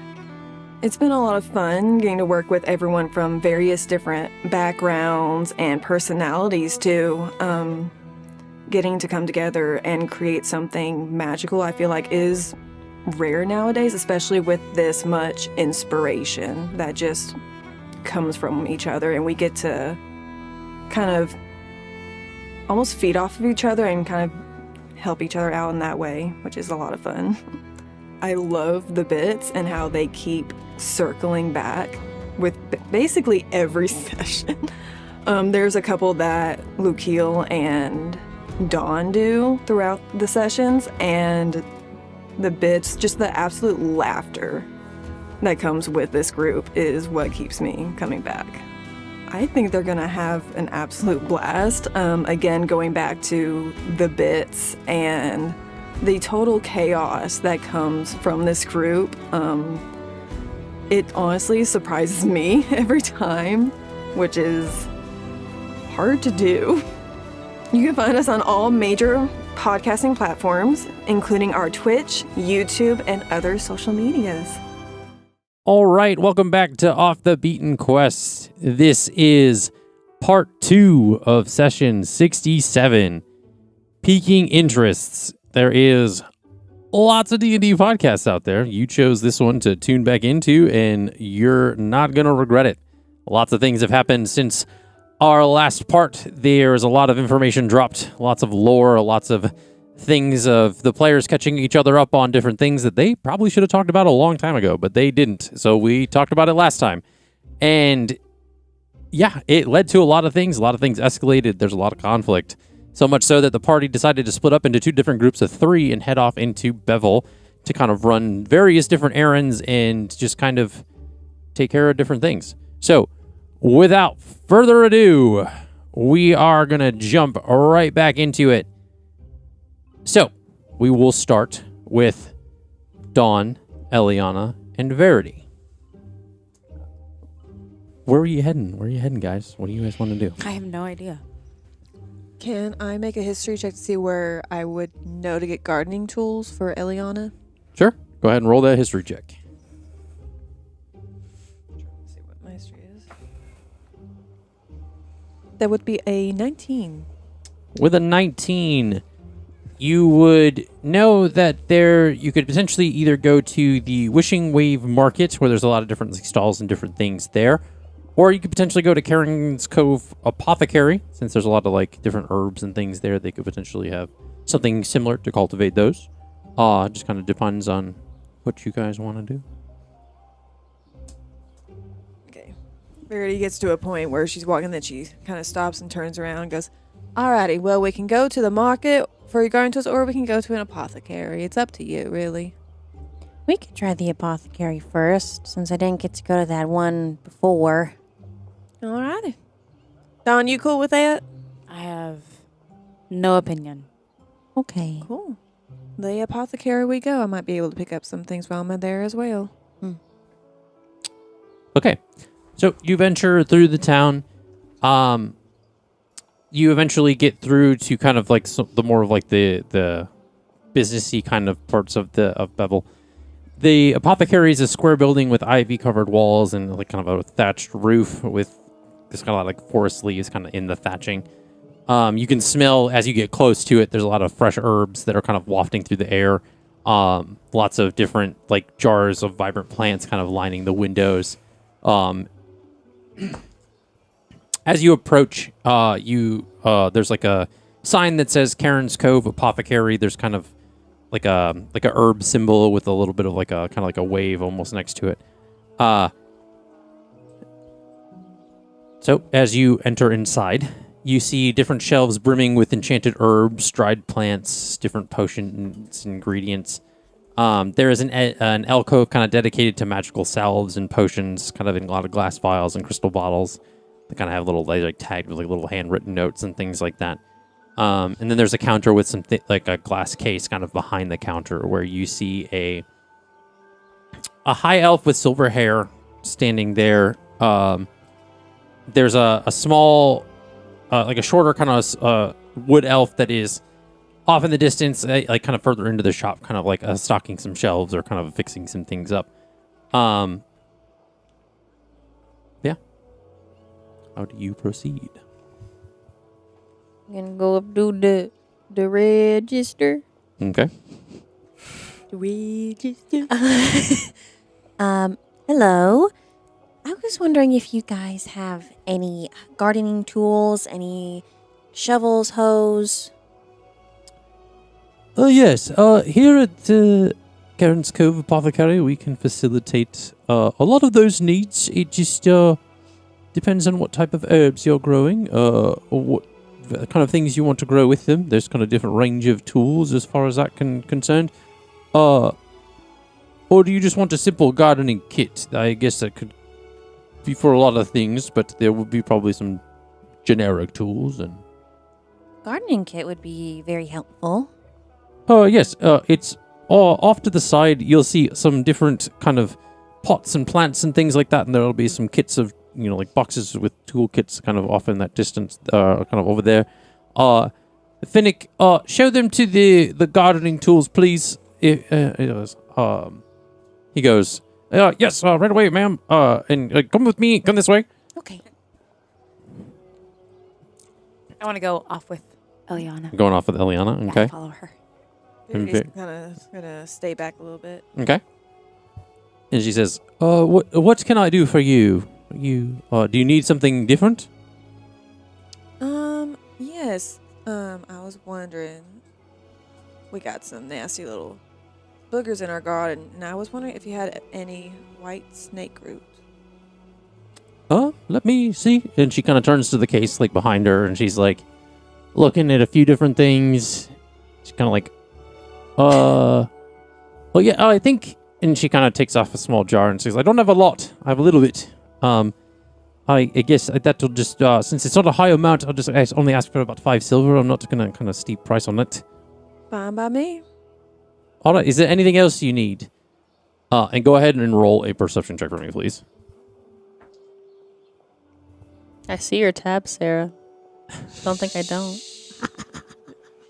It's been a lot of fun getting to work with everyone from various different backgrounds and personalities too. Getting to come together and create something magical, I feel like, is rare nowadays, especially with this much inspiration that just comes from each other, and we get to kind of almost feed off of each other and kind of help each other out in that way, which is a lot of fun. I love the bits and how they keep circling back with basically every session. There's a couple that Lukiel and Dawn do throughout the sessions, and the bits, just the absolute laughter that comes with this group is what keeps me coming back. I think they're gonna have an absolute blast. Again, going back to the bits and the total chaos that comes from this group. It honestly surprises me every time, which is hard to do. You can find us on all major podcasting platforms, including our Twitch, YouTube, and other social medias.
All right, welcome back to Off the Beaten Quest. This is part 2 of session 67, Piquing Interests. There is lots of D&D podcasts out there. You chose this one to tune back into, and you're not going to regret it. Lots of things have happened since our last part. There's a lot of information dropped, lots of lore, lots of things of the players catching each other up on different things that they probably should have talked about a long time ago, but they didn't. So we talked about it last time. And yeah, it led to a lot of things. A lot of things escalated. There's a lot of conflict. So much so that the party decided to split up into 2 different groups of 3 and head off into Beville to kind of run various different errands and just kind of take care of different things. So without further ado, we are going to jump right back into it. So, we will start with Dawn, Eliana, and Verity. Where are you heading? Where are you heading, guys? What do you guys want to do?
I have no idea.
Can I make a history check to see where I would know to get gardening tools for Eliana?
Sure. Go ahead and roll that history check.
Let's see what my history is. That would be a 19.
With a 19, you would know that you could potentially either go to the Wishing Wave Market, where there's a lot of different stalls and different things there, or you could potentially go to Karen's Cove Apothecary, since there's a lot of different herbs and things there. They could potentially have something similar to cultivate those. Just kind of depends on what you guys want to do.
Okay. Verity gets to a point where she's walking, then she kind of stops and turns around and goes, "Alrighty, well, we can go to the market for your garden tools, or we can go to an apothecary. It's up to you, really."
We could try the apothecary first, since I didn't get to go to that one before.
Alrighty. Don, you cool with that?
I have no opinion.
Okay.
Cool. The apothecary we go. I might be able to pick up some things while I'm there as well.
Okay. So you venture through the town. You eventually get through to kind of the more of the businessy kind of parts of Beville. The apothecary is a square building with ivy covered walls and kind of a thatched roof with this kind of forest leaves kind of in the thatching. You can smell as you get close to it. There's a lot of fresh herbs that are kind of wafting through the air. Lots of different jars of vibrant plants kind of lining the windows. As you approach, there's a sign that says Karen's Cove Apothecary. There's kind of like a herb symbol with a little bit of a wave almost next to it. So as you enter inside, you see different shelves brimming with enchanted herbs, dried plants, different potions, ingredients. There is an alcove kind of dedicated to magical salves and potions, kind of in a lot of glass vials and crystal bottles. They kind of have little tagged with little handwritten notes and things like that. And then there's a counter with some a glass case kind of behind the counter where you see a high elf with silver hair standing there. There's a small, a shorter kind of wood elf that is off in the distance, kind of further into the shop, kind of stocking some shelves or kind of fixing some things up. Yeah. How do you proceed?
I'm gonna go up to the register.
Okay.
The register. Hello. I was wondering if you guys have any gardening tools, any shovels, hoes.
Yes. Here at Karen's Cove Apothecary, we can facilitate a lot of those needs. It just depends on what type of herbs you're growing, or what kind of things you want to grow with them. There's kind of different range of tools as far as that concerned. What or do you just want a simple gardening kit? I guess that could be for a lot of things, but there would be probably some generic tools and.
Gardening kit would be very helpful.
Oh, yes. It's off to the side. You'll see some different kind of pots and plants and things like that, and there'll be some kits of, like boxes with tool kits kind of off in that distance, kind of over there. Finnick, show them to the gardening tools, please. He goes, yes, right away, ma'am. And come with me. Come this way.
Okay. I want to go off with Eliana.
Going off with Eliana.
Yeah,
Okay.
follow her.
Verity's kind of gonna stay back a little bit.
Okay. And she says, what can I do for you? Do you need something different?
Yes. I was wondering. We got some nasty little boogers in our garden, and I was wondering if you had any white snake root.
Let me see. And she kind of turns to the case, like, behind her, and she's, like, looking at a few different things. She's kind of like, well, yeah, I think... And she kind of takes off a small jar and says, I don't have a lot. I have a little bit. I guess that'll just... since it's not a high amount, I'll just only ask for about 5 silver. I'm not going to kind of steep price on it.
Fine by me.
All right, is there anything else you need? And go ahead and roll a perception check for me, please.
I see your tab, Sarah. Don't think I don't.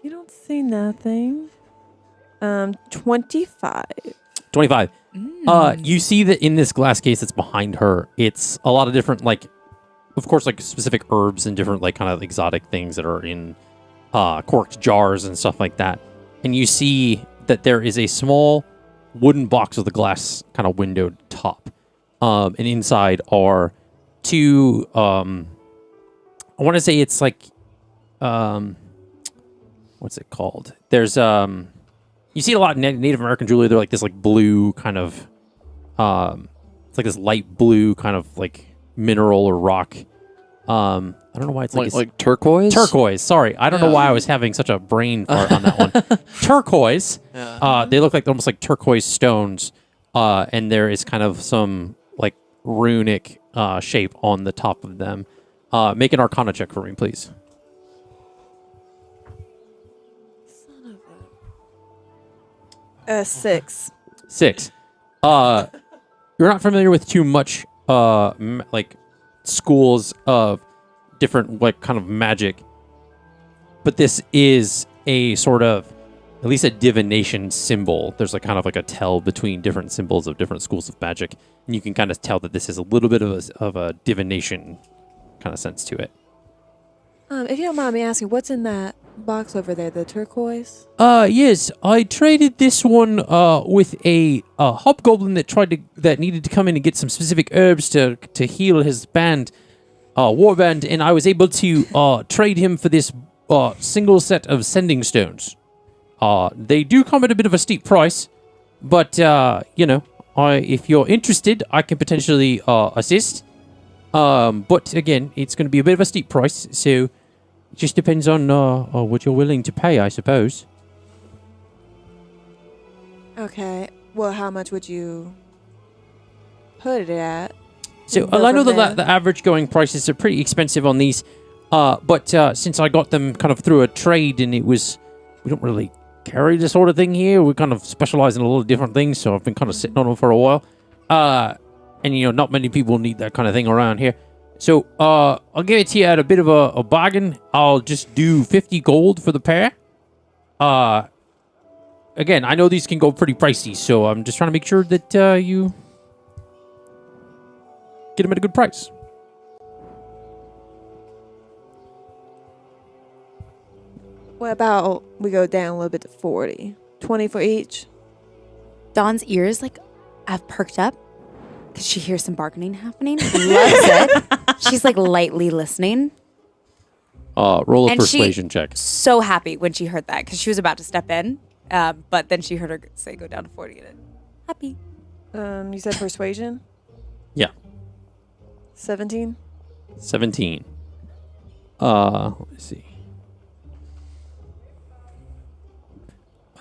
You don't see nothing. 25.
25. You see that in this glass case that's behind her, it's a lot of different, like, of course, like, specific herbs and different, like, kind of exotic things that are in corked jars and stuff like that. And you see that there is a small wooden box with a glass kind of windowed top. And inside are 2, I want to say it's like, what's it called? There's, you see a lot of Native American jewelry. They're like this, like, blue kind of, it's like this light blue kind of, like, mineral or rock. I don't know why it's
like turquoise.
Turquoise. Sorry, I don't know why I was having such a brain fart on that one. Turquoise. Yeah. They look like almost like turquoise stones, and there is kind of some like runic shape on the top of them. Make an Arcana check for me, please.
Son of a... 6.
6. You're not familiar with too much, like, schools of different, like, kind of magic, but this is a sort of, at least a divination symbol. There's like kind of like a tell between different symbols of different schools of magic, and you can kind of tell that this is a little bit of a divination kind of sense to it.
If you don't mind me asking, what's in that box over there, the turquoise?
Yes, I traded this one with a hobgoblin that needed to come in and get some specific herbs to heal his warband, and I was able to trade him for this single set of sending stones. They do come at a bit of a steep price, but if you're interested, I can potentially assist. But again, it's going to be a bit of a steep price, so. It just depends on what you're willing to pay, I suppose.
Okay. Well, how much would you put it at?
So I know that the average going prices are pretty expensive on these, but since I got them kind of through a trade, and we don't really carry this sort of thing here. We kind of specialize in a lot of different things, so I've been kind of sitting on them for a while. And not many people need that kind of thing around here. So, I'll give it to you at a bit of a bargain. I'll just do 50 gold for the pair. Again, I know these can go pretty pricey, so I'm just trying to make sure that you get them at a good price.
What about we go down a little bit to 40? 20 for each?
Dawn's ears, like, have perked up. Because she hears some bargaining happening. Loves it. She's like lightly listening.
Roll a
And
persuasion check.
So happy when she heard that because she was about to step in. But then she heard her say go down to 40 and happy.
You said persuasion?
Yeah.
17?
17. Let's see.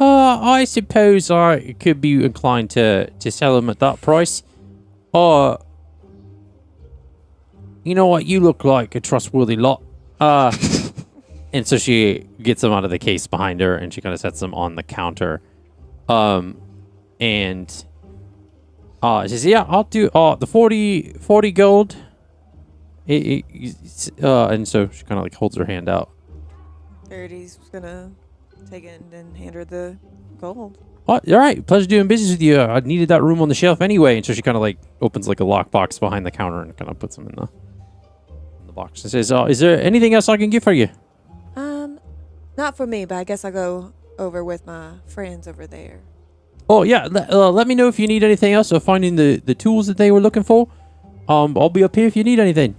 I suppose I could be inclined to sell them at that price. You know what? You look like a trustworthy lot. And so she gets them out of the case behind her, and she kind of sets them on the counter. And she says, "Yeah, I'll do the 40 gold." And so she kind of like holds her hand out.
Verity's gonna take it and then hand her the gold.
Oh, all right. Pleasure doing business with you. I needed that room on the shelf anyway. And so she kind of like opens like a lockbox behind the counter and kind of puts them in the box. And says, "Is there anything else I can get for you?"
Not for me, but I guess I'll go over with my friends over there.
Oh yeah. Let me know if you need anything else or finding the tools that they were looking for. I'll be up here if you need anything.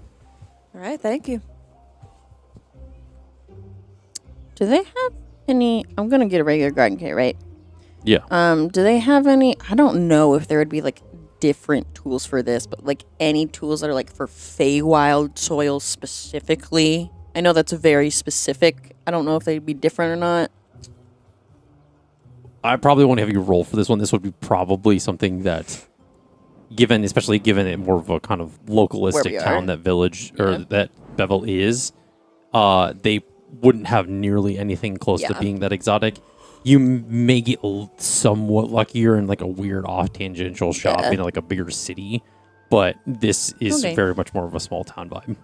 All right, thank you.
Do they have any? I'm gonna get a regular garden kit, right?
Yeah.
Do they have any? I don't know if there would be like different tools for this, but like any tools that are like for Feywild soil specifically. I know that's very specific. I don't know if they'd be different or not.
I probably won't have you roll for this one. This would be probably something that, especially given it more of a kind of localistic town that village or that Beville is, they wouldn't have nearly anything close to being that exotic. You may get somewhat luckier in like a weird off tangential shop in like a bigger city, but this is very much more of a small town vibe.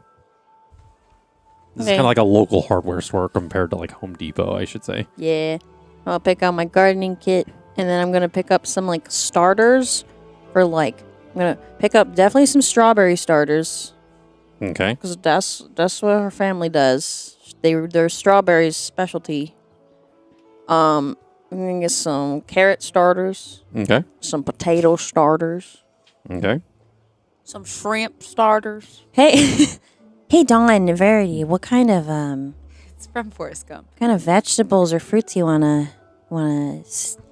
This is kind of like a local hardware store compared to like Home Depot, I should say.
Yeah. I'll pick out my gardening kit, and then I'm going to pick up some like starters for like, I'm going to pick up definitely some strawberry starters.
Okay.
Because that's what her family does. They're strawberries specialty. I'm going to get some carrot starters.
Okay.
Some potato starters.
Okay.
Some shrimp starters.
Hey, hey, Dawn, Verity, what kind of
It's from Forrest Gump.
kind of vegetables or fruits you wanna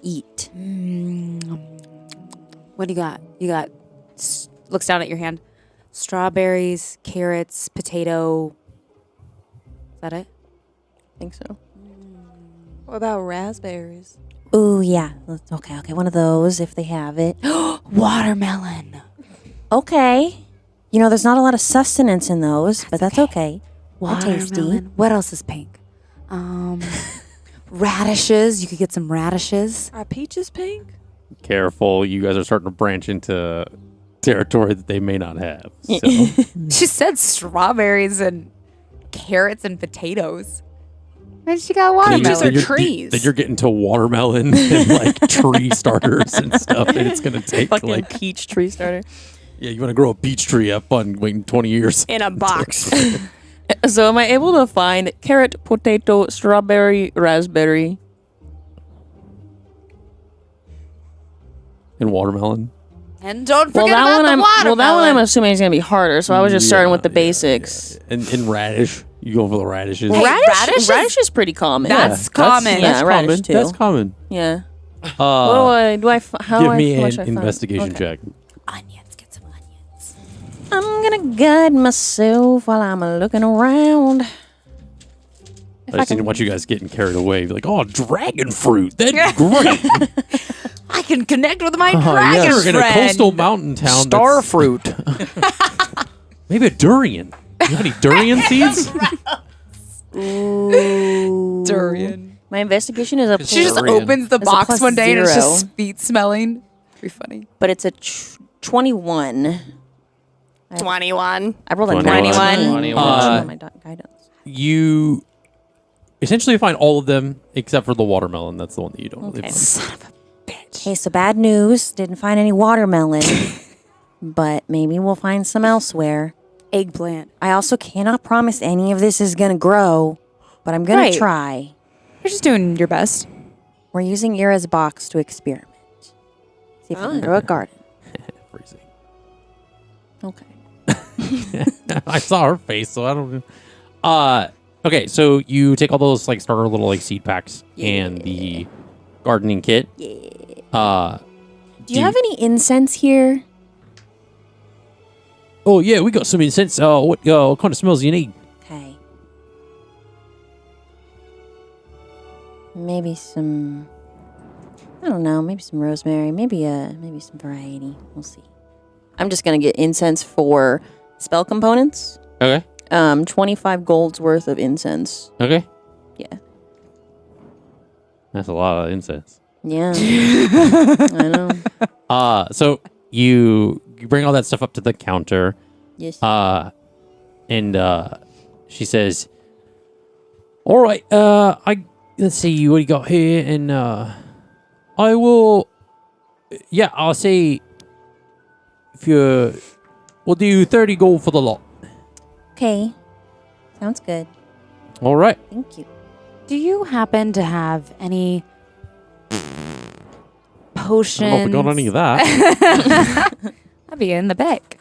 eat?
What do you got? You got, looks down at your hand. Strawberries, carrots, potato. Is that it?
I think so.
What about raspberries?
Ooh, yeah. Okay, one of those if they have it.
Watermelon.
Okay. You know, there's not a lot of sustenance in those, but that's okay. They're tasty.
Watermelon. What else is pink? Radishes. You could get some radishes.
Are peaches pink?
Careful, you guys are starting to branch into territory that they may not have. So.
She said strawberries and carrots and potatoes. And she got watermelon.
Then you're getting to watermelon and like tree starters and stuff, and it's gonna take
Fucking
like
peach tree starter.
Yeah, you want to grow a peach tree? Have fun waiting 20 years
In a box.
So am I able to find carrot, potato, strawberry, raspberry?
and watermelon.
And don't forget
that
about
one
the watermelon.
that one I'm assuming is gonna be harder. So I was just starting with the basics.
And radish, you go for the radishes.
Hey,
Radish is pretty common.
That's common.
Yeah, radish
common.
too.
That's common.
Yeah. How do I
Give me
how
an
much I find?
investigation
Okay.
check.
Onions. Get some onions.
I'm gonna guide myself while I'm looking around.
I just didn't want you guys getting carried away. Be like, oh, dragon fruit. That'd be great.
I can connect with my
Yes,
dragon
you're in a
friend.
coastal mountain town.
Star fruit.
Maybe a durian. You have any durian seeds?
Durian.
My investigation is a
She just
Durian.
opens the
It's a
box
plus
one day and it's
0.
just sweet smelling. Pretty funny.
but it's a 21.
21.
I rolled a
21.
91. On my guidance.
You essentially find all of them except for the watermelon. That's the one that you don't really
Okay.
find.
Son of a bitch.
Okay, so bad news. Didn't find any watermelon, but maybe we'll find some elsewhere.
Eggplant.
I also cannot promise any of this is gonna grow, but I'm gonna
Right.
try.
You're just doing your best.
We're using Ira's box to experiment. See if we can grow a garden.
Freezing.
Okay.
I saw her face, so I don't know. Okay, so you take all those like starter little like seed packs and the gardening kit. Yeah.
Do you have any incense here?
Oh yeah, we got some incense. What kind of smells do you need?
Okay. Maybe some don't know. Maybe some rosemary. Maybe some variety. We'll see. I'm just gonna get incense for spell components.
Okay.
25 gold's worth of incense.
Okay.
Yeah.
That's a lot of incense.
Yeah. I know.
So you bring all that stuff up to the counter.
Yes.
And she says, "All right, let's see what you got here, and I will. Yeah, I'll say we'll do 30 gold for the lot.
Okay. Sounds good.
All right.
Thank you.
Do you happen to have any potions?
I don't know if we got any of that.
That'd be in the back.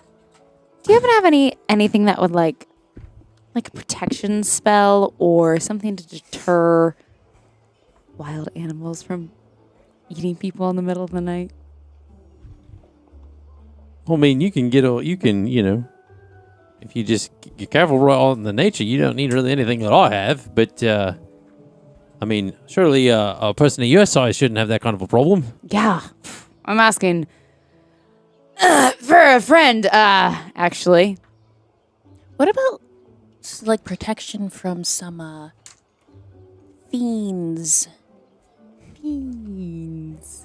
Do you happen to have anything that would like a protection spell or something to deter wild animals from eating people in the middle of the night?
I mean, you can if you just get careful right on the nature, you don't need really anything that I have. But I mean, surely a person of your size shouldn't have that kind of a problem.
Yeah, I'm asking for a friend, actually.
What about like protection from some fiends?
Fiends.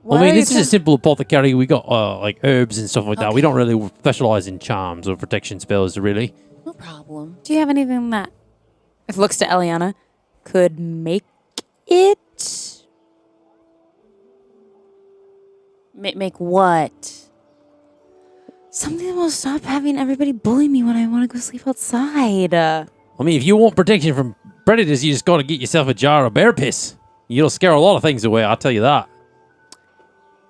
I mean, this is a simple apothecary. We got like herbs and stuff like that. We don't really specialize in charms or protection spells, really.
No problem.
Do you have anything that, if it looks to Eliana, could make it?
Make what?
Something that will stop having everybody bully me when I want to go sleep outside.
I mean, if you want protection from predators, you just got to get yourself a jar of bear piss. You'll scare a lot of things away, I'll tell you that.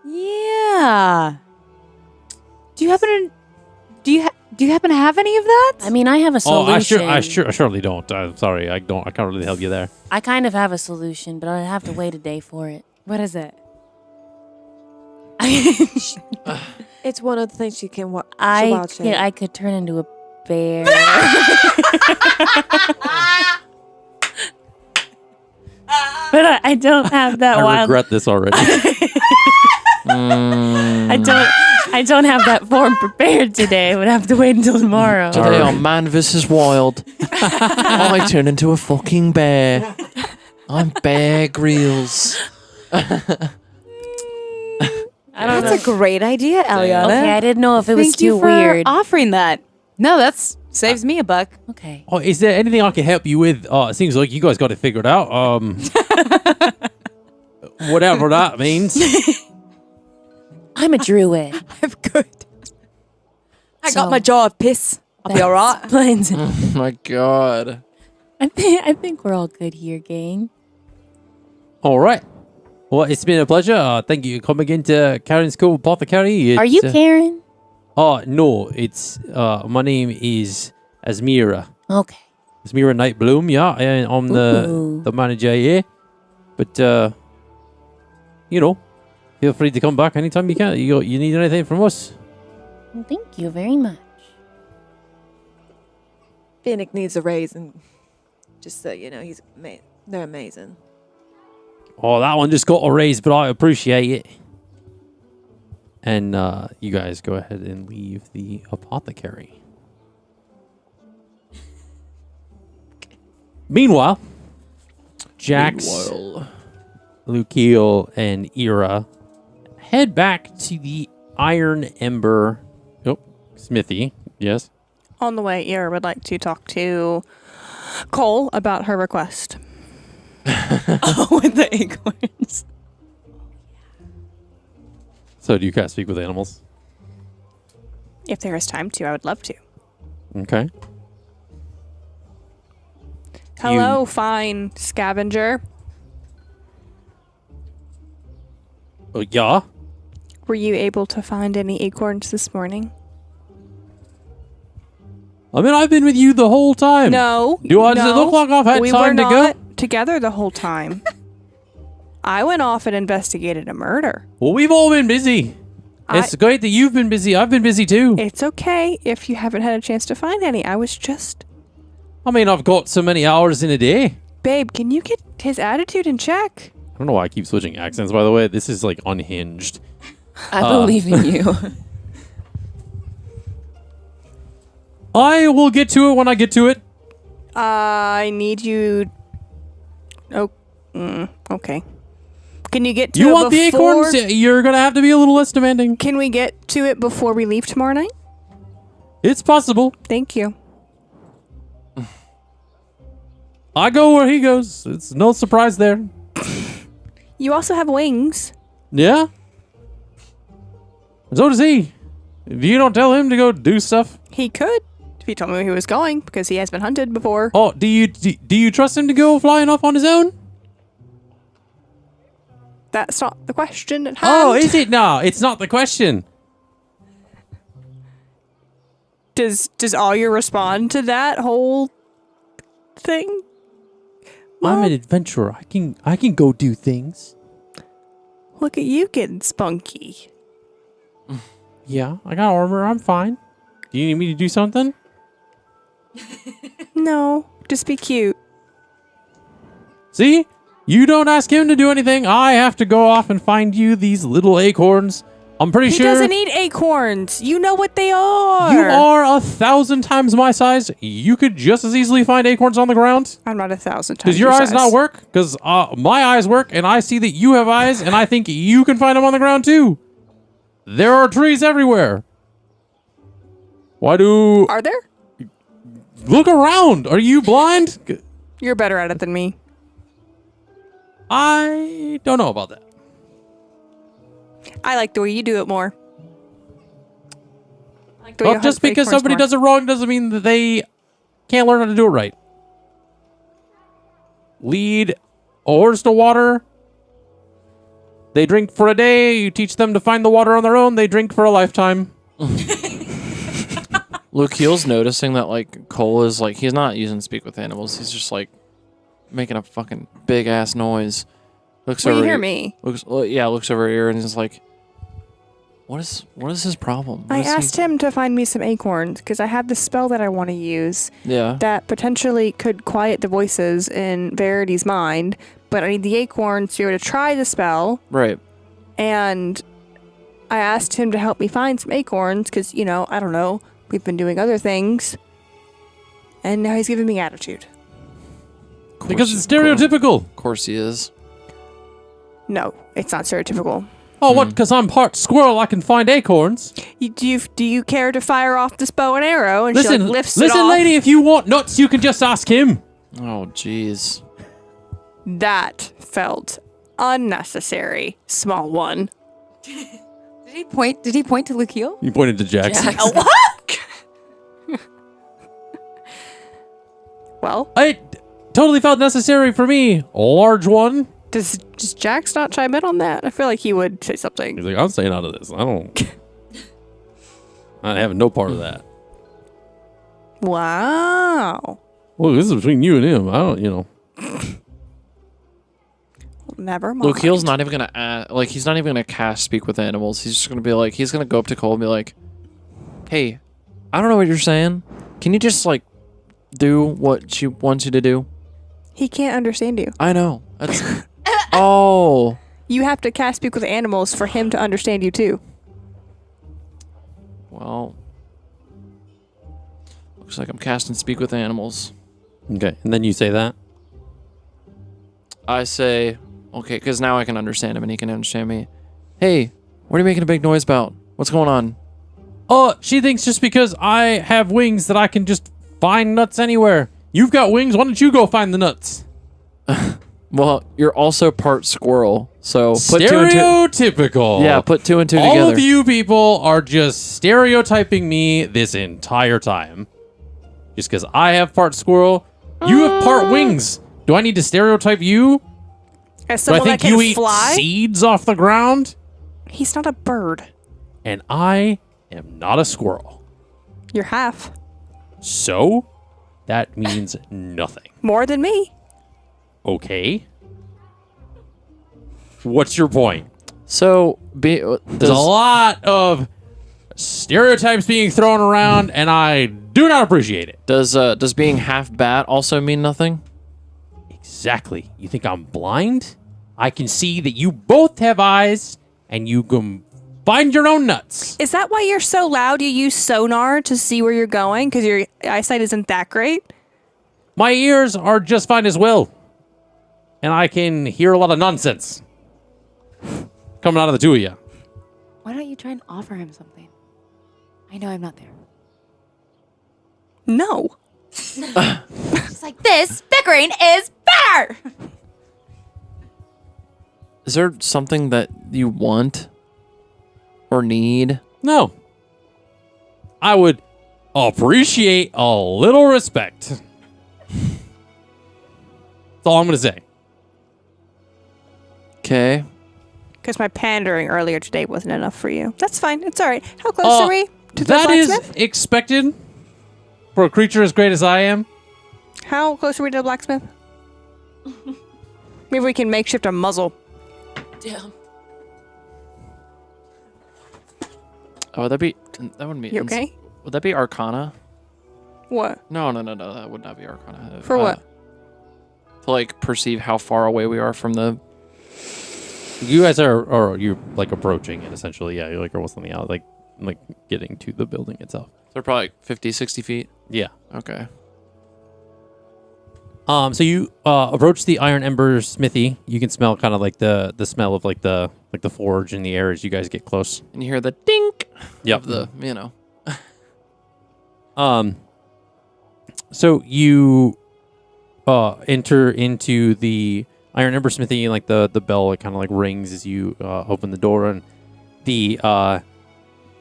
Yeah. Do you happen to have any of that?
I mean, I have a solution.
I surely don't. I'm sorry, I can't really help you there.
I kind of have a solution, but I'd have to wait a day for it.
What is it?
It's one of the things you can watch.
I could turn into a bear. But I don't have that
I
wild.
regret this already.
I don't have that form prepared today. I would have to wait until tomorrow.
Today on Man vs. Wild, I turn into a fucking bear. I'm Bear Grylls.
That's a great idea, Eliana.
Okay, I didn't know if it was
Thank you
too
for
weird.
offering that. No, that's saves me a buck.
Okay.
Oh, is there anything I can help you with? It seems like you guys got it figured out. Whatever that means.
I'm a druid.
I'm good. I
So-
got my jar of piss. I'll be all right.
Explains it.
Oh my god.
I think we're all good here, gang.
All right. Well, it's been a pleasure. Thank you for coming into Karen's Cool Apothecary.
Are you Karen?
Oh, no. It's, my name is Asmira.
Okay.
Asmira Nightbloom, yeah. And I'm
Ooh.
the manager here. But, feel free to come back anytime you can. You need anything from us?
Well, thank you very much.
Finnick needs a raise, and just so you know, they're amazing.
Oh, that one just got a raise, but I appreciate it. And you guys go ahead and leave the apothecary. Meanwhile, Jax, Lukiel, and Ira head back to the Iron Ember smithy. Yes.
On the way, Ira would like to talk to Cole about her request.
With the acorns.
So do you guys speak with animals?
If there is time to, I would love to.
Okay.
Hello, fine scavenger.
Yeah.
Were you able to find any acorns this morning?
I mean, I've been with you the whole time.
No.
Does it look like I've had
we
time
were
to go?
not together the whole time. I went off and investigated a murder.
Well, we've all been busy. It's great that you've been busy. I've been busy too.
It's okay if you haven't had a chance to find any. I was just
I mean, I've got so many hours in a day.
Babe, can you get his attitude in check?
I don't know why I keep switching accents, by the way. This is like unhinged.
I believe in you.
I will get to it when I get to it.
I need you. Oh, okay. Can you get to
You
it
want the
before?
acorns? You're going to have to be a little less demanding.
Can we get to it before we leave tomorrow night?
It's possible.
Thank you.
I go where he goes. It's no surprise there.
You also have wings.
Yeah? So does he. If you don't tell him to go do stuff.
He could, if he told me where he was going, because he has been hunted before.
Oh, do you trust him to go flying off on his own?
That's not the question at hand.
Oh, is it? No, it's not the question.
Does Arya respond to that whole thing?
I'm an adventurer. I can go do things.
Look at you getting spunky.
Yeah, I got armor. I'm fine. Do you need me to do something?
No, just be cute.
See? You don't ask him to do anything. I have to go off and find you these little acorns. I'm pretty
He
sure
doesn't eat acorns. You know what they are.
you are 1,000 times my size. You could just as easily find acorns on the ground.
I'm not 1,000 times.
Does your eyes not work? Because my eyes work, and I see that you have eyes, and I think you can find them on the ground too. There are trees everywhere.
Are there?
Look around? Are you blind?
You're better at it than me.
I don't know about that.
I like the way you do it more. I like the way you
Well, just
hunt for
because
acorns
somebody
more.
does it wrong doesn't mean that they can't learn how to do it right. Lead a horse to water. They drink for a day. You teach them to find the water on their own. They drink for a lifetime.
Lukeel's noticing that like Cole is like he's not using speak with animals. He's just like making a fucking big ass noise. Looks
Well,
over.
you hear me.
Looks over here and is like, what is his problem?
I asked him to find me some acorns because I have this spell that I want to use
Yeah.
that potentially could quiet the voices in Verity's mind, but I need the acorns to be able to try the spell.
Right.
And I asked him to help me find some acorns because, you know, I don't know, we've been doing other things. And now he's giving me attitude.
Because it's stereotypical.
Of course he is.
No, it's not stereotypical.
Oh, what? Because I'm part squirrel, I can find acorns.
Do you care to fire off this bow and arrow? And
Listen,
she like, lifts it off.
lady, if you want nuts, you can just ask him.
Oh, jeez.
That felt unnecessary. Small one.
Did he point to Lukeil?
You pointed to Jackson.
Well,
It totally felt necessary for me. A large one.
does Jax not chime in on that? I feel like he would say something.
He's like, I'm staying out of this. I have no part of that.
Wow.
Well, this is between you and him. I don't,
Never mind.
Lukeel's not even gonna he's not even gonna cast speak with animals. He's just gonna be like he's gonna go up to Cole and be like, hey, I don't know what you're saying. Can you just like do what she wants you to do?
He can't understand you.
I know. That's oh.
You have to cast speak with animals for him to understand you too.
Well, looks like I'm casting speak with animals.
Okay, and then you say that?
I say, okay, because now I can understand him and he can understand me. Hey, what are you making a big noise about? What's going on?
Oh, she thinks just because I have wings that I can just find nuts anywhere. You've got wings, why don't you go find the nuts?
Well, you're also part squirrel, so put
Stereotypical.
Yeah, put two and two
All
together.
of you people are just stereotyping me this entire time. Just because I have part squirrel, you have part wings. Do I need to stereotype you?
As
Do I
someone
think
that can
you eat
fly,
seeds off the ground?
he's not a bird.
And I am not a squirrel.
You're half.
So, that means nothing.
More than me.
Okay. What's your point?
So,
There's a lot of stereotypes being thrown around, and I do not appreciate it.
does being half bat also mean nothing?
Exactly. You think I'm blind? I can see that you both have eyes, and you can find your own nuts.
Is that why you're so loud? You use sonar to see where you're going? Because your eyesight isn't that great?
My ears are just fine as well. And I can hear a lot of nonsense coming out of the two of you.
Why don't you try and offer him something? I know I'm not there.
No.
It's like, this bickering is better!
Is there something that you want or need?
No. I would appreciate a little respect. That's all I'm going to say.
Okay.
Because my pandering earlier today wasn't enough for you. That's fine. It's all right. How close are we to the
That is
blacksmith?
expected for a creature as great as I am.
How close are we to the blacksmith? Maybe we can makeshift a muzzle.
Damn.
Oh, that wouldn't be.
You okay?
Would that be Arcana?
What?
No. That would not be Arcana.
For what?
To like perceive how far away we are from the.
You guys are you're like approaching it essentially. Yeah, you're like almost on the out, like getting to the building itself.
They're probably like 50, 60 feet.
Yeah.
Okay.
So you approach the Iron Ember smithy. You can smell kind of like the smell of like the forge in the air as you guys get close.
And you hear the dink.
Yep.
Of the
So you enter into the Iron Ember smithy, and like the bell kind of like rings as you open the door, and the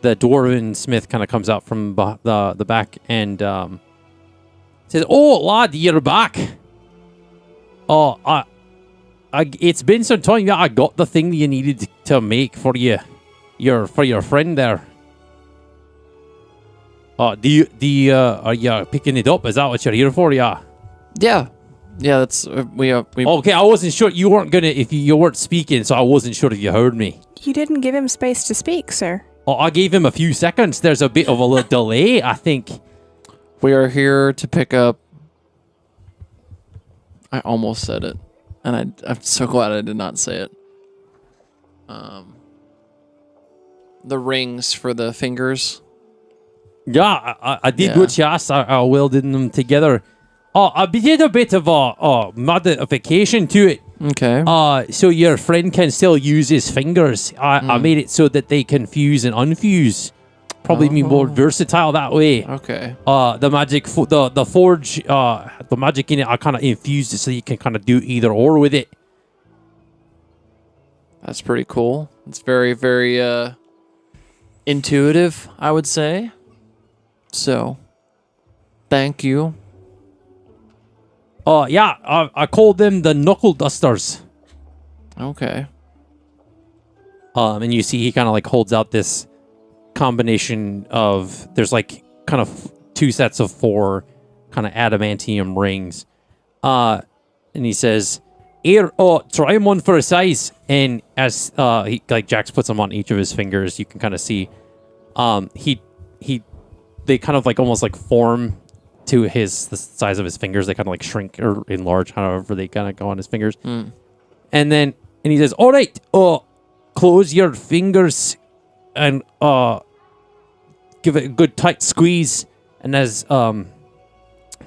dwarven smith kind of comes out from the back and says, "Oh lad, you're back. Oh, it's been some time. Yeah, I got the thing that you needed to make for your friend there. Are you picking it up? Is that what you're here for? Yeah.
Yeah. That's we.
Okay, I wasn't sure you weren't gonna if you weren't speaking, so I wasn't sure if you heard me.
You didn't give him space to speak, sir.
Oh, I gave him a few seconds. There's a bit of a little delay, I think.
We are here to pick up. I almost said it, and I'm so glad I did not say it. The rings for the fingers.
Yeah, I did good shots. I welded them together. I did a bit of a modification to it.
Okay.
So your friend can still use his fingers. I made it so that they can fuse and unfuse. Probably be more versatile that way.
Okay.
The magic, the forge, the magic in it, I kind of infused it so you can kind of do either or with it.
That's pretty cool. It's very, very intuitive, I would say. So, thank you.
Yeah, I called them the knuckle dusters.
Okay.
And you see he kind of like holds out this combination of, there's like kind of two sets of 4 kind of adamantium rings. And he says, "Here, try them on for a size." And as he, like Jax puts them on each of his fingers, you can kind of see they kind of like almost like form to the size of his fingers. They kind of like shrink or enlarge, however they kind of go on his fingers. And he says, "All right, close your fingers and give it a good tight squeeze." And as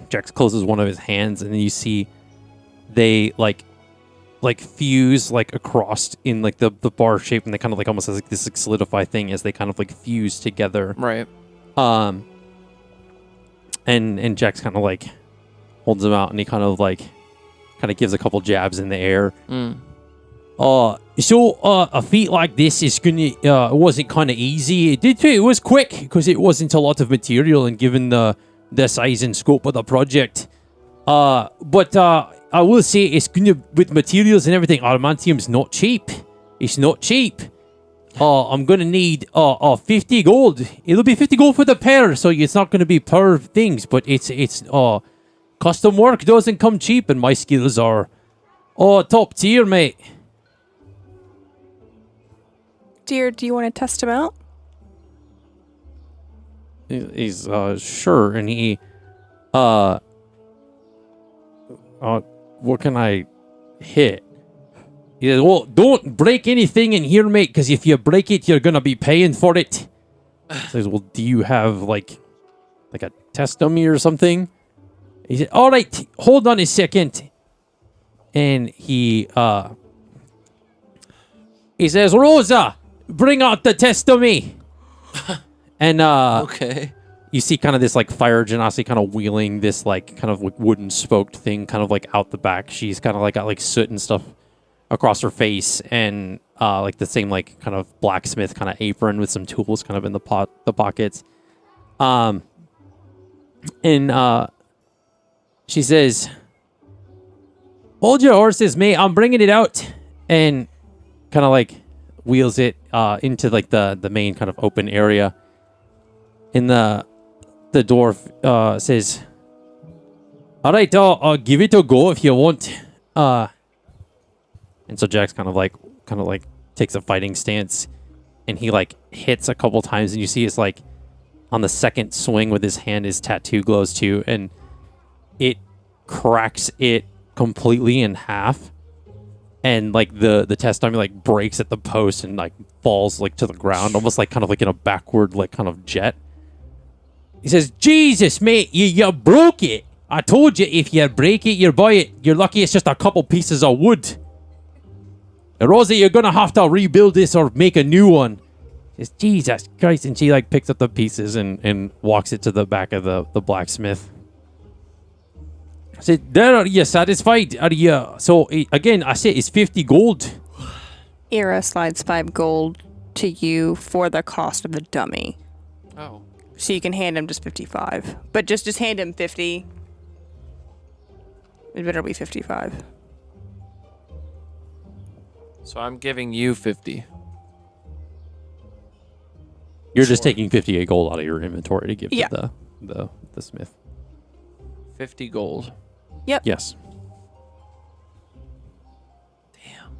Jax closes one of his hands, and then you see they like fuse like across in like the bar shape, and they kind of like almost has like this like solidified thing as they kind of like fuse together.
Right.
And Jax kind of like holds him out, and he kind of gives a couple jabs in the air. So a feat like this is gonna it wasn't kind of easy. It was quick because it wasn't a lot of material, and given the size and scope of the project. But I will say it's gonna, with materials and everything, adamantium's not cheap. It's not cheap. I'm gonna need 50 gold. It'll be 50 gold for the pair, so it's not gonna be per things, but it's custom work doesn't come cheap, and my skills are top tier, mate.
Dear, do you want to test him out?
He's sure, and he what can I hit? He says, well, don't break anything in here, mate, because if you break it, you're going to be paying for it. He says, well, do you have, like a test dummy or something? He said, all right, hold on a second. And he says, Rosa, bring out the test dummy. And
Okay.
you see kind of this like fire genasi kind of wheeling this like kind of like wooden spoked thing kind of like out the back. She's kind of like got like soot and stuff across her face, and like the same like kind of blacksmith kind of apron with some tools kind of in the pockets. And she says, hold your horses, mate. I'm bringing it out. And kind of like wheels it into like the main kind of open area. And the dwarf says, all right, I'll give it a go if you want. And so Jax kind of like takes a fighting stance, and he like hits a couple times, and you see it's like on the second swing with his hand, his tattoo glows too, and it cracks it completely in half, and like the test dummy like breaks at the post and like falls like to the ground, almost like kind of like in a backward like kind of jet. He says, Jesus, mate, you broke it. I told you if you break it, you buy it. You're lucky it's just a couple pieces of wood. Rosie, you're gonna have to rebuild this or make a new one. He says, Jesus Christ. And she like picks up the pieces and walks it to the back of the blacksmith. I said, there, are you satisfied? Are you? So again, I said it's 50 gold.
Ira slides 5 gold to you for the cost of the dummy.
Oh.
So you can hand him just 55. But just hand him 50. It better be 55.
So I'm giving you 50.
You're just taking 58 gold out of your inventory to give to the smith.
50 gold.
Yep.
Yes.
Damn.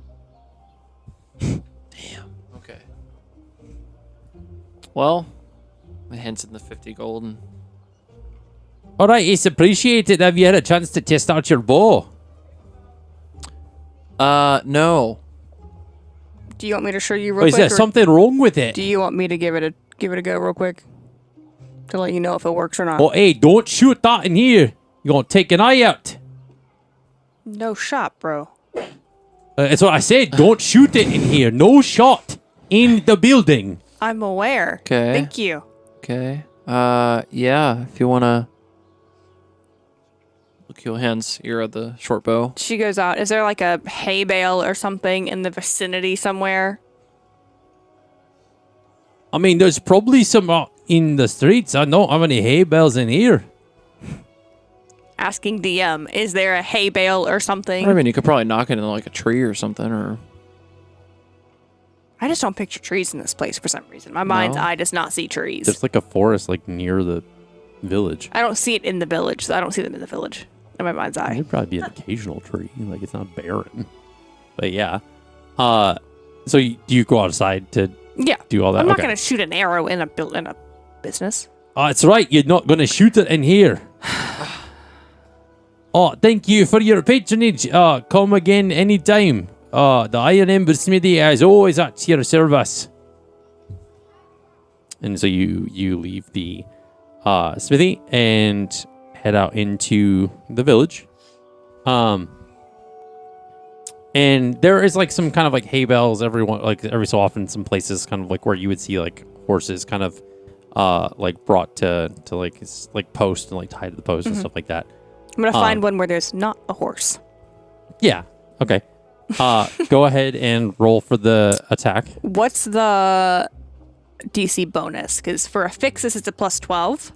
Okay. Well, it hints in the 50 gold. And
All right, it's appreciated. Have you had a chance to test out your bow?
no.
Do you want me to show you real
Or is
quick?
there something wrong with it?
Do you want me to give it a go real quick? To let you know if it works or not.
Oh, hey, don't shoot that in here. You're going to take an eye out.
No shot, bro.
That's what I said. Don't shoot it in here. No shot in the building.
I'm aware.
Okay.
Thank you.
Okay. Yeah, if you want to look your hands, you're at the short bow.
She goes out. Is there like a hay bale or something in the vicinity somewhere?
I mean, there's probably some in the streets. I don't have any hay bales in here.
Asking DM, is there a hay bale or something?
I mean, you could probably knock it into like a tree or something, or...
I just don't picture trees in this place for some reason. My mind's eye does not see trees.
There's like a forest like near the village.
I don't see it in the village. So I don't see them in the village. In my mind's eye.
There'd probably be an occasional tree. Like, it's not barren. But yeah. So do you go outside to do all that?
I'm not going to shoot an arrow in a business.
That's right. You're not going to shoot it in here. Oh, thank you for your patronage. Come again anytime. The Iron Ember Smithy is always at your service. And so you leave the smithy and head out into the village. And there is like some kind of like hay bales every so often, some places kind of like where you would see like horses kind of like brought to like post and like tied to the post and stuff like that.
I'm going to find one where there's not a horse.
Yeah. Okay. Go ahead and roll for the attack.
What's the DC bonus? Because for a fixus, it's a plus 12.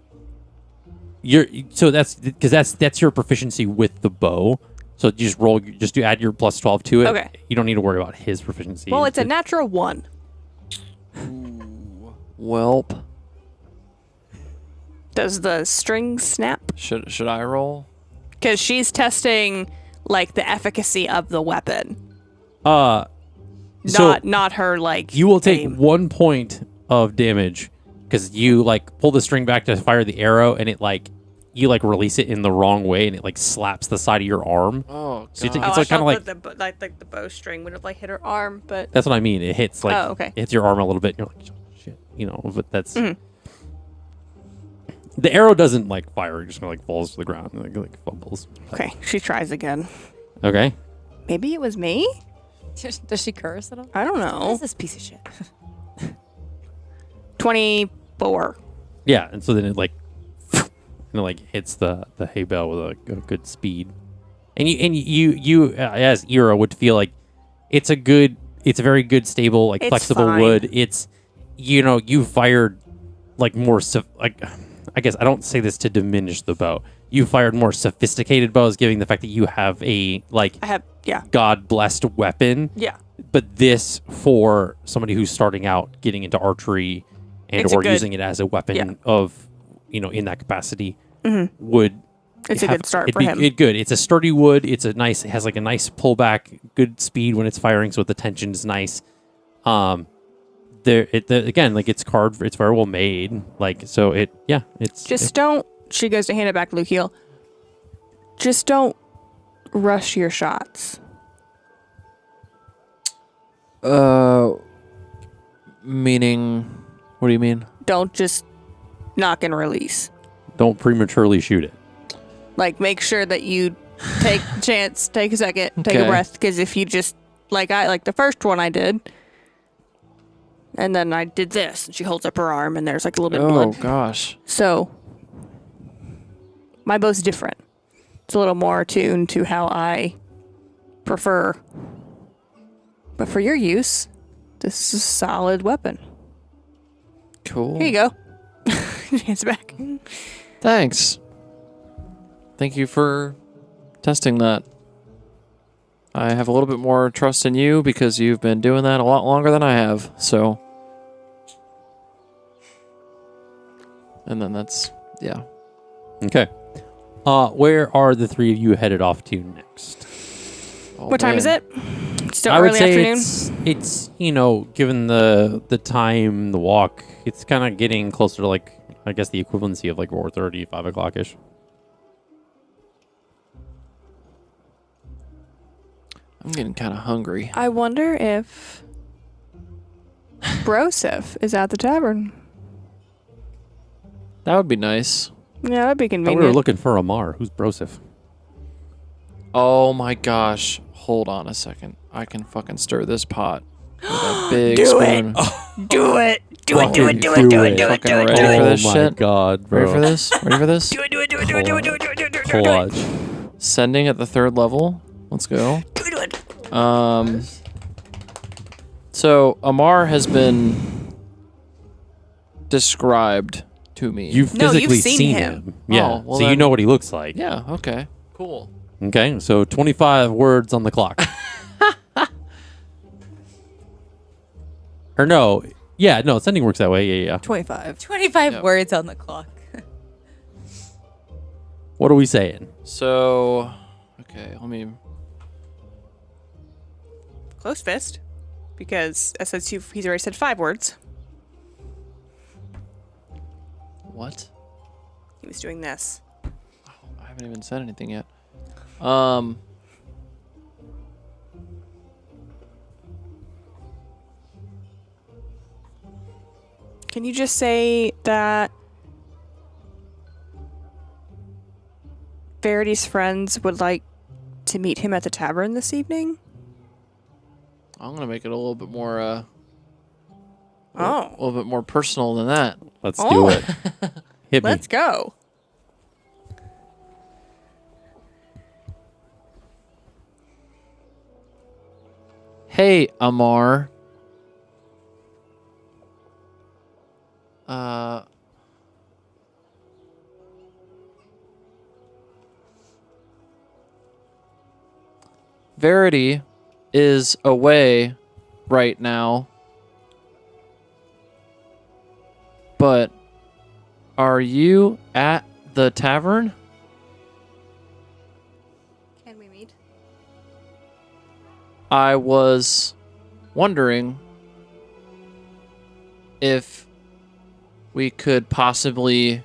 That's your proficiency with the bow. So you just roll, just add your plus 12 to it.
Okay.
You don't need to worry about his proficiency.
Well, it's a natural 1.
Welp.
Does the string snap?
Should I roll?
Because she's testing like the efficacy of the weapon.
So
Not her like.
you will take
aim.
1 point of damage because you like pull the string back to fire the arrow and it like you like release it in the wrong way and it like slaps the side of your arm.
Oh,
So
God.
it's like kind of like
the bowstring would have like hit her arm, but
that's what I mean. It hits like
Oh, okay.
it hits your arm a little bit. And you're like, shit, But that's the arrow doesn't like fire. It just kind of like falls to the ground and like fumbles.
okay. She tries again.
Okay.
Maybe it was me.
Does she curse at all?
I don't
What
know.
is this piece of shit?
24.
Yeah, and so then it like hits the hay bale with a good speed, and you as Ira would feel like it's a very good stable like
It's
flexible
fine.
wood. It's you fired like more I guess I don't say this to diminish the bow. You fired more sophisticated bows, given the fact that you have a like
I have
God blessed weapon.
yeah.
But this for somebody who's starting out getting into archery and
It's a
or
good-
using it as a weapon
yeah.
of in that capacity would
It's a good start
it'd
for
be
him.
good. It's a sturdy wood. It has like a nice pullback, good speed when it's firing, so the tension is nice. Again, like it's carved, it's very well made. Like so,
Don't. She goes to hand it back to Lukiel. Just don't rush your shots.
Meaning, what do you mean?
Don't just knock and release.
don't prematurely shoot it.
Like, make sure that you take a chance, take a second, take a
Okay.
breath. Because if you just like the first one I did, and then I did this, and she holds up her arm, and there's like a little bit of
Oh
blood.
gosh.
So my bow's different. It's a little more attuned to how I prefer. But for your use, this is a solid weapon.
Cool.
Here you go. Hands back.
Thanks. Thank you for testing that. I have a little bit more trust in you because you've been doing that a lot longer than I have. So, and then yeah.
Okay. Where are the three of you headed off to next?
Oh,
What time is
man.
it? Still
I would
early
say
afternoon?
it's given the time, the walk, it's kind of getting closer to like, I guess the equivalency of like 4:30, 5 o'clock ish.
I'm getting kind of hungry.
I wonder if Broseph is at the tavern.
That would be nice.
Yeah, that'd be
We
convenient.
were looking for Ammar. Who's Broseph?
Oh my gosh. Hold on a second. I can fucking stir this pot with a big
Do it.
spoon.
Do it. Do it.
Fucking
Do it. Do it. Do it. Do it.
Fucking
Do it.
ready
Do it.
for this
my
shit?
God, bro.
Ready for this? Ready for this?
Do it. Do it. Do it. Do it. Do it. Do it. Do it. Do it. Do it.
Collage.
Sending at the 3rd level. Let's go.
Do it.
So Ammar has been described to me.
You've
No, you've
physically
seen
seen
him.
him. Yeah.
Oh, well
so you
then-
know what he looks like.
Yeah, okay. Cool.
Okay. So 25 words on the clock. Or no. Yeah, no, sending works that way. Yeah.
25.
25
Yep.
words on the clock.
What are we saying?
So, okay, let me.
Close fist. Because since he's already said 5 words,
What?
he was doing this.
I haven't even said anything yet.
Can you just say that Verity's friends would like to meet him at the tavern this evening?
I'm gonna make it a little bit more. A
Oh,
little bit more personal than that.
Let's
Oh.
do it. Hit me.
let's go.
Hey, Ammar. Verity is away right now. But are you at the tavern?
Can we meet?
I was wondering if we could possibly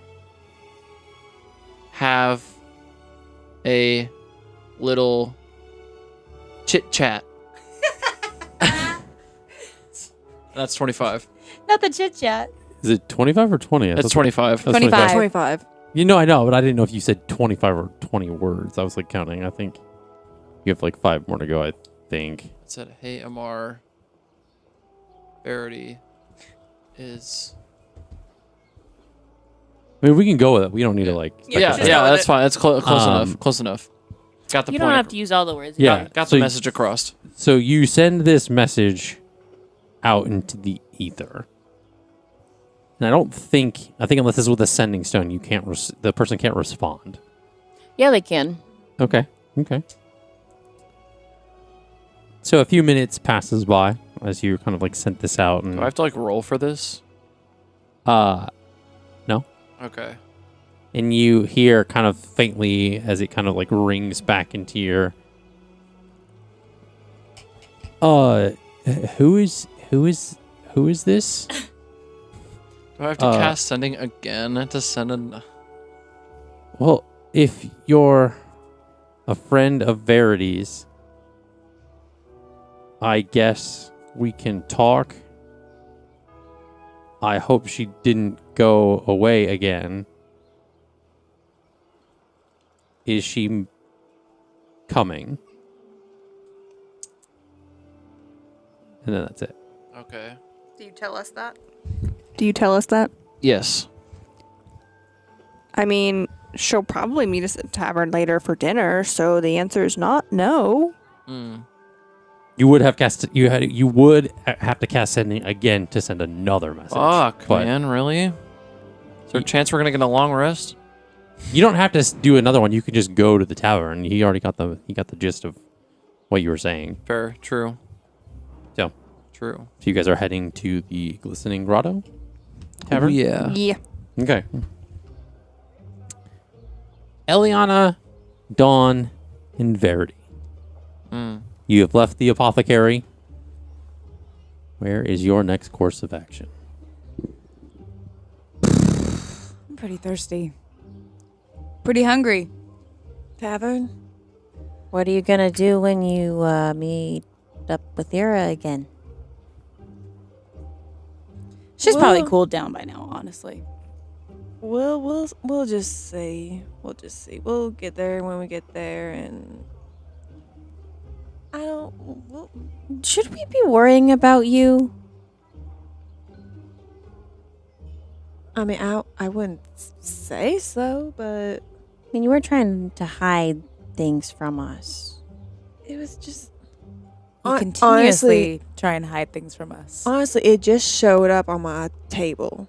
have a little chit chat. That's 25.
Not the chit chat.
Is it 25 or 20?
That's 25.
That's
25.
25.
You know, I know, but I didn't know if you said 25 or 20 words. I was like counting. I think you have like 5 more to go, I think.
It said, hey, Ammar, Verity is...
I mean, we can go with it. We don't need to like...
Yeah,
just go with
that's
it.
fine. That's close
Um,
enough. Close enough. Got the
You
point.
don't have to use all the words.
Yeah.
Got
so
the message across.
So you send this message out into the ether. And I think unless this is with a sending stone, you can't, the person can't respond.
Yeah, they can.
Okay. So a few minutes passes by as you kind of like sent this out, and
Do I have to like roll for this?
no.
Okay.
And you hear kind of faintly as it kind of like rings back into your who is this?
Do I have to cast sending again to send an...
Well, if you're a friend of Verity's, I guess we can talk. I hope she didn't go away again. Is she coming? And then that's it.
Okay.
Do you tell us that?
Yes.
I mean, she'll probably meet us at the tavern later for dinner, so the answer is not no.
You would have you would have to cast sending again to send another message.
Fuck,
but
man, really? Is there a chance we're gonna get a long rest?
you don't have to do another one. You could just go to the tavern. He already got the gist of what you were saying.
Fair, true.
So,
True.
so you guys are heading to the Glistening Grotto tavern.
Yeah.
Yeah.
Okay. Eliana, Dawn, and Verity. You have left the apothecary. Where is your next course of action?
I'm pretty thirsty. Pretty hungry.
Tavern?
What are you gonna do when you meet up with Ira again?
She's probably
Well-
cooled down by now, honestly.
We'll just see. We'll get there when we get there, and I don't.
Should we be worrying about you?
I mean, I wouldn't say so, but
I mean, you were trying to hide things from us.
it was just.
You
Hon-
continuously try and hide things from us.
Honestly, it just showed up on my table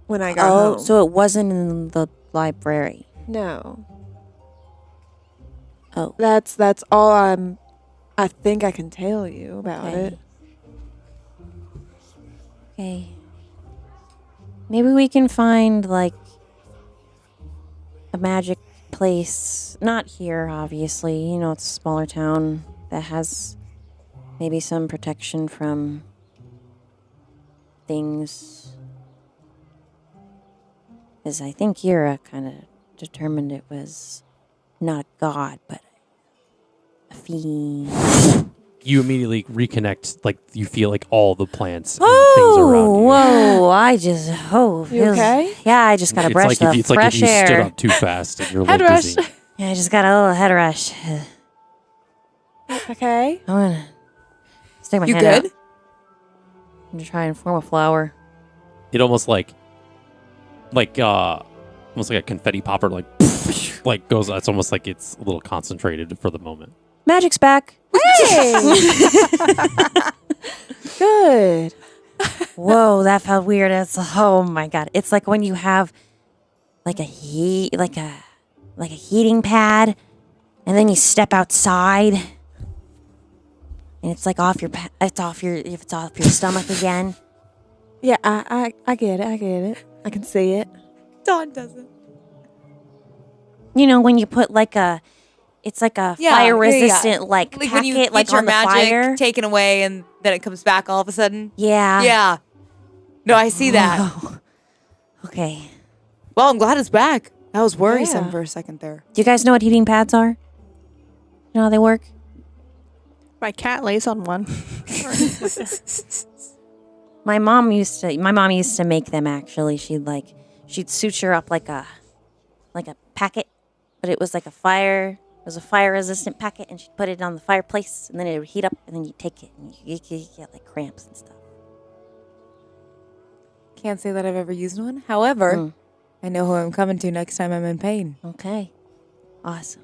when I got home.
So it wasn't in the library.
No.
Oh.
That's all I think I can tell you about it.
Okay. Maybe we can find like a magic place. Not here, obviously. You know, it's a smaller town that has maybe some protection from things. Because I think Ira kind of determined it was not a god, but a fiend.
You immediately reconnect, like you feel like all the plants and things around you.
Whoa! I just
You okay?
Yeah, I just got to brush the
it's like if
fresh
you stood
air.
up too fast and you're
Head
like
rush.
dizzy.
Yeah, I just got a little head rush.
Okay.
I'm gonna stick my
You
hand out.
good?
I'm gonna try and form a flower.
It almost almost like a confetti popper, like like goes. It's almost like it's a little concentrated for the moment.
Magic's back.
Good.
Whoa, that felt weird. Oh my god! It's like when you have like a heating pad, and then you step outside, and it's like it's off your stomach again.
Yeah, I get it. I can see it.
Dawn doesn't.
You know when you put it's like a fire resistant like
Like
packet
when you get
like
your
on the
magic
fire.
taken away and then it comes back all of a sudden.
Yeah.
Yeah. No, I see that.
Whoa. Okay.
Well, I'm glad it's back. That was worrisome
Yeah.
for a second there.
Do you guys know what heating pads are? You know how they work?
My cat lays on one.
My mom used to make them actually. She'd suture up like a packet, but it was like it was a fire resistant packet, and she'd put it on the fireplace, and then it would heat up, and then you take it, and you get like cramps and stuff.
Can't say that I've ever used one. However, I know who I'm coming to next time I'm in pain.
Okay, awesome.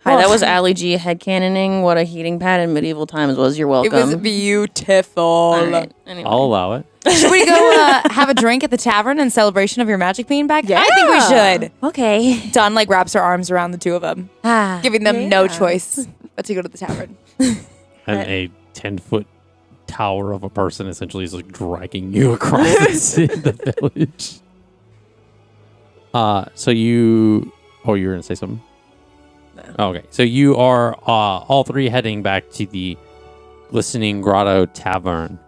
Hi, that was Allie G headcanoning what a heating pad in medieval times was. You're welcome.
It was beautiful.
All right, anyway.
I'll allow it.
Should we go have a drink at the tavern in celebration of your magic being back? Yeah. I think we should.
Okay.
Dawn wraps her arms around the two of them, giving them no choice but to go to the tavern.
And a 10-foot tower of a person essentially is like dragging you across the village. So you... Oh, you were going to say something? No. Okay. So you are all three heading back to the Listening Grotto Tavern.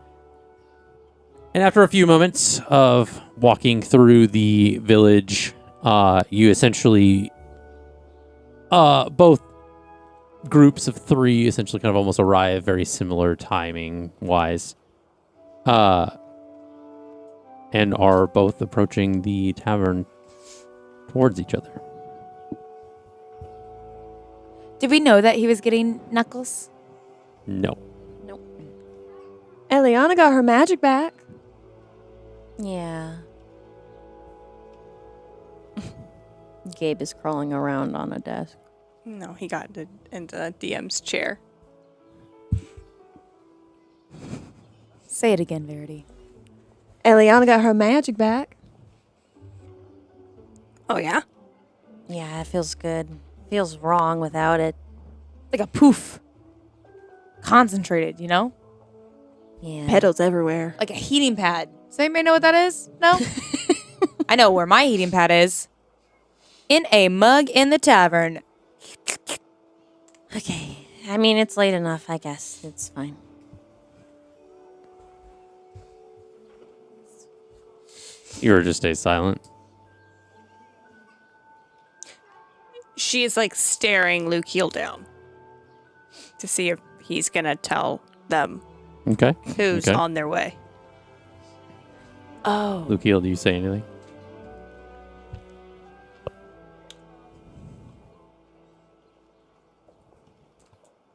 And after a few moments of walking through the village, you essentially... both groups of three essentially kind of almost arrive very similar timing-wise. And are both approaching the tavern towards each other.
Did we know that he was getting knuckles?
No.
Eliana got her magic back.
Yeah. Gabe is crawling around on a desk.
No, he got into DM's chair.
Say it again, Verity.
Eliana got her magic back.
Oh, yeah?
Yeah, it feels good. Feels wrong without it.
Like a poof. Concentrated, you know?
Yeah.
Petals everywhere.
Like a heating pad. Does anybody know what that is? No? I know where my heating pad is. In a mug in the tavern.
Okay. I mean, it's late enough, I guess. It's fine.
You were just stay silent.
She is like staring Luke Heel down to see if he's going to tell them
Okay.
who's
Okay.
on their way.
Oh.
Lukiel, do you say anything?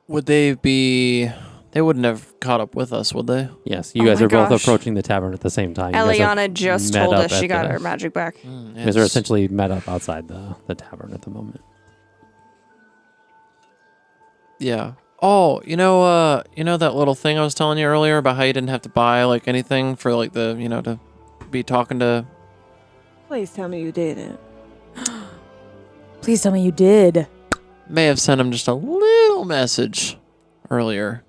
Would they be... They wouldn't have caught up with us, would they?
Yes, you
Oh
guys
my
are both
gosh.
approaching the tavern at the same time. You guys have
Eliana just
met
told
up
us
at
she got
the-
her magic back.
You guys are essentially met up outside the tavern at the moment.
Yeah. Oh, you know that little thing I was telling you earlier about how you didn't have to buy like anything for like the, to be talking to.
Please tell me you didn't.
Please tell me you did.
May have sent him just a little message earlier.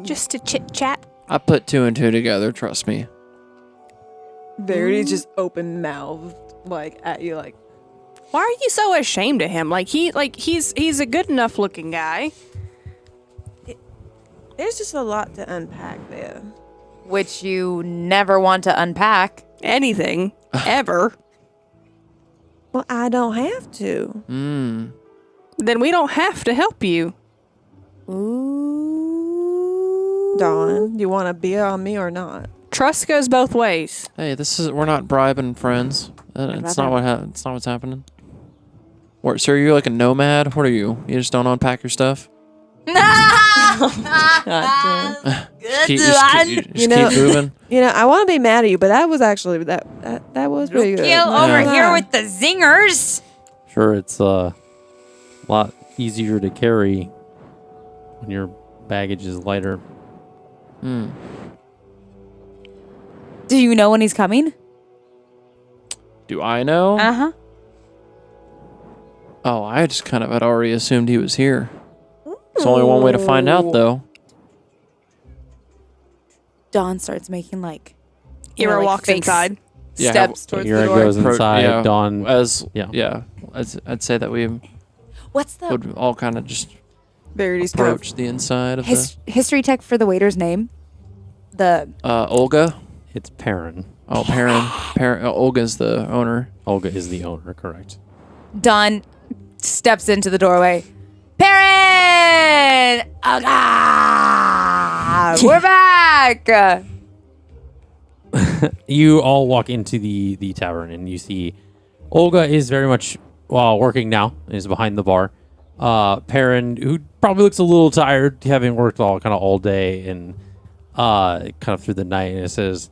Just to chit chat.
I put 2 and 2 together. Trust me.
Verity just open mouthed like at you like.
Why are you so ashamed of him? He's a good enough looking guy.
There's just a lot to unpack there.
Which you never want to unpack.
Anything. Ever.
Well, I don't have to.
Then we don't have to help you.
Dawn, you want to be on me or not?
Trust goes both ways.
Hey, we're not bribing friends. It's not it's not what's happening. What, so are you like a nomad? What are you? You just don't unpack your stuff?
God
You just keep moving?
I want to be mad at you, but that was actually that was pretty good.
over
Yeah.
here with the zingers.
Sure, it's a lot easier to carry when your baggage is lighter.
Do you know when he's coming?
Do I know?
Uh-huh.
Oh, I just kind of had already assumed he was here. There's only one way to find out, though.
Dawn starts making like
Ira walks
fake
inside.
Yeah,
steps towards
Ira
the door.
goes inside.
yeah.
Dawn.
Yeah. I'd say that we
What's the
would all kind of just
Verity's kind of
approach the inside of
history check for the waiter's name? The
Olga.
It's Perrin.
Oh, Perrin. Olga's the owner.
Olga is the owner, correct?
Don steps into the doorway. Perrin! We're back!
You all walk into the tavern and you see Olga is very much working now, is behind the bar. Perrin, who probably looks a little tired, having worked all day and kind of through the night, and it says,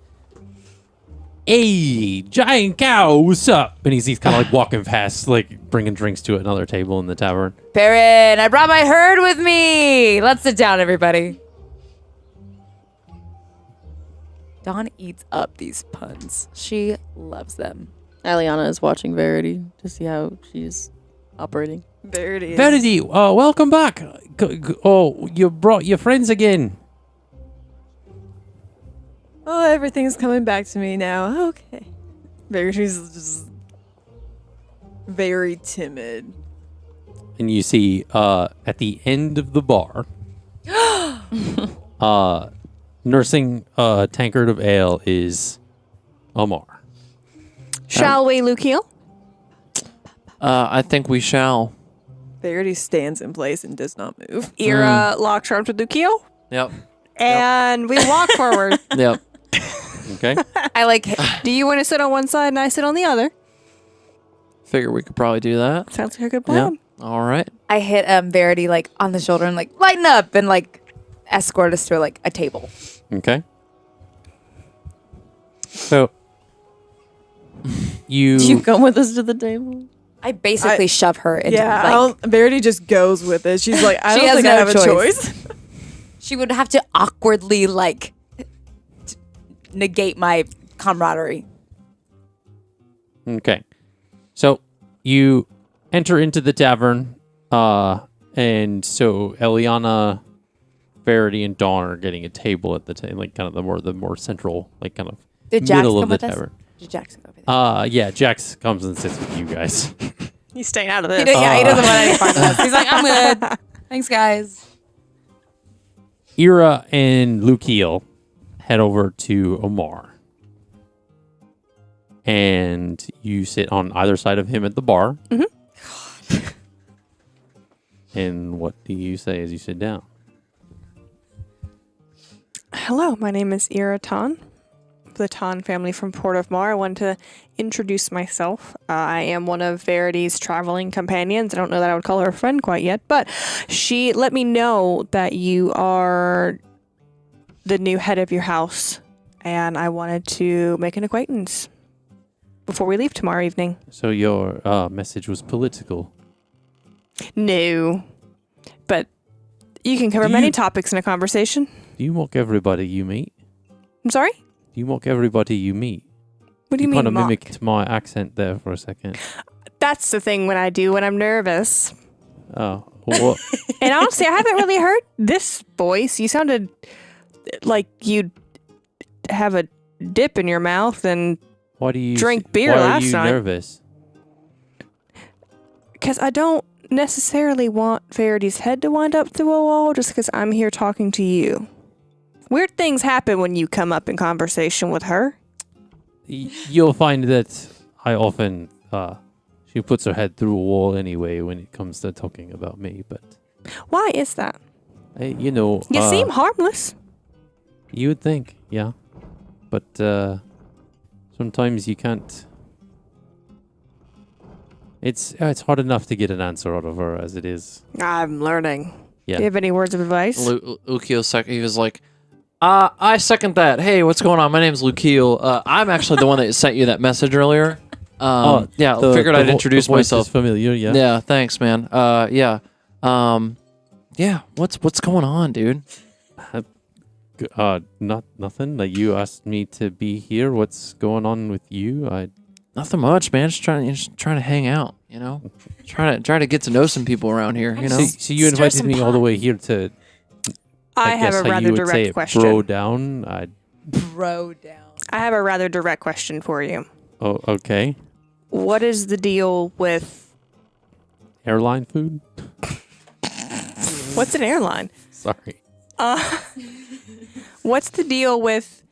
"Hey, giant cow, what's up?" And he's kind of like walking past, like bringing drinks to another table in the tavern.
Perrin, I brought my herd with me. Let's sit down, everybody. Dawn eats up these puns. She loves them.
Aliana is watching Verity to see how she's operating.
Verity.
Verity, welcome back. You brought your friends again.
Oh, everything's coming back to me now. Okay. Verity's just very timid.
And you see at the end of the bar, nursing a tankard of ale is Ammar.
Shall we, Lukiel?
I think we shall.
Verity stands in place and does not move.
Ira locks arms with Lukiel,
Yep.
and we walk forward.
Yep.
Okay.
I like.
Do you want to sit on one side and I sit on the other?
Figure we could probably do that.
Sounds like a good
Yeah.
plan.
All right.
I hit Verity like on the shoulder and like lighten up and like escort us to like a table.
Okay. So you
Do you come with us to the table?
I basically shove her into
Yeah, Verity just goes with it. She's like, I
She
don't
has
think
no
I have
choice.
a choice.
she would have to awkwardly like negate my camaraderie.
Okay. So you enter into the tavern, and so Eliana, Verity, and Dawn are getting a table at the like kind of the more central, like kind of
Did Jax
middle
come
of the
with us?
tavern.
Did Jax go over there?
Yeah, Jax comes and sits with you guys.
He's staying out of
He
this.
he doesn't want any part of this. He's like, I'm good. Thanks, guys.
Ira and Lukiel head over to Ammar. And you sit on either side of him at the bar.
Mm-hmm.
And what do you say as you sit down?
Hello, my name is Ira Ton, the Ton family from Port of Mar. I want to introduce myself. I am one of Verity's traveling companions. I don't know that I would call her a friend quite yet, but she let me know that you are the new head of your house, and I wanted to make an acquaintance before we leave tomorrow evening.
So your message was political.
No, but you can cover
Do
many
you-
topics in a conversation.
Do you mock everybody you meet?
I'm sorry?
Do you mock everybody you meet?
What do you mean
kind of
mock?
mimicked my accent there for a second.
That's the thing when I do when I'm nervous.
Oh, well,
And honestly, I haven't really heard this voice. You sounded like you'd have a dip in your mouth and
why do you
Drink beer
why
last
are you
night.
nervous?
because I don't necessarily want Verity's head to wind up through a wall just because I'm here talking to you. Weird things happen when you come up in conversation with her.
You'll find that I often she puts her head through a wall anyway when it comes to talking about me. But
Why is that?
you know,
You seem harmless.
you would think, yeah, but sometimes you can't. It's hard enough to get an answer out of her as it is.
I'm learning.
Yeah.
Do you have any words of advice?
Lukiel he was like, I second that. Hey, what's going on? My name's Lukiel. I'm actually the one that sent you that message earlier. Yeah, figured I'd introduce
the voice is
myself.
familiar, yeah.
Yeah, thanks, man. Yeah. Yeah, what's going on, dude?
Nothing. Like you asked me to be here. What's going on with you?
Nothing much, man. Just trying to hang out, you know. Trying to get to know some people around here, you know.
So you invited me all the way here to.
I have
guess
a
how
rather
you would say
direct
it,
question.
Bro down.
Bro down.
I have a rather direct question for you.
Oh, okay.
What is the deal with...
Airline food.
What's an airline?
Sorry.
What's the deal with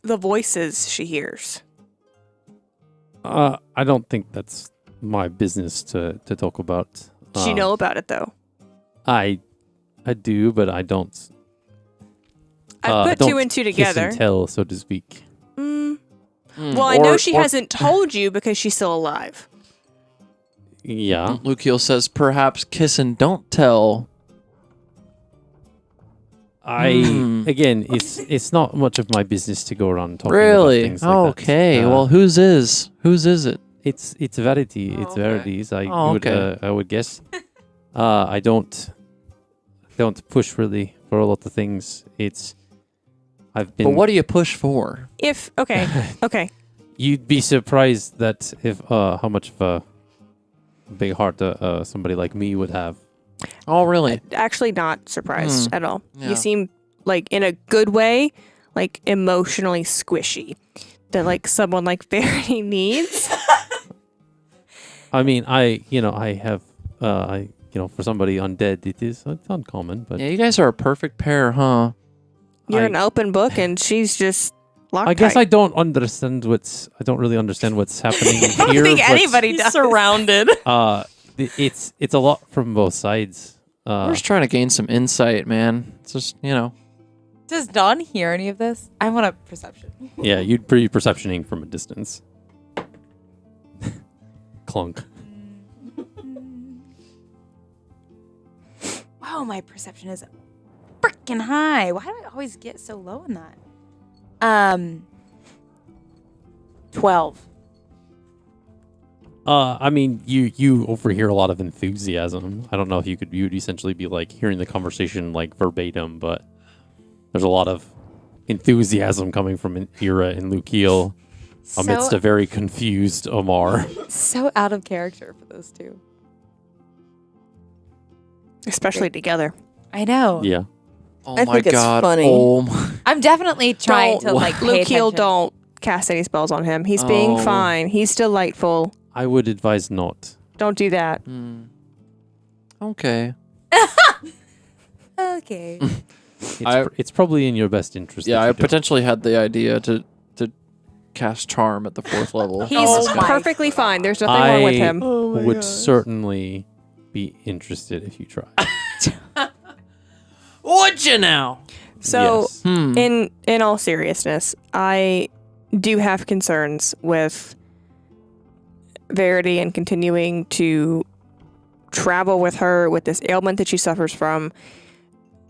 the voices she hears?
I don't think that's my business to talk about.
Does she know about it though?
I do, but I don't.
I put
don't
two and two
kiss
together.
and tell, so to speak.
Well, I know she hasn't told you because she's still alive.
Yeah.
Lukiel says, perhaps kiss and don't tell.
Again, it's not much of my business to go around talking
Really?
about things like that.
Okay. Well, whose is? Whose is it?
It's Verity. It's Verity's. I would guess. I don't push really for a lot of things. I've been.
But what do you push for?
Okay.
You'd be surprised that if how much of a big heart somebody like me would have.
Oh, really?
Actually, not surprised at all.
Yeah.
You seem like in a good way, like emotionally squishy, that like someone like Verity needs.
I mean, I have for somebody undead, it's uncommon, but
Yeah, you guys are a perfect pair, huh?
You're an open book, and she's just locked.
I guess I don't really understand what's happening here.
I don't think
but,
anybody does.
Surrounded.
It's a lot from both sides.
We're just trying to gain some insight, man. It's just,
Does Dawn hear any of this? I want a perception.
Yeah, you'd be perceptioning from a distance. Clunk.
Wow, my perception is freaking high. Why do I always get so low in that? 12.
I mean, you overhear a lot of enthusiasm. I don't know if you'd essentially be like hearing the conversation like verbatim, but there's a lot of enthusiasm coming from Ira and Lukiel amidst a very confused Ammar.
So out of character for those two.
especially together.
I know.
Yeah.
Oh
I
my
think it's
god.
funny.
Oh my.
I'm definitely trying to like pay
Lukiel,
attention.
don't cast any spells on him. He's being
Oh.
fine. He's delightful.
I would advise not.
Don't do that.
Okay.
Okay.
It's probably in your best interest.
Yeah,
if
I
you don't.
potentially had the idea to cast charm at the 4th level.
He's
Oh my
perfectly fine. There's nothing wrong with him.
would certainly be interested if you try.
Would you now?
So,
Yes.
in all seriousness, I do have concerns with Verity and continuing to travel with her with this ailment that she suffers from.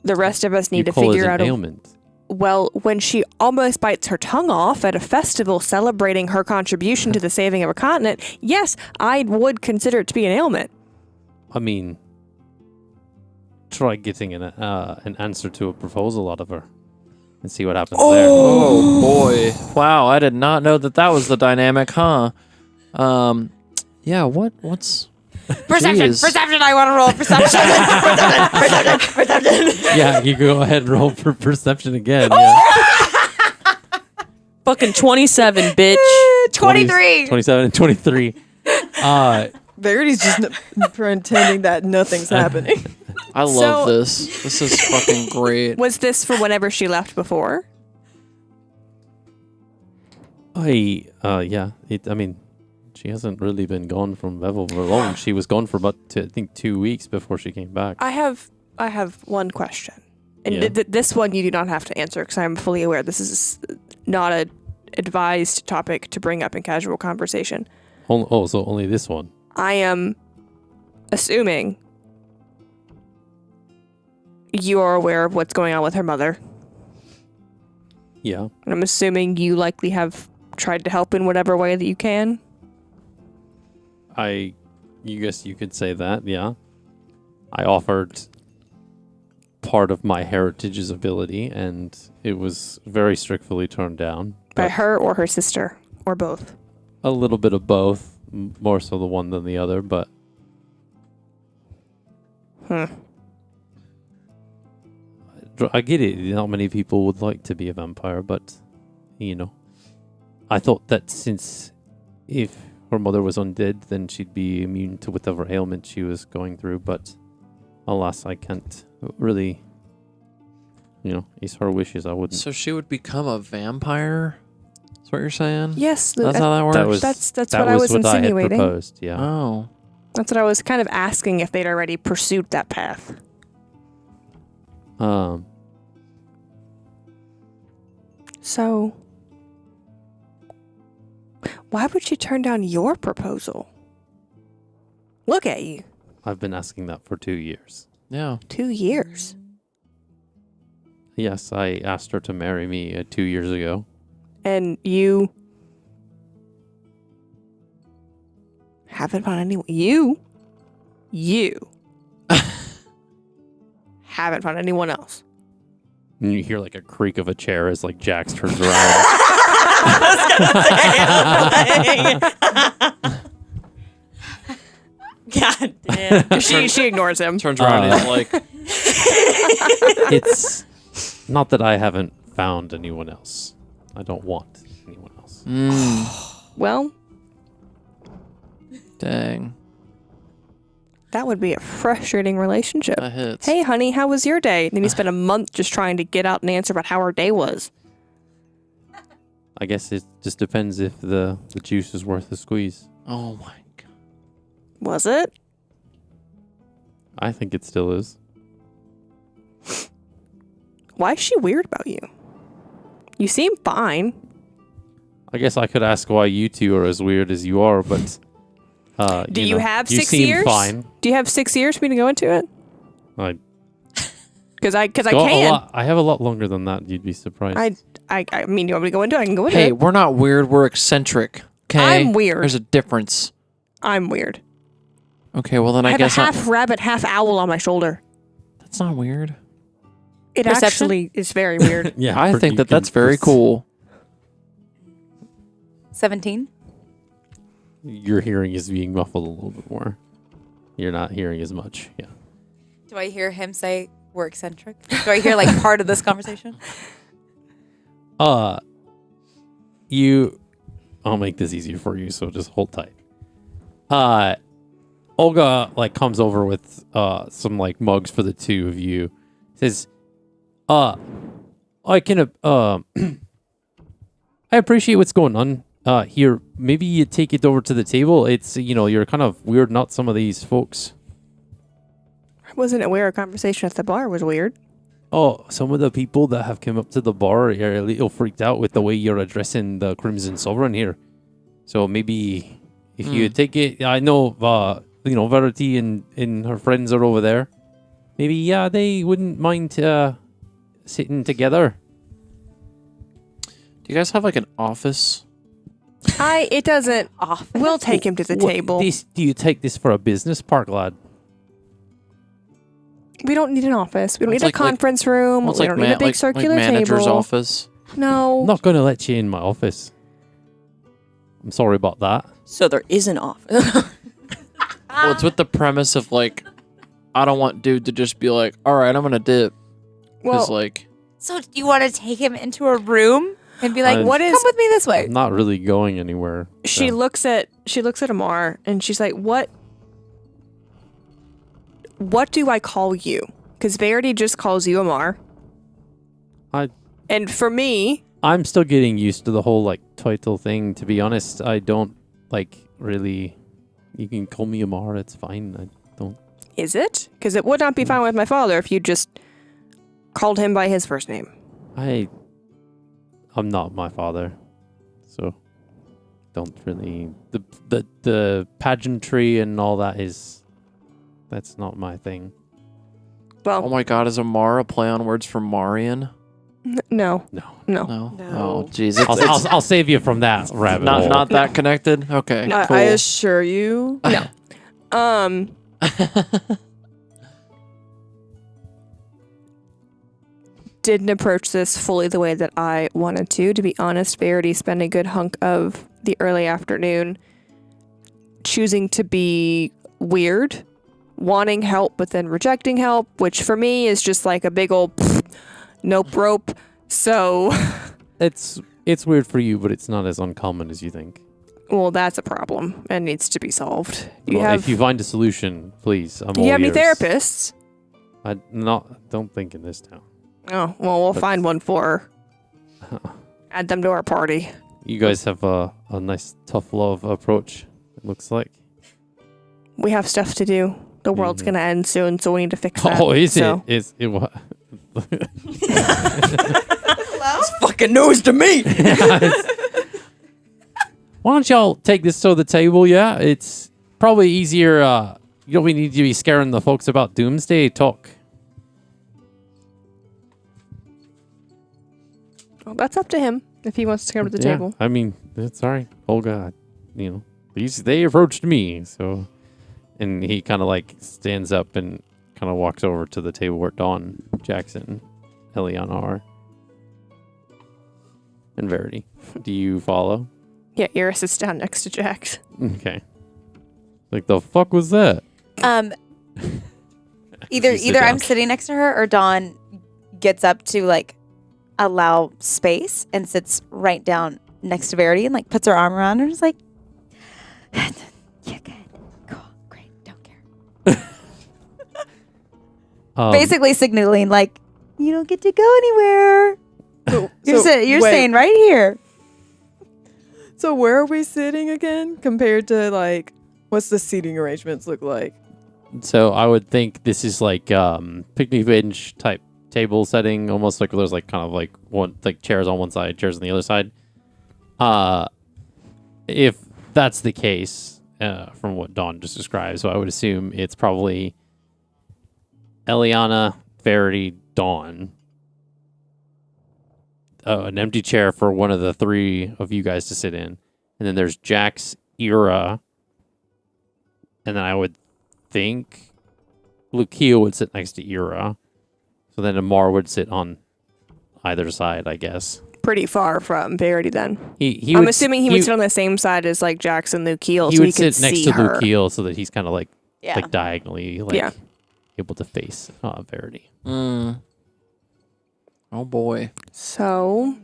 The rest of us need
You
to
call
figure
it
out
an ailment.
well, when she almost bites her tongue off at a festival celebrating her contribution to the saving of a continent, yes, I would consider it to be an ailment.
I mean, try getting an answer to a proposal out of her and see what happens there.
Oh boy. Wow, I did not know that was the dynamic, huh? Yeah, what's
Perception.
Jeez.
Perception. I want to roll perception. Perception.
Yeah, you go ahead and roll for perception again. Yeah.
Fucking 27, bitch.
23.
27 and 23.
Verity's just pretending that nothing's happening.
I love this. This is fucking great.
Was this for whenever she left before?
Yeah. I mean, she hasn't really been gone from Beville for long. She was gone for about, I think, 2 weeks before she came back.
I have one question. And
Yeah.
this one you do not have to answer because I'm fully aware this is not a advised topic to bring up in casual conversation.
So only this one.
I am assuming you are aware of what's going on with her mother.
Yeah.
And I'm assuming you likely have tried to help in whatever way that you can.
You guess you could say that, yeah. I offered part of my heritage's ability, and it was very strictly turned down.
By
but
her or her sister, or both.
a little bit of both, more so the one than the other, but I get it. Not many people would like to be a vampire, but, I thought that since if her mother was undead, then she'd be immune to whatever ailment she was going through, but alas, I can't really, it's her wishes. I wouldn't.
So she would become a vampire? what you're saying?
Yes,
That's how that works.
that's what I was
what I had
insinuating.
proposed. Yeah.
Oh.
That's what I was kind of asking if they'd already pursued that path. So, why would she turn down your proposal? Look at you.
I've been asking that for 2 years.
Yeah.
2 years.
Yes, I asked her to marry me 2 years ago.
And you haven't found anyone. You haven't found anyone else.
And you hear like a creak of a chair as like Jax turns around.
God damn.
She ignores him.
Turns around and he's like,
It's not that I haven't found anyone else. I don't want anyone else.
Well,
dang.
that would be a frustrating relationship.
That hits.
Hey, honey, how was your day? Then you spend a month just trying to get out an answer about how her day was.
I guess it just depends if the juice is worth the squeeze.
Oh my god.
Was it?
I think it still is.
Why is she weird about you? You seem fine.
I guess I could ask why you two are as weird as you are, but
Do you have
you
6
seem
years?
fine.
Do you have 6 years for me to go into it?
I
Because I
got
can.
I have a lot longer than that. You'd be surprised.
I mean, you want me to go into it? I can go into
Hey,
it.
we're not weird. We're eccentric. Okay.
I'm weird.
There's a difference.
I'm weird.
Okay. Well, then
I
I
have
guess
a half rabbit, half owl on my shoulder.
that's not weird.
It
Perception?
actually is very weird.
yeah,
I think that that's very cool.
17.
Your hearing is being muffled a little bit more. You're not hearing as much. Yeah.
Do I hear him say we're eccentric? Do I hear like part of this conversation?
I'll make this easier for you, so just hold tight. Olga like comes over with some like mugs for the two of you. Says, I can I appreciate what's going on here. Maybe you take it over to the table. It's you're kind of weird, not some of these folks.
I wasn't aware a conversation at the bar was weird.
Oh, some of the people that have come up to the bar are a little freaked out with the way you're addressing the Crimson Sovereign here. So maybe if you take it, I know, Verity and her friends are over there. Maybe, they wouldn't mind sitting together.
Do you guys have like an office?
It doesn't.
Off.
We'll take him to the table.
Do you take this for a business park, lad?
We don't need an office. We don't
It's
need
like-
a conference room.
Well, it's
We
like
don't need a big circular
manager's
table.
office.
No.
I'm not going to let you in my office. I'm sorry about that.
So there is an office.
Well, it's with the premise of like, I don't want dude to just be like, all right, I'm gonna dip. Because
Well,
like,
So do you want to take him into a room and be like,
I'm-
"What is? Come with me this way."
I'm not really going anywhere.
she
so.
looks at Ammar and she's like, "What do I call you?" Because Verity just calls you Ammar. And for me,
I'm still getting used to the whole like title thing. To be honest, I don't like really. You can call me Ammar. It's fine. I don't.
is it? Because it would not be fine with my father if you just called him by his first name.
I'm not my father, so don't really. The pageantry and all that that's not my thing.
Well,
oh my god, is Ammar a play on words from Marion?
no.
No.
No.
No.
Oh, jeez.
I'll save you from that rabbit hole.
Not that connected. Okay.
No,
Cool.
I assure you.
Didn't approach this fully the way that I wanted to. To be honest, Verity spent a good hunk of the early afternoon choosing to be weird, wanting help but then rejecting help, which for me is just like a big old nope rope. So,
It's weird for you, but it's not as uncommon as you think.
well, that's a problem and needs to be solved.
If you find a solution, please.
Do you have any therapists?
Don't think in this town.
Oh, well, we'll
But-
find one for her. Add them to our party.
You guys have a nice tough love approach, it looks like.
We have stuff to do. The world's gonna end soon, so we need to fix that.
Oh, is
so.
it? Is it what?
It's fucking news to me.
Why don't y'all take this to the table? Yeah, it's probably easier. You don't need to be scaring the folks about doomsday talk.
Well, that's up to him if he wants to come to the table.
I mean, it's all right. Oh God, they approached me, so. And he kind of like stands up and kind of walks over to the table where Dawn, Jackson, Eliana are, and Verity. Do you follow?
Yeah, Iris is down next to Jax.
Okay. Like the fuck was that?
Either I'm sitting next to her or Dawn gets up to like allow space and sits right down next to Verity and like puts her arm around her and is like, "You're good, cool, great, don't care." Basically signaling like, you don't get to go anywhere. You're staying right here.
So where are we sitting again compared to like what's the seating arrangements look like?
So I would think this is like picnic bench type table setting, almost like there's like kind of like one like chairs on one side, chairs on the other side. If that's the case, from what Dawn just described, so I would assume it's probably Eliana, Verity, Dawn. An empty chair for one of the three of you guys to sit in. And then there's Jax, Ira. And then I would think Lucia would sit next to Ira. So then Ammar would sit on either side, I guess.
Pretty far from Verity then.
I'm
assuming he would sit on the same side as like Jax and Lucia,
he
so
would
he could
sit next
see
to
her.
Lucia so that he's kind of like diagonally able to face Verity.
Oh boy.
So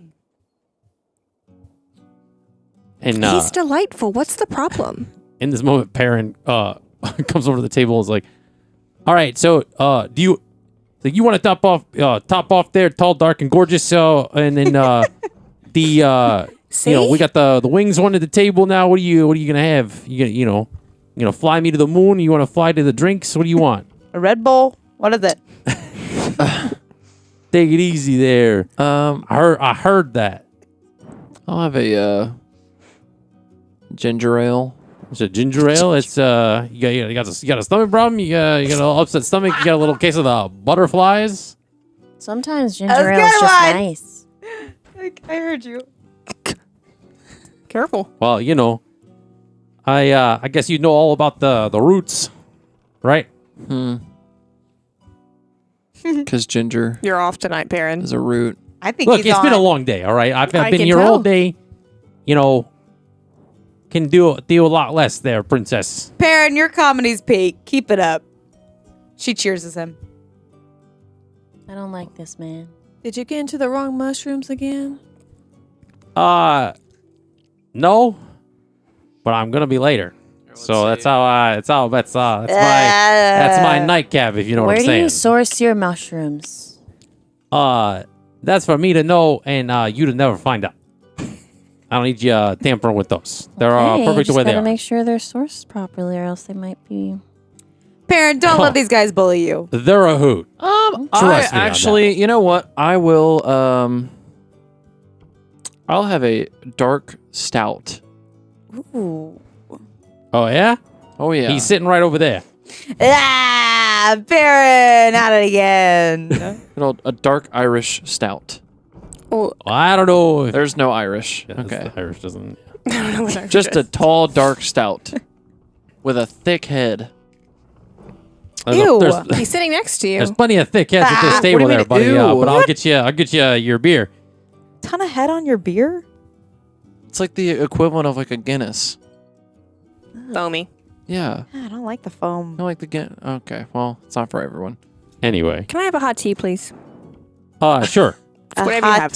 And
he's delightful. What's the problem?
in this moment, Perrin comes over to the table and is like, "All right, so do you want to top off there, tall, dark, and gorgeous? And then we got the wings one at the table now. What are you gonna have? You gonna fly me to the moon? You want to fly to the drinks? What do you want?
A Red Bull? What is it?
Take it easy there. I heard that.
I'll have a ginger ale.
It's a ginger ale. It's you got a stomach problem. You got a little upset stomach. You got a little case of the butterflies.
Sometimes ginger ale is just nice.
I heard you.
Careful.
Well, I guess you know all about the roots, right?
Because ginger
You're off tonight, Perrin.
is a root.
I think
Look, it's been a long day. All right, I've been
can
here
tell.
all day. Can do a lot less there, princess.
Perrin, your comedy's peak. Keep it up. She cheers him.
I don't like this, man.
Did you get into the wrong mushrooms again?
No, but I'm gonna be later. So that's my nightcap, if you know
Where
what I'm
do you
saying.
source your mushrooms?
That's for me to know and you to never find out. I don't need you tampering with those. They're perfect the way they
gotta
are.
make sure they're sourced properly, or else they might be.
Perrin, don't let these guys bully you.
They're a hoot. Trust me on
Actually, you know what? I will. I'll have a dark stout.
Ooh.
Oh yeah?
Oh yeah.
He's sitting right over there.
Perrin, at it again.
A dark Irish stout.
Oh,
I don't know. If
There's no Irish.
Yeah,
Okay.
the Irish doesn't.
I don't know what Irish
Just a
is.
tall, dark stout with a thick head.
Ew.
He's sitting next to you.
There's plenty of thick heads at this
What do
table
you
there,
mean,
buddy.
ew?
But I'll get you your beer.
Ton of head on your beer?
It's like the equivalent of like a Guinness.
Foamy.
Yeah.
I don't like the foam.
I like the Guinness. Okay. Well, it's not for everyone.
Anyway.
Can I have a hot tea, please?
Sure.
Whatever you have.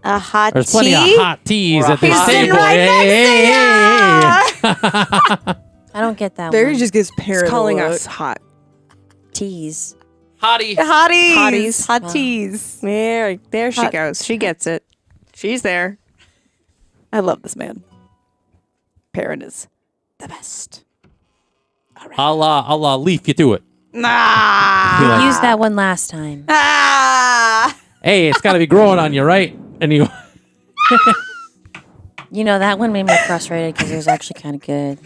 A hot
There's plenty of
tea?
hot teas at this
He's sitting
table.
right
Hey.
I don't get that
Barry
one.
just gives Perrin
He's calling
a look.
us hot.
Teas.
Hottie.
Hotties.
Hotties.
Hot teas.
There she
Hot-
goes. She gets it. She's there.
I love this man. Perrin is the best.
I'll leaf you to it.
Nah.
Used that one last time.
Ah.
Hey, it's got to be growing on you, right? Anyway.
You know, that one made me frustrated because it was actually kind of good.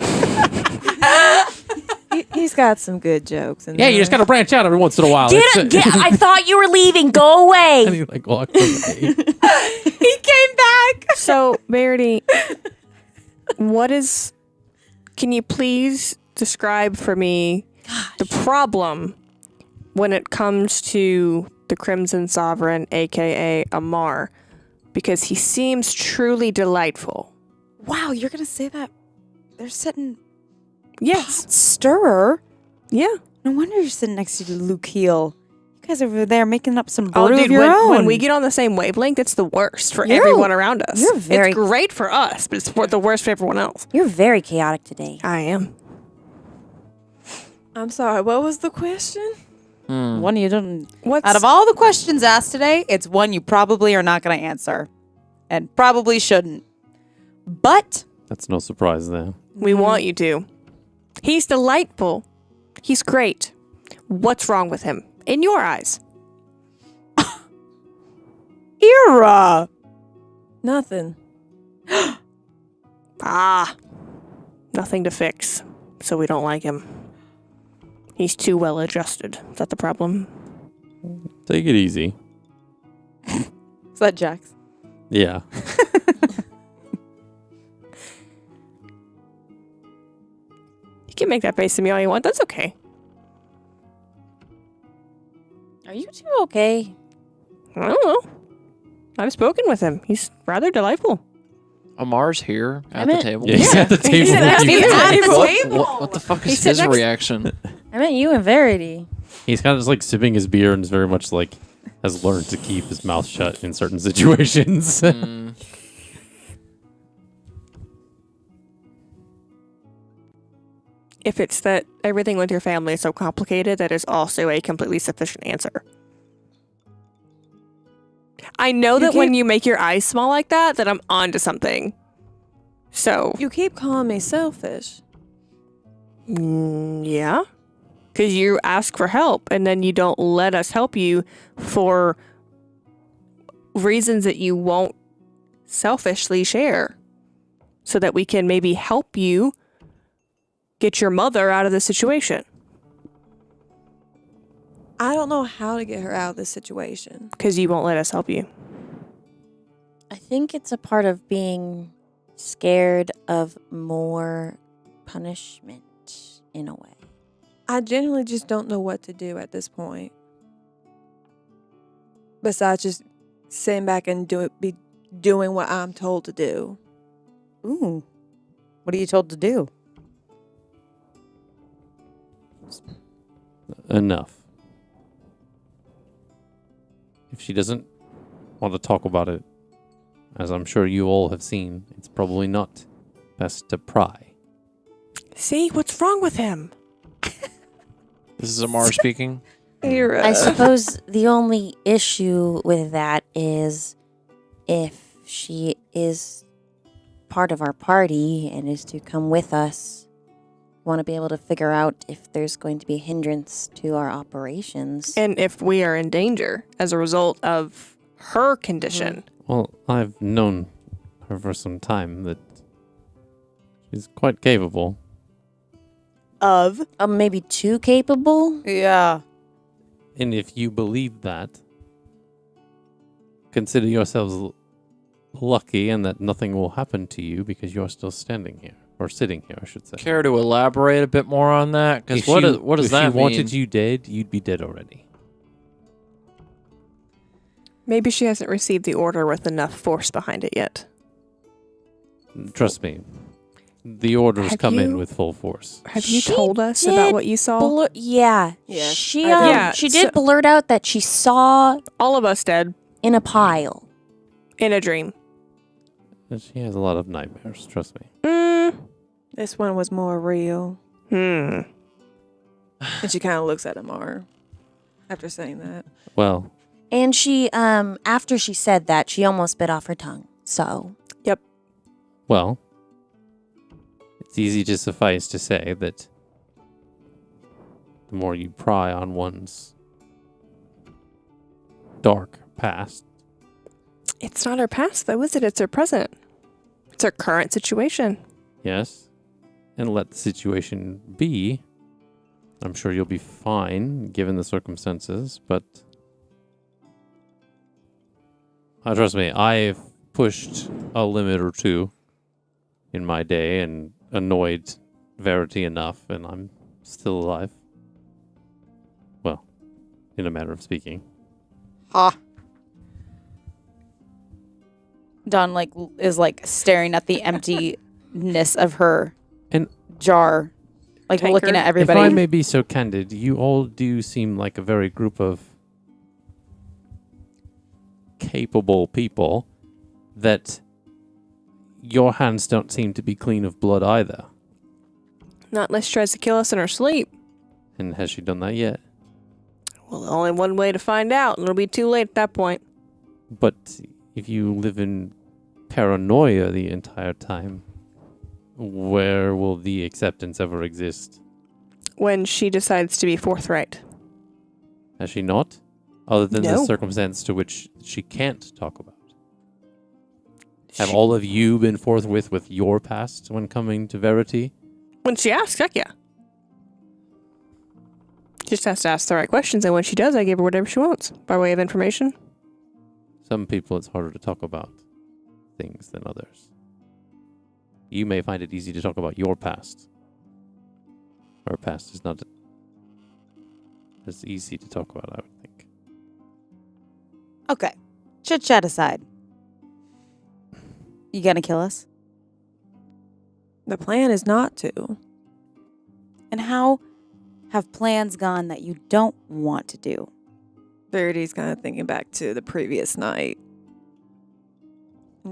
He's got some good jokes.
Yeah, you just got to branch out every once in a while.
I thought you were leaving. Go away.
And he like walked away.
He came back.
So, Verity, can you please describe for me the problem when it comes to the Crimson Sovereign, aka Ammar? Because he seems truly delightful.
Wow, you're gonna say that? They're sitting.
Yes.
Stirrer.
Yeah.
No wonder you're sitting next to Luke Heel. You guys are over there making up some brew
Oh,
of
dude,
your own.
when we get on the same wavelength, it's the worst for
You're-
everyone around us.
you're very-
It's great for us, but it's the worst for everyone else.
You're very chaotic today.
I am.
I'm sorry, what was the question?
One you don't.
What's
Out of all the questions asked today, it's one you probably are not going to answer, and probably shouldn't. But
That's no surprise there.
we want you to. He's delightful. He's great. What's wrong with him in your eyes?
Era.
Nothing.
Nothing to fix. So we don't like him. He's too well adjusted. Is that the problem?
Take it easy.
Is that Jax?
Yeah.
You can make that face at me all you want. That's okay.
Are you two okay?
I don't know. I've spoken with him. He's rather delightful.
Ammar's here at the table.
Yeah, he's at the table with you.
What the fuck is
said
his
next-
reaction?
I meant you and Verity.
He's kind of just like sipping his beer and is very much like has learned to keep his mouth shut in certain situations.
If it's that everything with your family is so complicated, that is also a completely sufficient answer. I know that when you make your eyes small like that I'm onto something. So,
You keep calling me selfish.
yeah. Because you ask for help and then you don't let us help you for reasons that you won't selfishly share. So that we can maybe help you get your mother out of the situation.
I don't know how to get her out of this situation.
Because you won't let us help you.
I think it's a part of being scared of more punishment in a way.
I genuinely just don't know what to do at this point. Besides just sitting back and be doing what I'm told to do.
Ooh. What are you told to do?
Enough. If she doesn't want to talk about it, as I'm sure you all have seen, it's probably not best to pry.
See, what's wrong with him?
This is Ammar speaking.
I suppose the only issue with that is if she is part of our party and is to come with us, want to be able to figure out if there's going to be a hindrance to our operations.
And if we are in danger as a result of her condition.
Well, I've known her for some time that she's quite capable.
Of?
Maybe too capable?
Yeah.
And if you believe that, consider yourselves lucky and that nothing will happen to you because you're still standing here. Or sitting here, I should say.
Care to elaborate a bit more on that? Because what does that mean?
If she wanted you dead, you'd be dead already.
Maybe she hasn't received the order with enough force behind it yet.
Trust me. The orders
Have
come in
you-
with full force.
Have you
She
told us
did
about what you saw?
Yeah.
Yes,
She
I did.
Yeah,
she did
so-
blurt out that she saw
All of us dead
in a pile.
in a dream.
She has a lot of nightmares, trust me.
This one was more real. And she kind of looks at Ammar after saying that.
Well,
And she after she said that, she almost bit off her tongue. So,
Well, it's easy to suffice to say that the more you pry on one's dark past.
It's not her past, though, is it? It's her present. It's her current situation.
Yes. And let the situation be. I'm sure you'll be fine given the circumstances, but trust me, I've pushed a limit or two in my day and annoyed Verity enough, and I'm still alive. Well, in a manner of speaking.
Ha. Dawn is staring at the emptiness of her
And
jar,
Tankard.
looking at everybody.
If I may be so candid, you all do seem like a very group of capable people that your hands don't seem to be clean of blood either.
Not unless she tries to kill us in her sleep.
And has she done that yet?
Well, only one way to find out, and it'll be too late at that point.
But if you live in paranoia the entire time, where will the acceptance ever exist?
When she decides to be forthright.
Has she not? Other than the
No.
circumstance to which she can't talk about. Have all of you been forthwith with your past when coming to Verity?
When she asks, heck yeah. Just has to ask the right questions, and when she does, I give her whatever she wants by way of information.
Some people it's harder to talk about things than others. You may find it easy to talk about your past. Her past is not as easy to talk about, I would think.
Okay. Chit chat aside. You gonna kill us?
The plan is not to.
And how have plans gone that you don't want to do?
Verity's kind of thinking back to the previous night.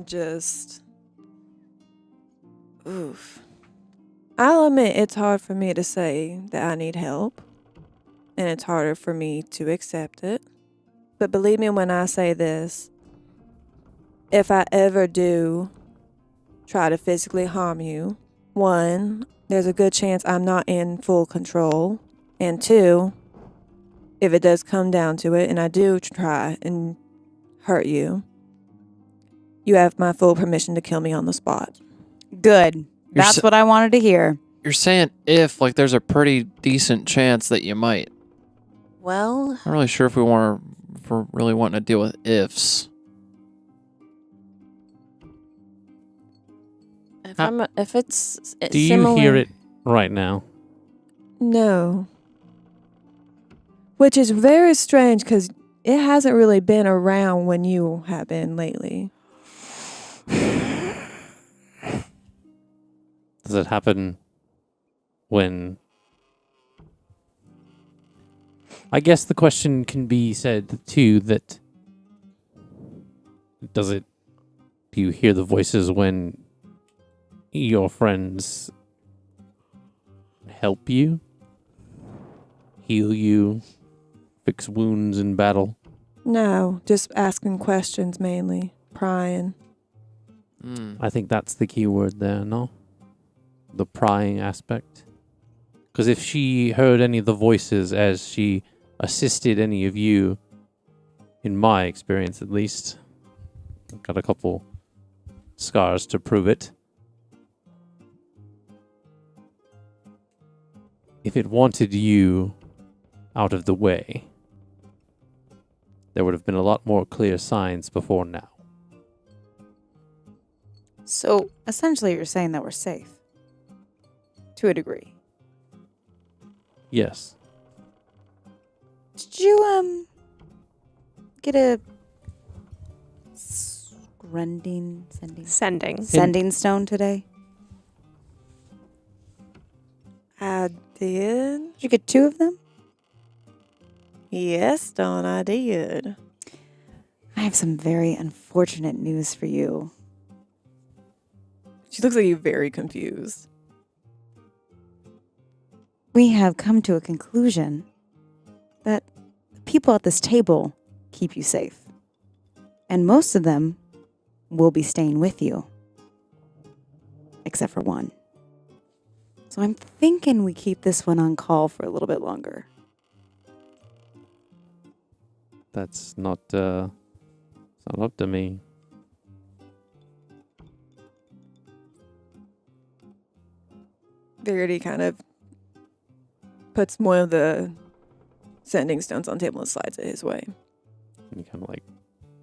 Just... Oof. I'll admit it's hard for me to say that I need help. And it's harder for me to accept it. But believe me when I say this, if I ever do try to physically harm you, 1, there's a good chance I'm not in full control. And 2, if it does come down to it and I do try and hurt you, you have my full permission to kill me on the spot.
Good. That's what I wanted to hear.
You're saying if, there's a pretty decent chance that you might.
Well,
I'm not really sure if we're really wanting to deal with ifs.
if it's
Do you
similar,
hear it right now?
No. Which is very strange because it hasn't really been around when you have been lately.
Does it happen when... I guess the question can be said, too, that... Do you hear the voices when your friends help you? Heal you? Fix wounds in battle?
No, just asking questions mainly. Prying.
I think that's the key word there, no? The prying aspect. Because if she heard any of the voices as she assisted any of you, in my experience at least, I've got a couple scars to prove it. If it wanted you out of the way, there would have been a lot more clear signs before now.
So, essentially, you're saying that we're safe. To a degree.
Yes.
Did you, get a sending stone today?
I did.
Did you get 2 of them?
Yes, Dawn, I did.
I have some very unfortunate news for you.
She looks like you very confused.
We have come to a conclusion that the people at this table keep you safe. And most of them will be staying with you. except for one. So I'm thinking we keep this one on call for a little bit longer.
That's not it's not up to me.
Verity kind of puts one of the sending stones on the table and slides it his way.
And he kind of like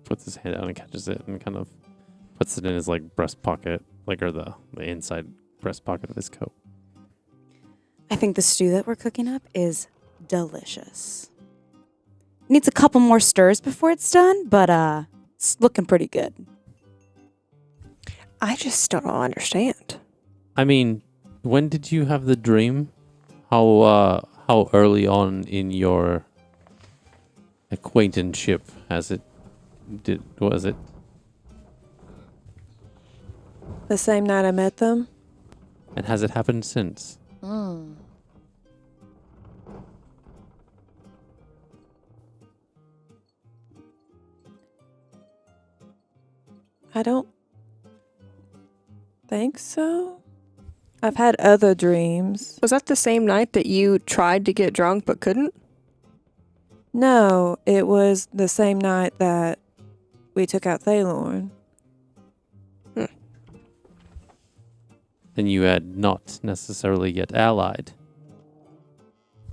puts his hand out and catches it and kind of puts it in his like breast pocket, like or the inside breast pocket of his coat.
I think the stew that we're cooking up is delicious. Needs a couple more stirs before it's done, but it's looking pretty good.
I just don't understand.
I mean, when did you have the dream? How early on in your acquaintanceship was it?
The same night I met them?
And has it happened since?
I don't think so. I've had other dreams.
Was that the same night that you tried to get drunk but couldn't?
No, it was the same night that we took out Thalorn.
And you had not necessarily yet allied.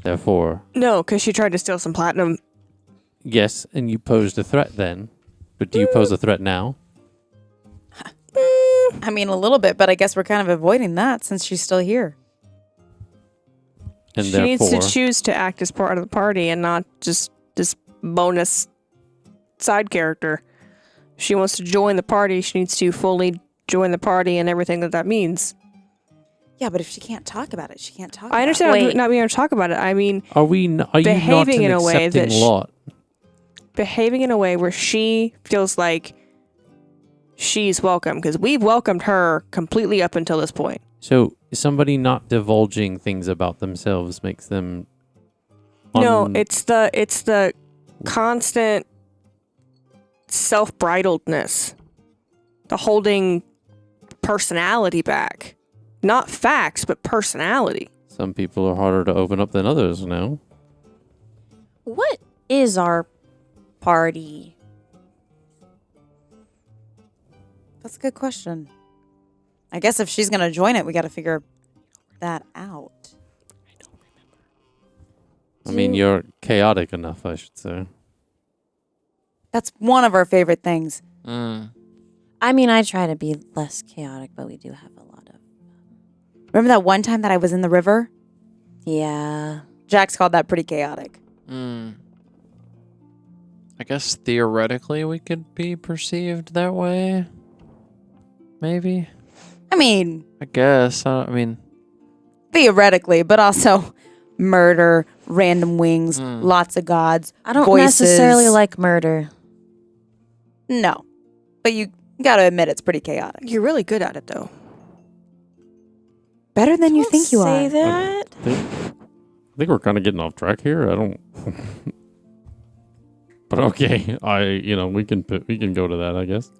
Therefore,
No, because she tried to steal some platinum.
yes, and you posed a threat then. But do you pose a threat now?
I mean, a little bit, but I guess we're kind of avoiding that since she's still here.
And
She
therefore,
needs to choose to act as part of the party and not just this bonus side character. If she wants to join the party, she needs to fully join the party and everything that means.
Yeah, but if she can't talk about it, she can't talk
I understand not being able to talk about it. I mean,
are you not
behaving
an
in a way
accepting
that
lot?
behaving in a way where she feels like she's welcome, because we've welcomed her completely up until this point.
So somebody not divulging things about themselves makes them
No, it's the constant self-bridledness, the holding personality back. Not facts, but personality.
Some people are harder to open up than others, no?
What is our party?
That's a good question. I guess if she's going to join it, we got to figure that out.
I mean, you're chaotic enough, I should say.
That's one of our favorite things.
I mean, I try to be less chaotic, but we do have a lot of...
Remember that one time that I was in the river?
Yeah.
Jax called that pretty chaotic.
I guess theoretically we could be perceived that way. Maybe.
I mean,
I guess. I mean,
theoretically, but also murder, random wings, lots of gods,
I don't
voices.
necessarily like murder.
No. But you got to admit it's pretty chaotic.
You're really good at it, though.
Better than you think you
Say
are.
that.
I think we're kind of getting off track here. I don't. But okay, we can go to that, I guess.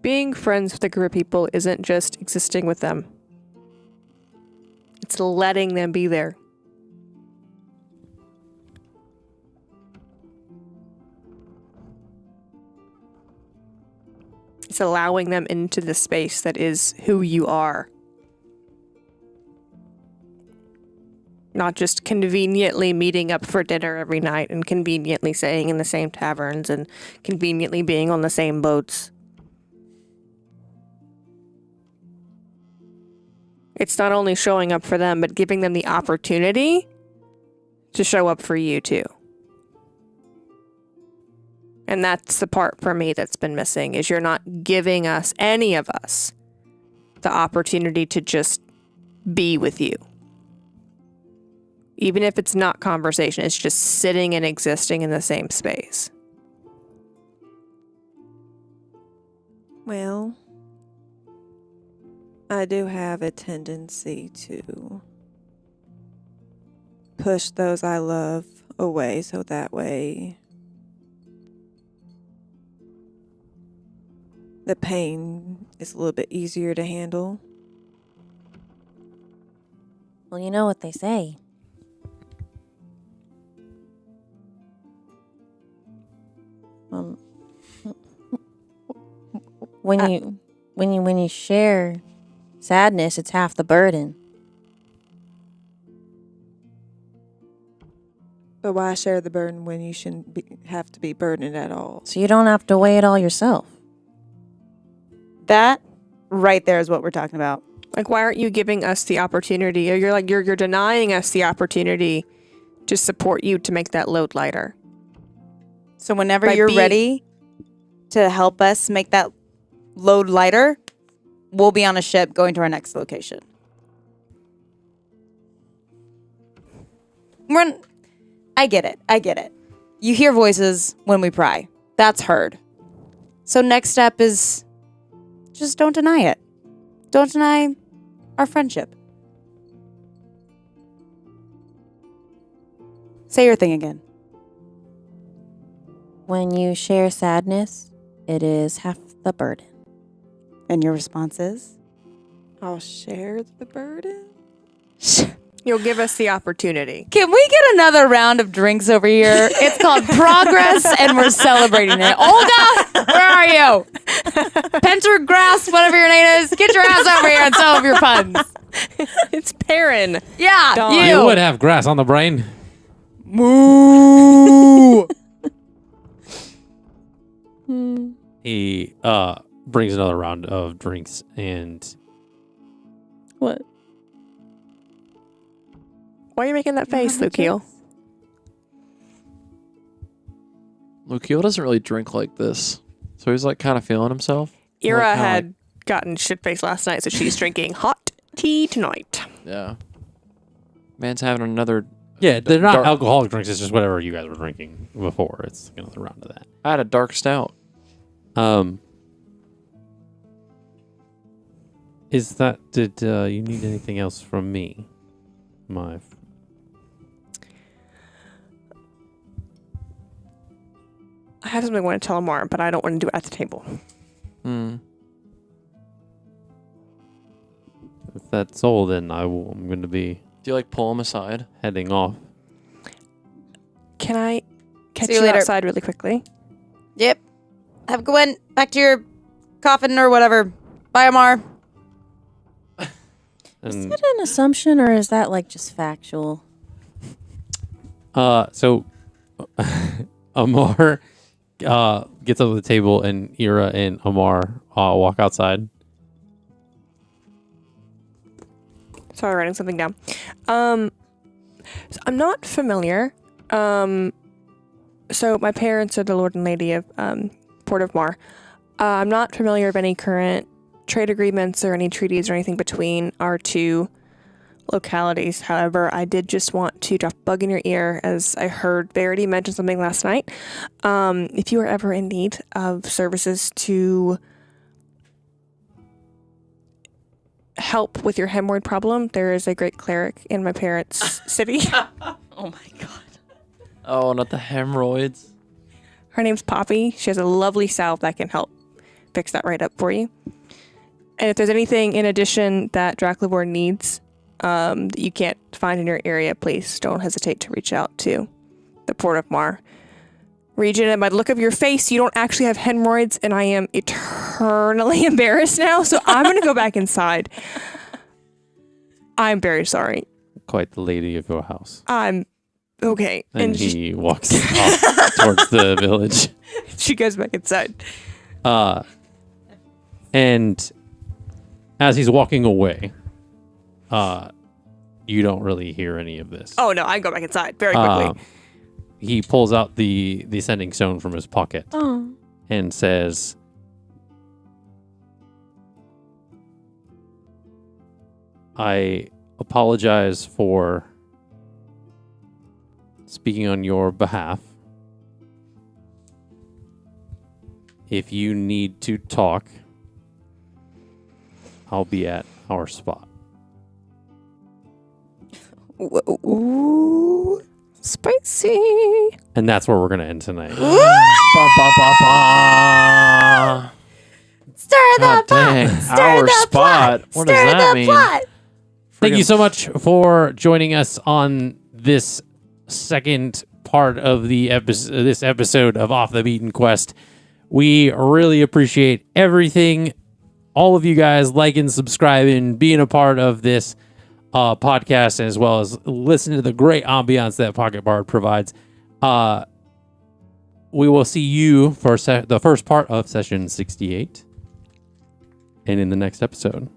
Being friends with a group of people isn't just existing with them. It's letting them be there. It's allowing them into the space that is who you are. Not just conveniently meeting up for dinner every night and conveniently staying in the same taverns and conveniently being on the same boats. It's not only showing up for them, but giving them the opportunity to show up for you too. And that's the part for me that's been missing, is you're not giving us, any of us, the opportunity to just be with you. Even if it's not conversation, it's just sitting and existing in the same space.
Well, I do have a tendency to push those I love away, so that way the pain is a little bit easier to handle.
Well, you know what they say. When you share sadness, it's half the burden.
But why share the burden when you shouldn't have to be burdened at all?
So you don't have to weigh it all yourself.
That right there is what we're talking about.
Like, why aren't you giving us the opportunity? Or you're denying us the opportunity to support you to make that load lighter.
So whenever
By
you're
being-
ready to help us make that load lighter, we'll be on a ship going to our next location. I get it. You hear voices when we pry. That's heard. So next step is just don't deny it. Don't deny our friendship. Say your thing again.
When you share sadness, it is half the burden.
And your response is?
I'll share the burden?
You'll give us the opportunity.
Can we get another round of drinks over here? It's called Progress, and we're celebrating it. Olga, where are you? Pentergrass, whatever your name is. Get your ass over here and some of your puns.
It's Perrin.
Yeah,
Dawn.
you.
You would have grass on the brain.
Moo.
He brings another round of drinks and
What?
Why are you making that face, Lukiel?
Lukiel doesn't really drink like this, so he's like kind of feeling himself.
Ira
Like,
had gotten shit-faced last night, so she's drinking hot tea tonight.
Yeah. Man's having another.
yeah, they're not
dark-
alcoholic drinks. It's just whatever you guys were drinking before. It's another round of that.
I had a dark stout.
Is that did you need anything else from me, my?
I have something I want to tell Ammar, but I don't want to do it at the table.
Hmm.
If that's all, then I'm going to be
Do you like pull him aside?
heading off.
Can I catch
See you
you
later.
outside really quickly?
Yep. Have a good one. Back to your coffin or whatever. Bye, Ammar.
Is
And
that an assumption or is that like just factual?
so Ammar gets up at the table, and Ira and Ammar walk outside.
Sorry, writing something down. So I'm not familiar. So my parents are the Lord and Lady of Port of Mar. I'm not familiar of any current trade agreements or any treaties or anything between our two localities. However, I did just want to drop a bug in your ear as I heard Verity mention something last night. If you are ever in need of services to help with your hemorrhoid problem, there is a great cleric in my parents' city.
Oh my god.
Oh, not the hemorrhoids.
Her name's Poppy. She has a lovely salve that can help fix that right up for you. And if there's anything in addition that Draclavor needs that you can't find in your area, please don't hesitate to reach out to the Port of Mar region. And by the look of your face, you don't actually have hemorrhoids, and I am eternally embarrassed now, so I'm going to go back inside. I'm very sorry.
Quite the lady of your house.
I'm okay.
And
she,
he walks off towards the village.
she goes back inside.
And as he's walking away, you don't really hear any of this.
Oh, no, I go back inside very quickly.
He pulls out the sending stone from his pocket and says, I apologize for speaking on your behalf. If you need to talk, I'll be at our spot.
Ooh, spicy.
And that's where we're going to end tonight.
Stir the
God
pot.
dang,
Stir
our
the
spot.
plot.
What does
Stir
that
the
mean?
plot.
Thank you
Friggin-
so much for joining us on this second part of this episode of Off the Beaten Quest. We really appreciate everything, all of you guys liking, subscribing, being a part of this podcast, as well as listening to the great ambiance that Pocketbard provides. We will see you for the first part of session 68 and in the next episode.